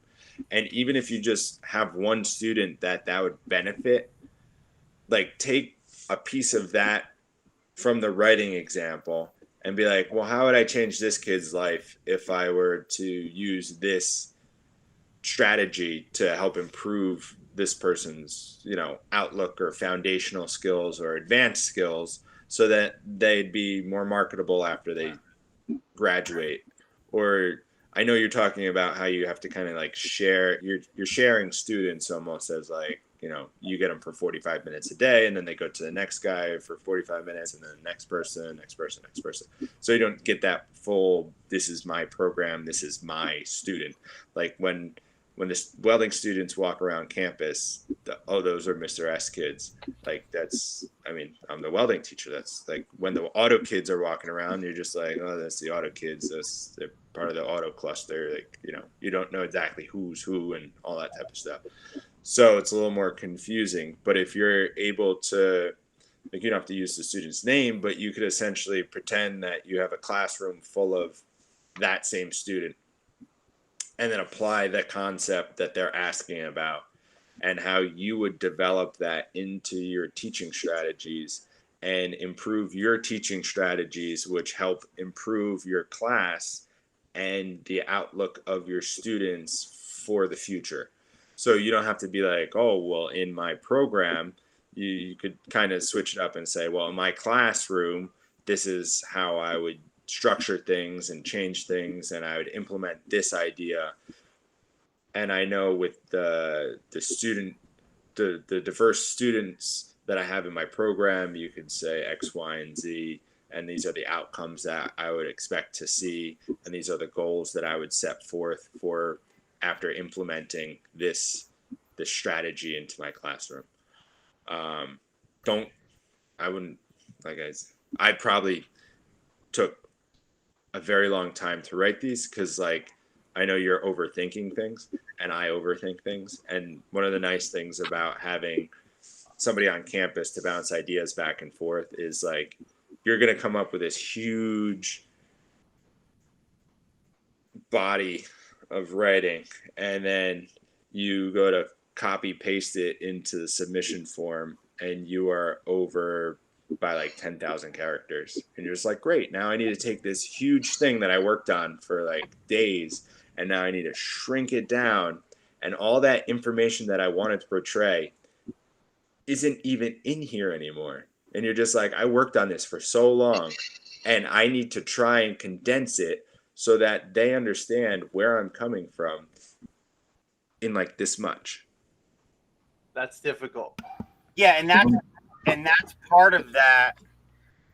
And even if you just have one student that would benefit, like take a piece of that from the writing example and be like, well, how would I change this kid's life if I were to use this strategy to help improve this person's, outlook or foundational skills or advanced skills, so that they'd be more marketable after they graduate? Or I know you're talking about how you have to kind of like share. You're sharing students almost as like, you know, you get them for 45 minutes a day, and then they go to the next guy for 45 minutes, and then the next person. So you don't get that full, this is my program, this is my student. Like when the welding students walk around campus, those are Mr. S kids. Like that's, I mean, I'm the welding teacher. That's like when the auto kids are walking around, you're just like, oh, that's the auto kids. They're part of the auto cluster. Like, you know, you don't know exactly who's who and all that type of stuff. So it's a little more confusing. But if you're able to, like, you don't have to use the student's name, but you could essentially pretend that you have a classroom full of that same student, and then apply the concept that they're asking about and how you would develop that into your teaching strategies and improve your teaching strategies, which help improve your class and the outlook of your students for the future. So you don't have to be like, oh, well, in my program, you could kind of switch it up and say, well, in my classroom, this is how I would structure things and change things, and I would implement this idea. And I know with the diverse students that I have in my program, you could say X, Y, and Z, and these are the outcomes that I would expect to see, and these are the goals that I would set forth for after implementing this strategy into my classroom. I probably took a very long time to write these, because like I know you're overthinking things and I overthink things. And one of the nice things about having somebody on campus to bounce ideas back and forth is like, you're going to come up with this huge body of writing, and then you go to copy paste it into the submission form, and you are over by like 10,000 characters, and you're just like, great, now I need to take this huge thing that I worked on for like days, and now I need to shrink it down, and all that information that I wanted to portray isn't even in here anymore. And you're just like, I worked on this for so long, and I need to try and condense it so that they understand where I'm coming from in like this much. That's difficult. Yeah, and that's part of that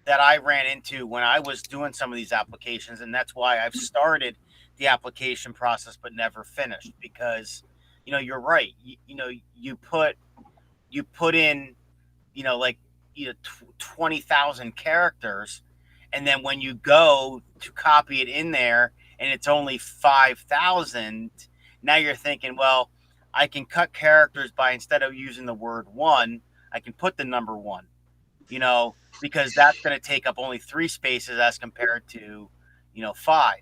I ran into when I was doing some of these applications, and that's why I've started the application process but never finished, because you know, you're right. You put in, you know, like, you know, 20,000 characters, and then when you go to copy it in there and it's only 5,000, now you're thinking, well, I can cut characters by, instead of using the word one, I can put the number one, you know, because that's going to take up only 3 spaces as compared to, you know, 5,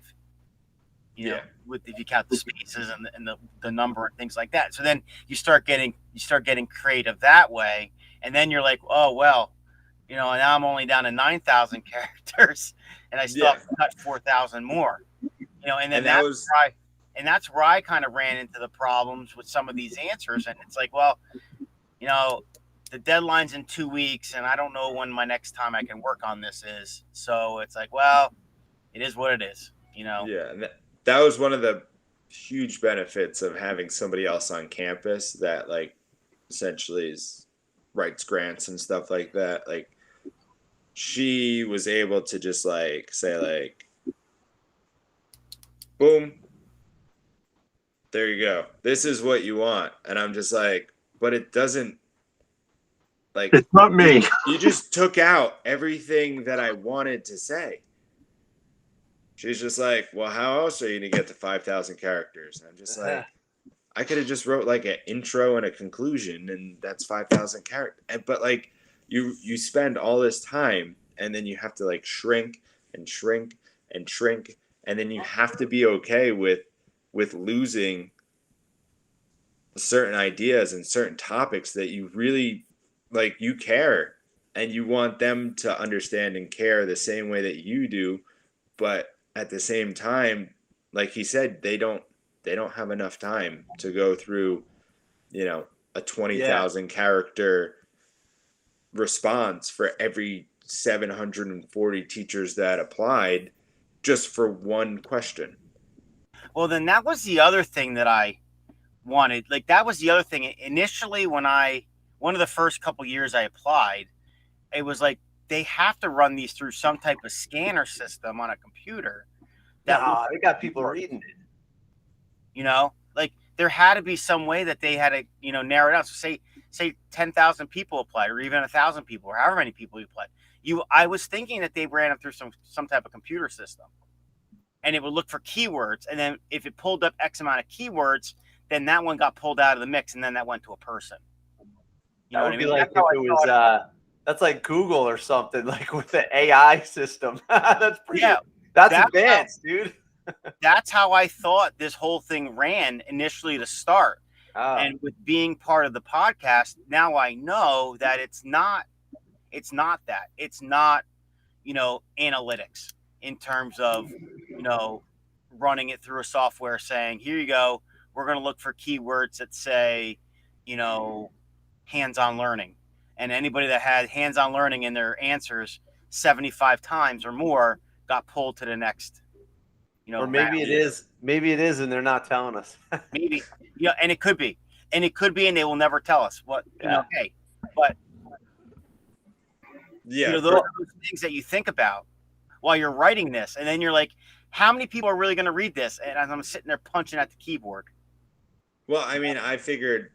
you know, with, if you count the spaces and the number and things like that. So then you start getting creative that way. And then you're like, oh, well, you know, now I'm only down to 9,000 characters, and I still have to cut 4,000 more, you know, and then that's where I kind of ran into the problems with some of these answers. And it's like, well, you know, the deadline's in 2 weeks, and I don't know when my next time I can work on this is. So it's like, well, it is what it is, you know? Yeah. And that was one of the huge benefits of having somebody else on campus that like essentially writes grants and stuff like that. Like, she was able to just like say like, boom, there you go, this is what you want. And I'm just like, but it doesn't, like, It's not me. you just took out everything that I wanted to say. She's just like, well, how else are you gonna get to 5,000 characters? And I'm just like, I could have just wrote like an intro and a conclusion, and that's 5,000 characters. But like, you spend all this time, and then you have to like shrink and shrink and shrink, and then you have to be okay with losing certain ideas and certain topics that you really like, you care, and you want them to understand and care the same way that you do. But at the same time, like he said, they don't have enough time to go through, you know, a 20,000 character response for every 740 teachers that applied just for one question. Well, then that was the other thing that I wanted. Like that was the other thing. Initially, one of the first couple years I applied, it was like they have to run these through some type of scanner system on a computer. They got people reading it. You know, like there had to be some way that they had to, narrow it down. So say 10,000 people applied, or even 1,000 people, or however many people you applied. I was thinking that they ran it through some type of computer system, and it would look for keywords, and then if it pulled up X amount of keywords, then that one got pulled out of the mix, and then that went to a person. That would be like if it was that's like Google or something, like with the AI system. That's pretty. Yeah, that's advanced, dude. That's how I thought this whole thing ran initially to start. And with being part of the podcast, now I know that it's not that. It's not, analytics in terms of, running it through a software saying, here you go, we're going to look for keywords that say, hands-on learning. And anybody that had hands-on learning in their answers 75 times or more got pulled to the next, or maybe it is, and they're not telling us. Maybe, and it could be, and they will never tell us what, hey, but those are those things that you think about while you're writing this, and then you're like, how many people are really going to read this? And I'm sitting there punching at the keyboard. Well, I mean, I figured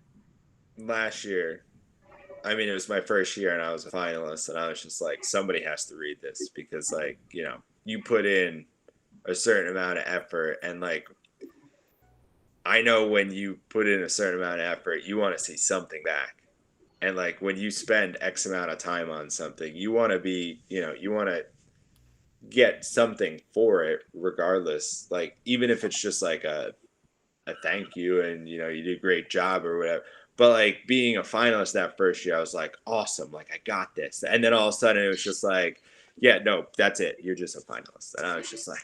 last year, it was my first year and I was a finalist, and I was just like, somebody has to read this because, like, you put in a certain amount of effort, and like, I know when you put in a certain amount of effort, you want to see something back. And like, when you spend X amount of time on something, you want to be, you want to get something for it regardless. Like, even if it's just like a thank you and, you did a great job or whatever. But like, being a finalist that first year, I was like, awesome. Like, I got this. And then all of a sudden it was just like, yeah, no, that's it. You're just a finalist. And I was just like,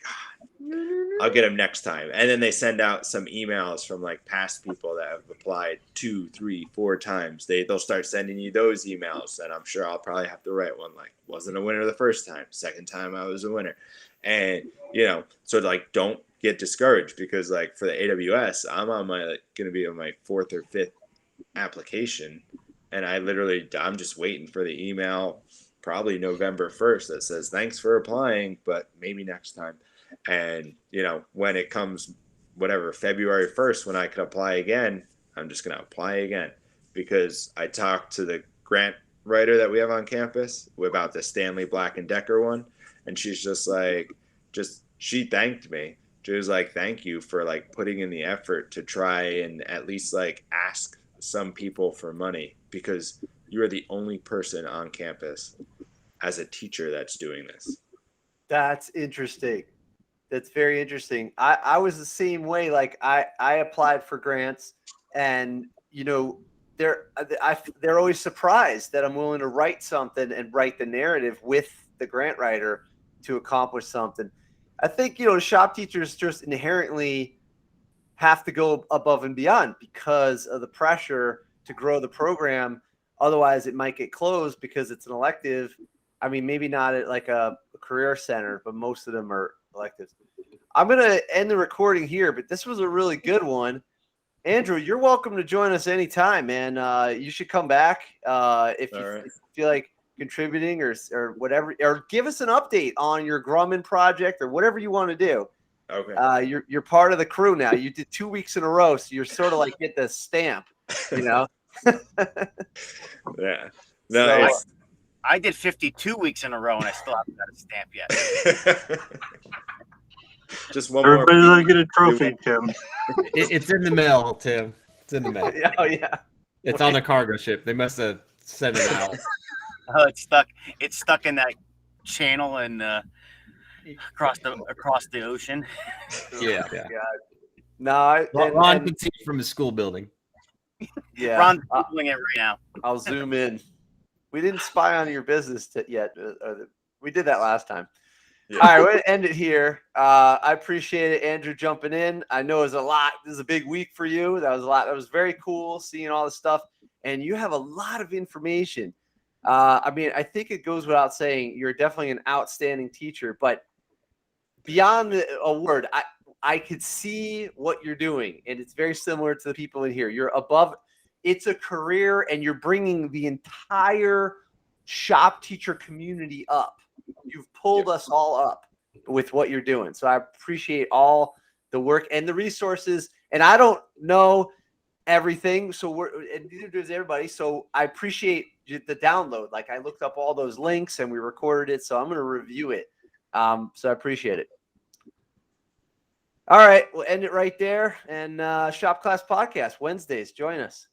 I'll get them next time. And then they send out some emails from like past people that have applied 2, 3, 4 times. They'll start sending you those emails. And I'm sure I'll probably have to write one like, wasn't a winner the first time. Second time I was a winner. And, so like, don't get discouraged because like for the AWS, I'm on going to be on my 4th or 5th application. And I'm just waiting for the email probably November 1st that says, thanks for applying, but maybe next time. And, when it comes, February 1st, when I could apply again, I'm just going to apply again because I talked to the grant writer that we have on campus about the Stanley Black & Decker one. And she's just like, she thanked me. She was like, thank you for like putting in the effort to try and at least like ask some people for money because you are the only person on campus as a teacher that's doing this. That's interesting. That's very interesting. I was the same way. Like I applied for grants, and they're always surprised that I'm willing to write something and write the narrative with the grant writer to accomplish something. I think shop teachers just inherently have to go above and beyond because of the pressure to grow the program. Otherwise, it might get closed because it's an elective. I mean, maybe not at like a career center, but most of them are electives. I'm going to end the recording here, but this was a really good one. Andrew, you're welcome to join us anytime, man. You should come back if you feel like contributing or whatever, or give us an update on your Grumman project or whatever you want to do. Okay. You're part of the crew now. You did 2 weeks in a row, so you're sort of like get the stamp, Yeah. No, so I did 52 weeks in a row, and I still haven't got a stamp yet. Just one Everybody's more. gonna get a trophy, Tim. It's in the mail, Tim. It's in the mail. Oh yeah. It's on a cargo ship. They must have sent it out. Oh, it's stuck. It's stuck in that channel and across the ocean. Yeah. No, Ron can see it from his school building. Yeah, Ron's doing it right now. I'll zoom in. We didn't spy on your business yet. We did that last time. Yeah. All right, we're going to end it here. I appreciate it, Andrew, jumping in. I know it was a lot. This is a big week for you. That was a lot. That was very cool seeing all this stuff. And you have a lot of information. I think it goes without saying you're definitely an outstanding teacher. But beyond the award, I could see what you're doing, and it's very similar to the people in here. You're above. It's a career, and you're bringing the entire shop teacher community up. You've pulled us all up with what you're doing. So I appreciate all the work and the resources. And I don't know everything, and neither does everybody. So I appreciate the download. Like, I looked up all those links and we recorded it, so I'm going to review it. So I appreciate it. All right, we'll end it right there. And Shop Class Podcast Wednesdays, join us.